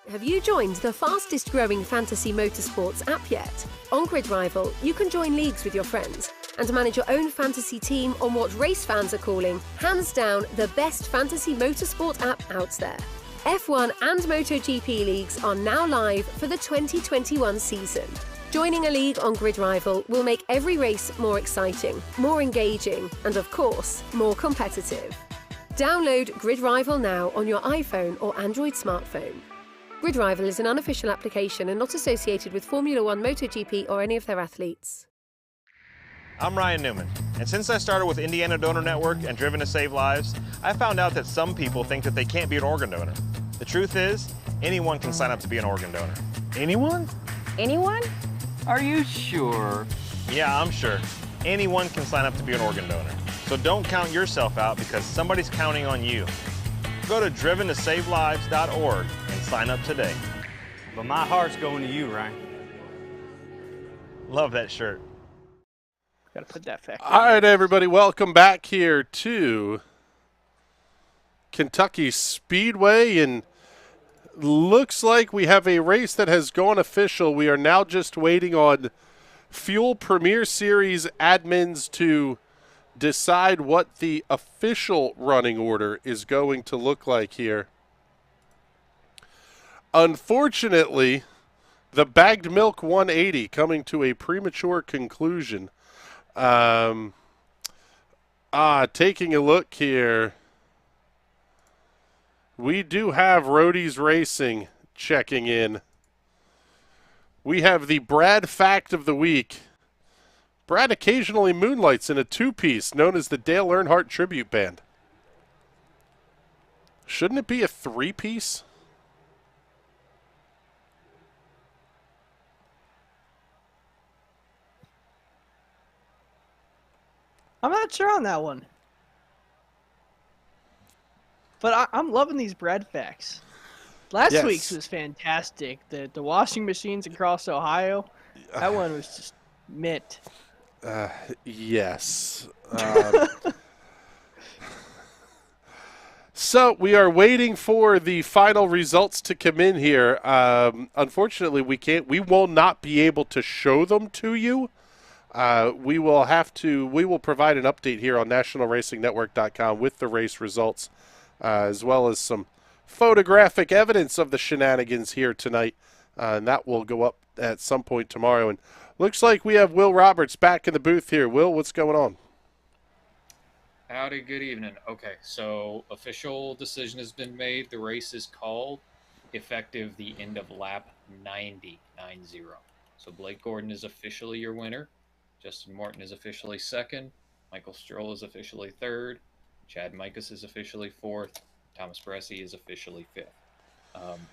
Have you joined the fastest growing fantasy motorsports app yet? On Grid Rival, you can join leagues with your friends and manage your own fantasy team on what race fans are calling, hands down, the best fantasy motorsport app out there. F1 and MotoGP leagues are now live for the 2021 season. Joining a league on Grid Rival will make every race more exciting, more engaging, and of course, more competitive. Download Grid Rival now on your iPhone or Android smartphone. Grid Rival is an unofficial application and not associated with Formula One, MotoGP, or any of their athletes. I'm Ryan Newman, and since I started with Indiana Donor Network and Driven to Save Lives, I found out that some people think that they can't be an organ donor. The truth is, anyone can sign up to be an organ donor. Anyone? Anyone? Are you sure? Yeah, I'm sure. Anyone can sign up to be an organ donor. So don't count yourself out because somebody's counting on you. Go to driventosavelives.org and sign up today. But my heart's going to you, Ryan. Love that shirt. Gotta put that fact. All right, everybody, welcome back here to Kentucky Speedway, and looks like we have a race that has gone official. We are now just waiting on Fuel Premier Series admins to decide what the official running order is going to look like here. Unfortunately, the Bagged Milk 180 coming to a premature conclusion. Taking a look here, we do have Roadies Racing checking in. We have the Brad Fact of the Week. Brad occasionally moonlights in a two-piece known as the Dale Earnhardt Tribute Band. Shouldn't it be a three-piece? I'm not sure on that one. But I'm loving these bread facts. Last week's was fantastic. The washing machines across Ohio, that one was just mint. Yes. So we are waiting for the final results to come in here. Unfortunately, we will not be able to show them to you. We will provide an update here on nationalracingnetwork.com with the race results, as well as some photographic evidence of the shenanigans here tonight. And that will go up at some point tomorrow. And looks like we have Will Roberts back in the booth here. Will, what's going on? Howdy, good evening. Okay, so official decision has been made. The race is called, effective the end of lap 90. So Blake Gordon is officially your winner. Justin Morton is officially second. Michael Stroll is officially third. Chad Mikas is officially fourth. Thomas Bressi is officially fifth.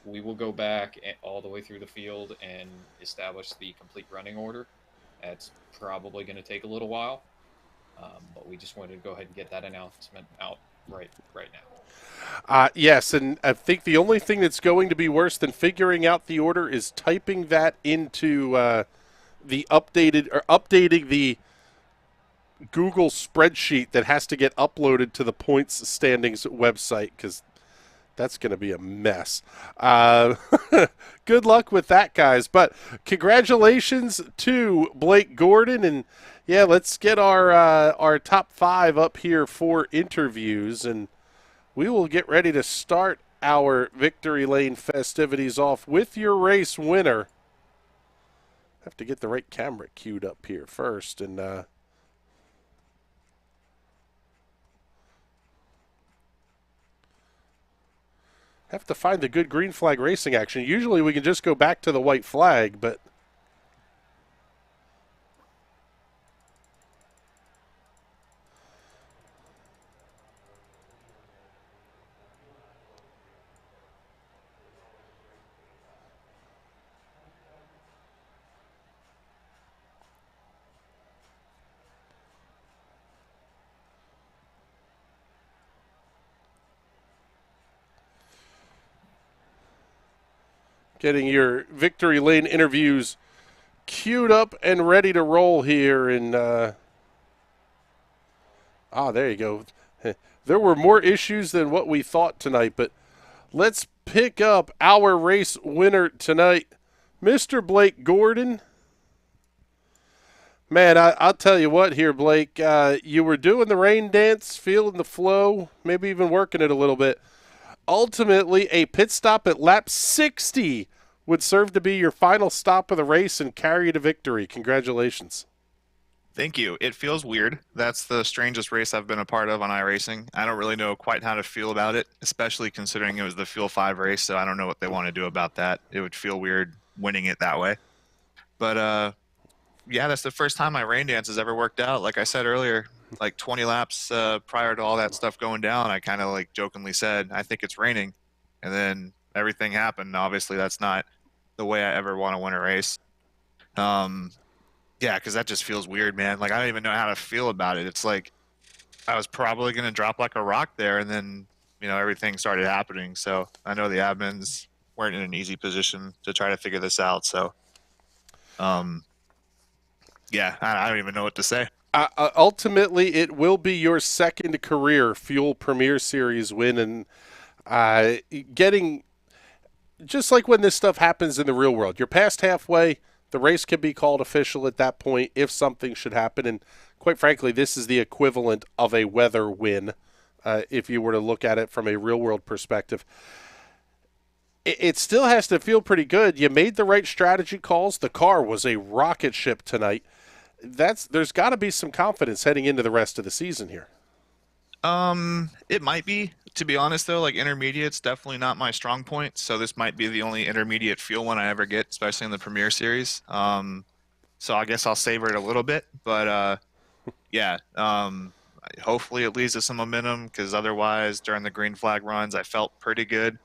We will go back all the way through the field and establish the complete running order. That's probably going to take a little while. But we just wanted to go ahead and get that announcement out right now. Yes, and I think the only thing that's going to be worse than figuring out the order is typing that into the updating the Google spreadsheet that has to get uploaded to the points standings website, because that's going to be a mess. Good luck with that, guys. But congratulations to Blake Gordon. And, yeah, let's get our top 5 up here for interviews. And we will get ready to start our Victory Lane festivities off with your race winner. Have to get the right camera queued up here first. And have to find the good green flag racing action. Usually we can just go back to the white flag, but getting your Victory Lane interviews queued up and ready to roll here. And there you go. There were more issues than what we thought tonight, but let's pick up our race winner tonight, Mr. Blake Gordon. Man, I'll tell you what here, Blake. You were doing the rain dance, feeling the flow, maybe even working it a little bit. Ultimately, a pit stop at lap 60 would serve to be your final stop of the race and carry you to victory. Congratulations. Thank you. It feels weird. That's the strangest race I've been a part of on iRacing. I don't really know quite how to feel about it, especially considering it was the Fuel 5 race, so I don't know what they want to do about that. It would feel weird winning it that way. But, yeah, that's the first time my rain dance has ever worked out. Like I said earlier, like 20 laps prior to all that stuff going down, I kind of like jokingly said, I think it's raining. And then everything happened. Obviously, that's not the way I ever want to win a race. Yeah, because that just feels weird, man. Like, I don't even know how to feel about it. It's like I was probably going to drop like a rock there, and then, you know, everything started happening. So I know the admins weren't in an easy position to try to figure this out. So, yeah, I don't even know what to say. Ultimately, it will be your second career Fuel Premier Series win, and getting just like when this stuff happens in the real world, you're past halfway. The race can be called official at that point if something should happen, and quite frankly, this is the equivalent of a weather win if you were to look at it from a real-world perspective. It still has to feel pretty good. You made the right strategy calls. The car was a rocket ship tonight. There's got to be some confidence heading into the rest of the season here. It might be. To be honest, though, like intermediate's definitely not my strong point, so this might be the only intermediate fuel one I ever get, especially in the Premier Series. So I guess I'll savor it a little bit, but yeah, hopefully it leads to some momentum, because otherwise during the green flag runs I felt pretty good.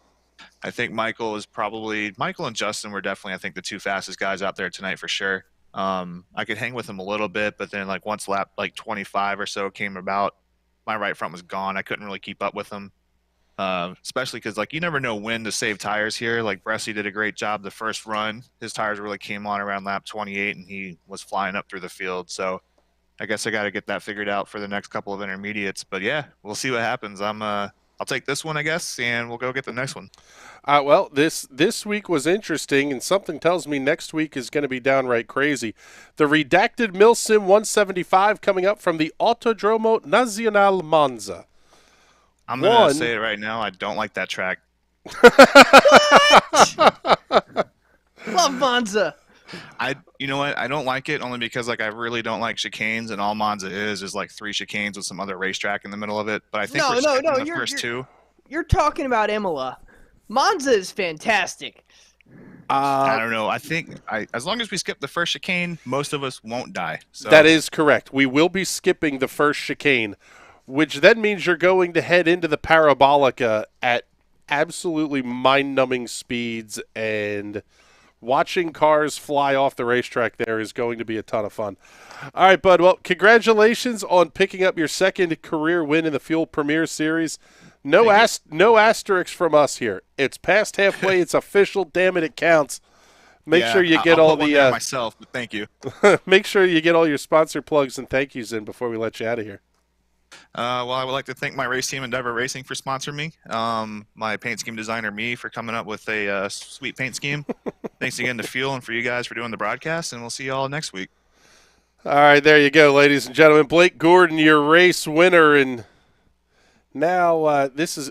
I think Michael and Justin were definitely, I think, the two fastest guys out there tonight for sure. I could hang with him a little bit, but then like once lap like 25 or so came about, my right front was gone. I couldn't really keep up with him. Especially because like you never know when to save tires here. Like Bressie did a great job the first run. His tires really came on around lap 28, and he was flying up through the field. So I guess I got to get that figured out for the next couple of intermediates. But yeah, we'll see what happens. I'll take this one, I guess, and we'll go get the next one. Well, this week was interesting, and something tells me next week is going to be downright crazy. The redacted Milsim 175 coming up from the Autodromo Nazionale Monza. I'm going to say it right now. I don't like that track. Love Monza. You know what? I don't like it only because like I really don't like chicanes, and all Monza is like 3 chicanes with some other racetrack in the middle of it. But I think we're skipping the first 2. You're talking about Imola. Monza is fantastic. I don't know. I think as long as we skip the first chicane, most of us won't die. So. That is correct. We will be skipping the first chicane, which then means you're going to head into the Parabolica at absolutely mind-numbing speeds, and watching cars fly off the racetrack there is going to be a ton of fun. All right, bud. Well, congratulations on picking up your second career win in the Fuel Premier Series. No asterisks from us here. It's past halfway. It's official. Damn it, it counts. Make sure you get I'll all put one the there myself, but thank you. make sure you get all your sponsor plugs and thank yous in before we let you out of here. Well, I would like to thank my race team, Endeavor Racing, for sponsoring me. My paint scheme designer, me, for coming up with a sweet paint scheme. Thanks again to Fuel and for you guys for doing the broadcast, and we'll see you all next week. All right, there you go, ladies and gentlemen. Blake Gordon, your race winner, and now this is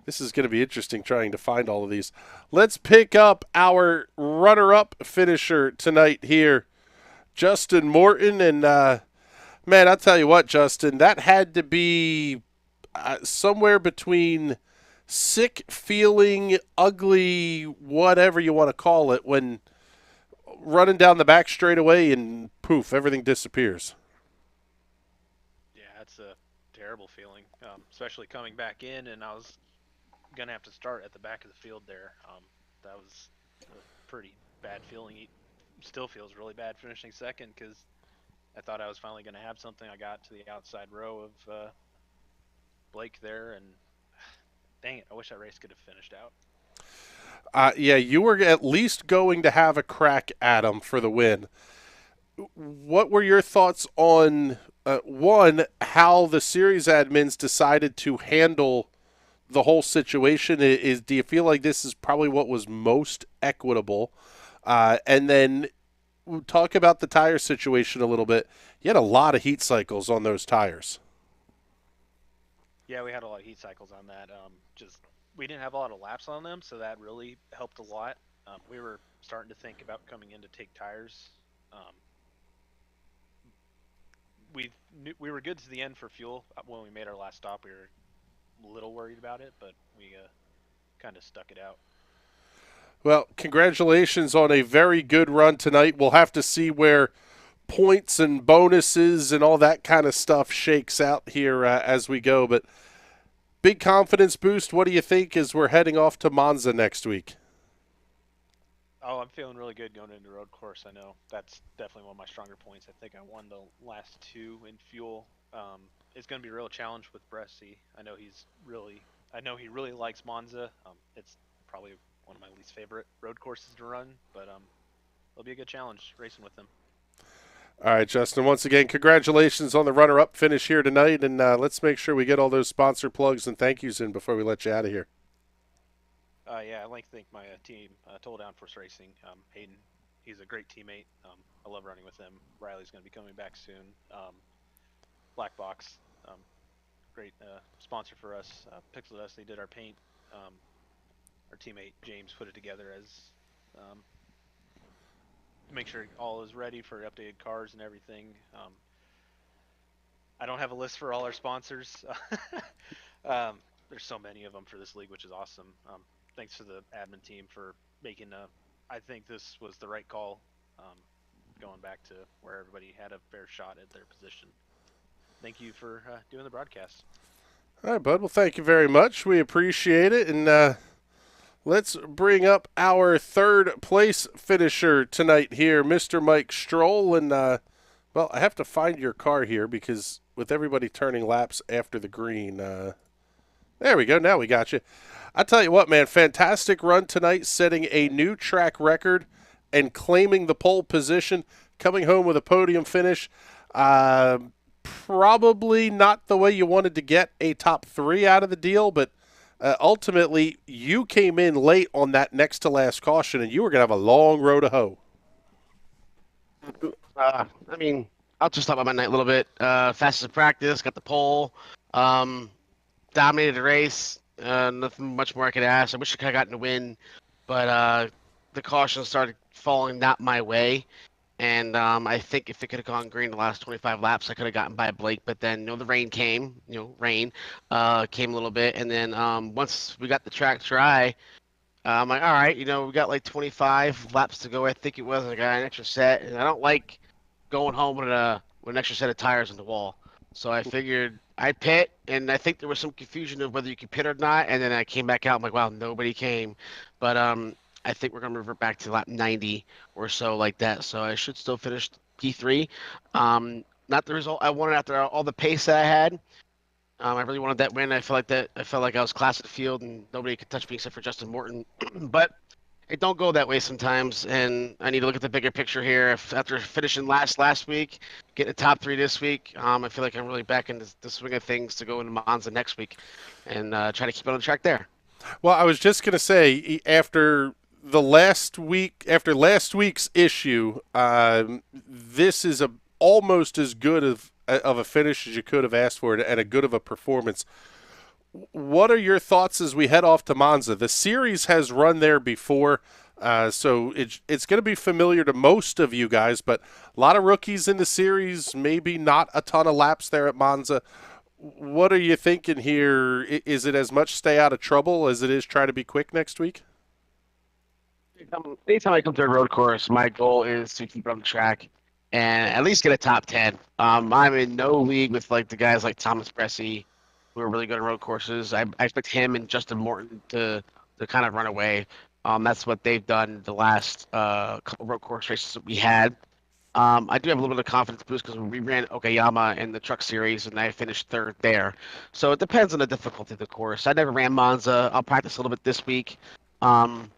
going to be interesting trying to find all of these. Let's pick up our runner-up finisher tonight here, Justin Morton, and man, I'll tell you what, Justin, that had to be somewhere between sick feeling, ugly, whatever you want to call it, when running down the back straightaway and poof, everything disappears. Yeah, it's a terrible feeling, especially coming back in, and I was going to have to start at the back of the field there. That was a pretty bad feeling. It still feels really bad finishing second because I thought I was finally going to have something. I got to the outside row of Blake there, and dang it, I wish that race could have finished out. Yeah, you were at least going to have a crack at him for the win. What were your thoughts on, one, how the series admins decided to handle the whole situation? Do you feel like this is probably what was most equitable? And then talk about the tire situation a little bit. You had a lot of heat cycles on those tires. Yeah, we had a lot of heat cycles on that. We didn't have a lot of laps on them, so that really helped a lot. We were starting to think about coming in to take tires. We were good to the end for fuel. When we made our last stop, we were a little worried about it, but we kind of stuck it out. Well, congratulations on a very good run tonight. We'll have to see where points and bonuses and all that kind of stuff shakes out here as we go. But big confidence boost. What do you think as we're heading off to Monza next week? Oh, I'm feeling really good going into road course. I know that's definitely one of my stronger points. I think I won the last 2 in fuel. It's going to be a real challenge with Bressie. I know he really likes Monza. It's probably one of my least favorite road courses to run, but it'll be a good challenge racing with him. All right, Justin, once again, congratulations on the runner-up finish here tonight, and let's make sure we get all those sponsor plugs and thank yous in before we let you out of here. Yeah, I'd like to thank my team, Total Downforce Racing. Hayden, he's a great teammate. I love running with him. Riley's going to be coming back soon. Black Box, great sponsor for us. Pixel Dust, they did our paint. Our teammate James put it together as to make sure all is ready for updated cars and everything. I don't have a list for all our sponsors. There's so many of them for this league, which is awesome. Thanks to the admin team for making I think this was the right call, going back to where everybody had a fair shot at their position. Thank you for doing the broadcast. All right, bud. Well, thank you very much. We appreciate it. And Let's bring up our third place finisher tonight here, Mr. Mike Stroll. And, well, I have to find your car here because with everybody turning laps after the green, there we go. Now we got you. I tell you what, man, fantastic run tonight, setting a new track record and claiming the pole position, coming home with a podium finish. Probably not the way you wanted to get a top 3 out of the deal, but ultimately you came in late on that next to last caution, and you were going to have a long road to hoe. I mean, I'll just talk about my night a little bit. Fastest practice, got the pole, dominated the race. Nothing much more I could ask. I wish I could have gotten a win, but the caution started falling not my way. And I think if it could have gone green the last 25 laps, I could have gotten by Blake. But then, the rain came. Rain came a little bit, and then once we got the track dry, I'm like, all right, we got like 25 laps to go. I think it was. I got an extra set, and I don't like going home with an extra set of tires on the wall. So I figured I'd pit, and I think there was some confusion of whether you could pit or not. And then I came back out. I'm like, wow, nobody came. But I think we're gonna revert back to lap 90 or so like that. So I should still finish P3. Not the result I wanted after all the pace that I had. I really wanted that win. I felt like I was class of the field, and nobody could touch me except for Justin Morton. But it don't go that way sometimes, and I need to look at the bigger picture here. After finishing last week, getting a top 3 this week, I feel like I'm really back in the swing of things to go into Monza next week, and try to keep it on the track there. Well, I was just going to say, after last week's issue, this is almost as good of a finish as you could have asked for, and a good of a performance. What are your thoughts as we head off to Monza? The series has run there before, so it's going to be familiar to most of you guys, but a lot of rookies in the series, maybe not a ton of laps there at Monza. What are you thinking here? Is it as much stay out of trouble as it is try to be quick next week? Anytime I come to a road course, my goal is to keep it on the track and at least get a top 10. I'm in no league with like the guys like Thomas Bresci, who are really good on road courses. I expect him and Justin Morton to kind of run away. That's what they've done the last couple road course races that we had. I do have a little bit of confidence boost because we ran Okayama in the truck series, and I finished 3rd there. So it depends on the difficulty of the course. I never ran Monza. I'll practice a little bit this week, and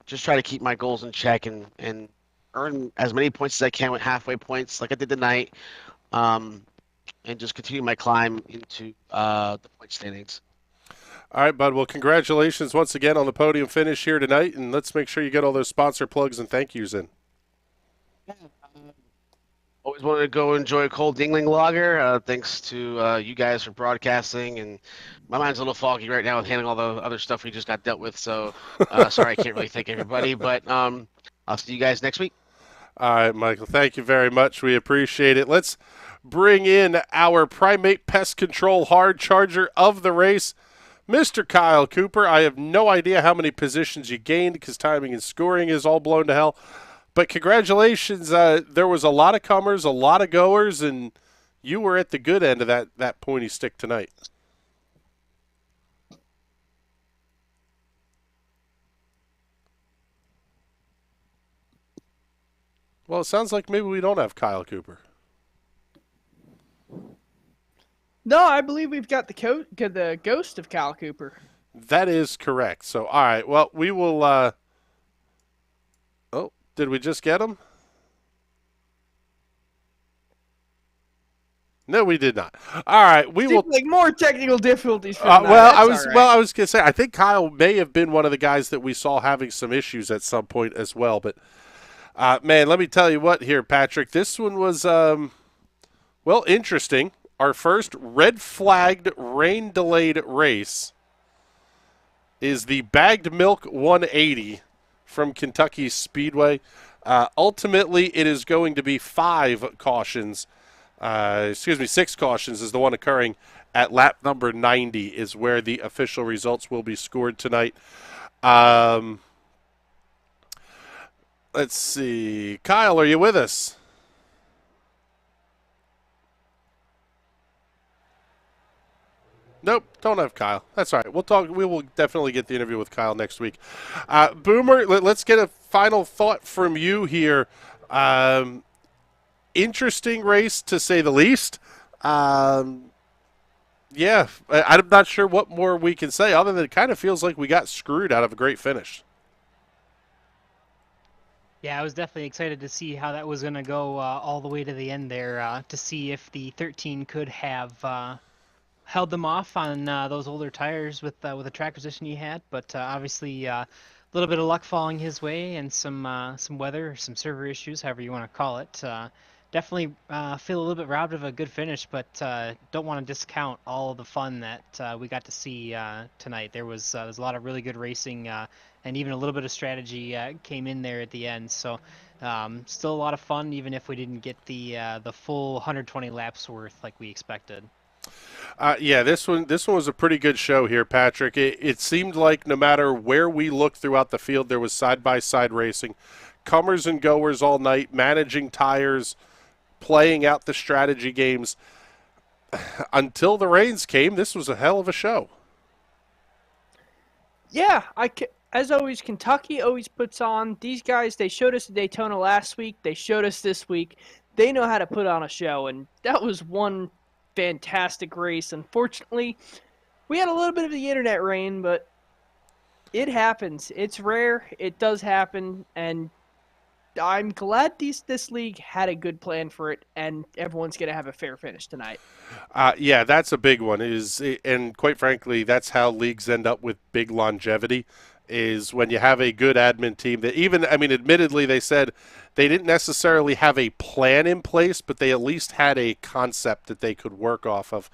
just try to keep my goals in check and earn as many points as I can with halfway points like I did tonight, and just continue my climb into the point standings. All right, bud. Well, congratulations once again on the podium finish here tonight, and let's make sure you get all those sponsor plugs and thank yous in. Always wanted to go enjoy a cold Dingling lager. Thanks to you guys for broadcasting, and my mind's a little foggy right now with handling all the other stuff we just got dealt with. So sorry, I can't really thank everybody, but I'll see you guys next week. All right, Michael. Thank you very much. We appreciate it. Let's bring in our Primate Pest Control hard charger of the race, Mr. Kyle Cooper. I have no idea how many positions you gained because timing and scoring is all blown to hell. But congratulations. There was a lot of comers, a lot of goers, and you were at the good end of that pointy stick tonight. Well, it sounds like maybe we don't have Kyle Cooper. No, I believe we've got the ghost of Kyle Cooper. That is correct. So, all right. Well, we will. Oh, did we just get him? No, we did not. All right, we will. Like more technical difficulties. For I was gonna say I think Kyle may have been one of the guys that we saw having some issues at some point as well. But man, let me tell you what here, Patrick. This one was well interesting. Our first red flagged, rain delayed race is the Bagged Milk 180 from Kentucky Speedway. Ultimately, it is going to be 6 cautions is the one occurring at lap number 90 is where the official results will be scored tonight. Let's see. Kyle, are you with us? Nope, don't have Kyle. That's all right. We'll talk. We will definitely get the interview with Kyle next week. Boomer, let's get a final thought from you here. Interesting race, to say the least. Yeah, I'm not sure what more we can say other than it kind of feels like we got screwed out of a great finish. Yeah, I was definitely excited to see how that was going to go all the way to the end there, to see if the 13 could have held them off on those older tires with the track position he had. But obviously, a little bit of luck falling his way and some weather, or some server issues, however you want to call it. Definitely feel a little bit robbed of a good finish, but don't want to discount all of the fun that we got to see tonight. There's a lot of really good racing, and even a little bit of strategy came in there at the end. So still a lot of fun, even if we didn't get the full 120 laps worth like we expected. Yeah, this one was a pretty good show here, Patrick. It seemed like no matter where we looked throughout the field, there was side-by-side racing, comers and goers all night, managing tires, playing out the strategy games. Until the rains came, this was a hell of a show. Yeah, as always, Kentucky always puts on. These guys, they showed us at Daytona last week. They showed us this week. They know how to put on a show, and that was one fantastic race. Unfortunately, we had a little bit of the internet rain, but it happens. It's rare. It does happen, and I'm glad this league had a good plan for it, and everyone's going to have a fair finish tonight. Yeah, that's a big one. And quite frankly, that's how leagues end up with big longevity, is when you have a good admin team that admittedly, they said they didn't necessarily have a plan in place, but they at least had a concept that they could work off of.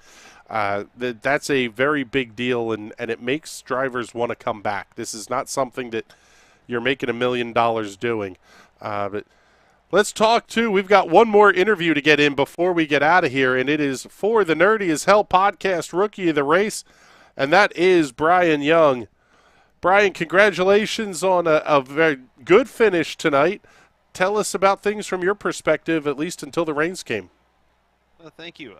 That's a very big deal, and it makes drivers want to come back. This is not something that you're making $1 million doing. But let's talk, too. We've got one more interview to get in before we get out of here, and it is for the Nerdy as Hell podcast Rookie of the Race, and that is Brian Young. Brian, congratulations on a very good finish tonight. Tell us about things from your perspective, at least until the rains came. Thank you.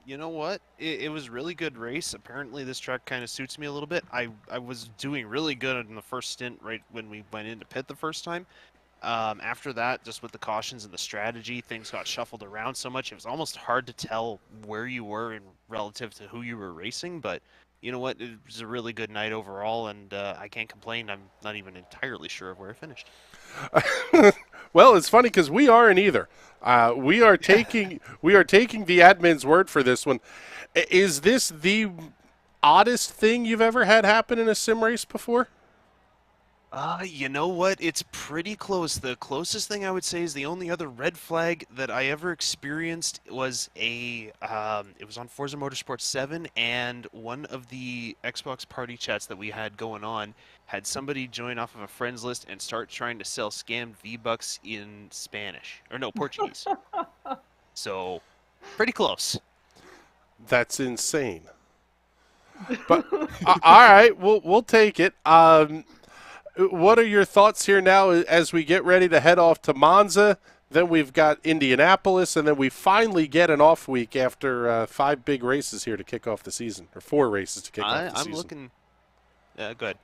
You know what? It was a really good race. Apparently this track kind of suits me a little bit. I was doing really good in the first stint right when we went into pit the first time. After that, just with the cautions and the strategy, things got shuffled around so much, it was almost hard to tell where you were in relative to who you were racing, but you know what? It was a really good night overall, and I can't complain. I'm not even entirely sure of where I finished. Well, it's funny because we aren't either. We are taking the admin's word for this one. Is this the oddest thing you've ever had happen in a sim race before? You know what? It's pretty close. The closest thing I would say is the only other red flag that I ever experienced was it was on Forza Motorsport 7, and one of the Xbox party chats that we had going on had somebody join off of a friends list and start trying to sell scammed V-Bucks in Spanish. Or no, Portuguese. So, pretty close. That's insane. But, all right, we'll take it. What are your thoughts here now as we get ready to head off to Monza? Then we've got Indianapolis, and then we finally get an off week after 5 big races here to kick off the season, or 4 races to kick off the season. I'm looking. Good.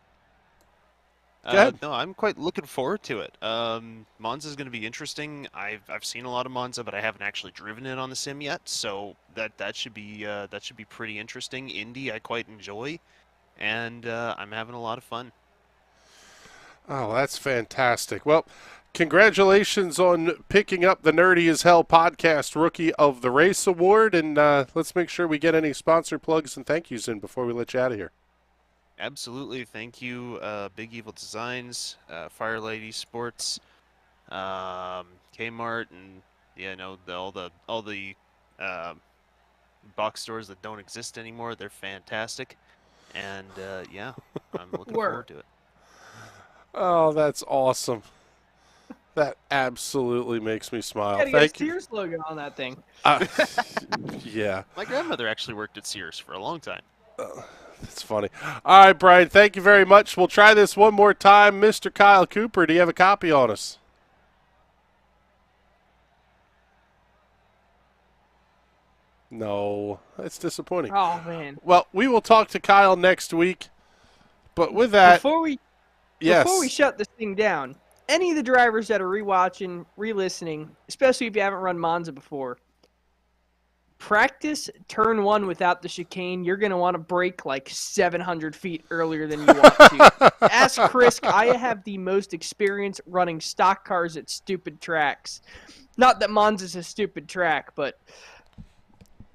Go ahead. No, I'm quite looking forward to it. Monza is going to be interesting. I've seen a lot of Monza, but I haven't actually driven it on the sim yet, so that should be pretty interesting. Indy, I quite enjoy, and I'm having a lot of fun. Oh, that's fantastic. Well, congratulations on picking up the Nerdy as Hell podcast Rookie of the Race Award, and let's make sure we get any sponsor plugs and thank yous in before we let you out of here. Absolutely. Thank you, Big Evil Designs, Firelight Esports, Kmart, and all the box stores that don't exist anymore. They're fantastic, and yeah, I'm looking forward to it. Oh, that's awesome. That absolutely makes me smile. Gotta get a Sears logo on that thing. Yeah. My grandmother actually worked at Sears for a long time. That's funny. All right, Brian, thank you very much. We'll try this one more time. Mr. Kyle Cooper, do you have a copy on us? No, that's disappointing. Oh man. Well, we will talk to Kyle next week. But with that, Before we shut this thing down, any of the drivers that are rewatching, re-listening, especially if you haven't run Monza before, practice turn 1 without the chicane. You're going to want to brake like 700 feet earlier than you want to. Ask Chris. I have the most experience running stock cars at stupid tracks. Not that Monza's a stupid track, but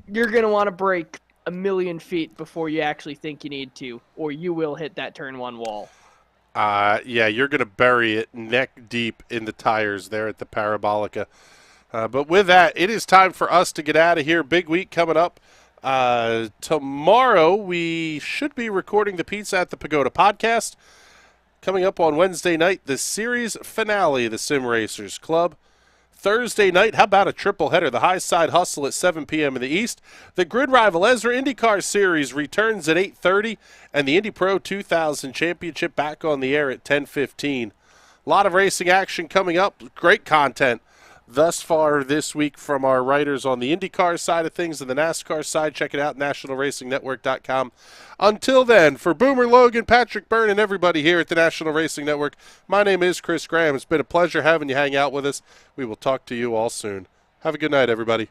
you're going to want to brake a million feet before you actually think you need to, or you will hit that turn 1 wall. Yeah, you're going to bury it neck deep in the tires there at the Parabolica. But with that, it is time for us to get out of here. Big week coming up. Tomorrow, we should be recording the Pizza at the Pagoda podcast. Coming up on Wednesday night, the series finale, the Sim Racers Club. Thursday night, how about a triple header? The High Side Hustle at 7 p.m. in the East. The Grid Rival Ezra IndyCar Series returns at 8:30, and the Indy Pro 2000 Championship back on the air at 10:15. A lot of racing action coming up. Great content thus far this week from our writers on the IndyCar side of things and the NASCAR side. Check it out, nationalracingnetwork.com. Until then, for Boomer Logan, Patrick Byrne, and everybody here at the National Racing Network, my name is Chris Graham. It's been a pleasure having you hang out with us. We will talk to you all soon. Have a good night, everybody.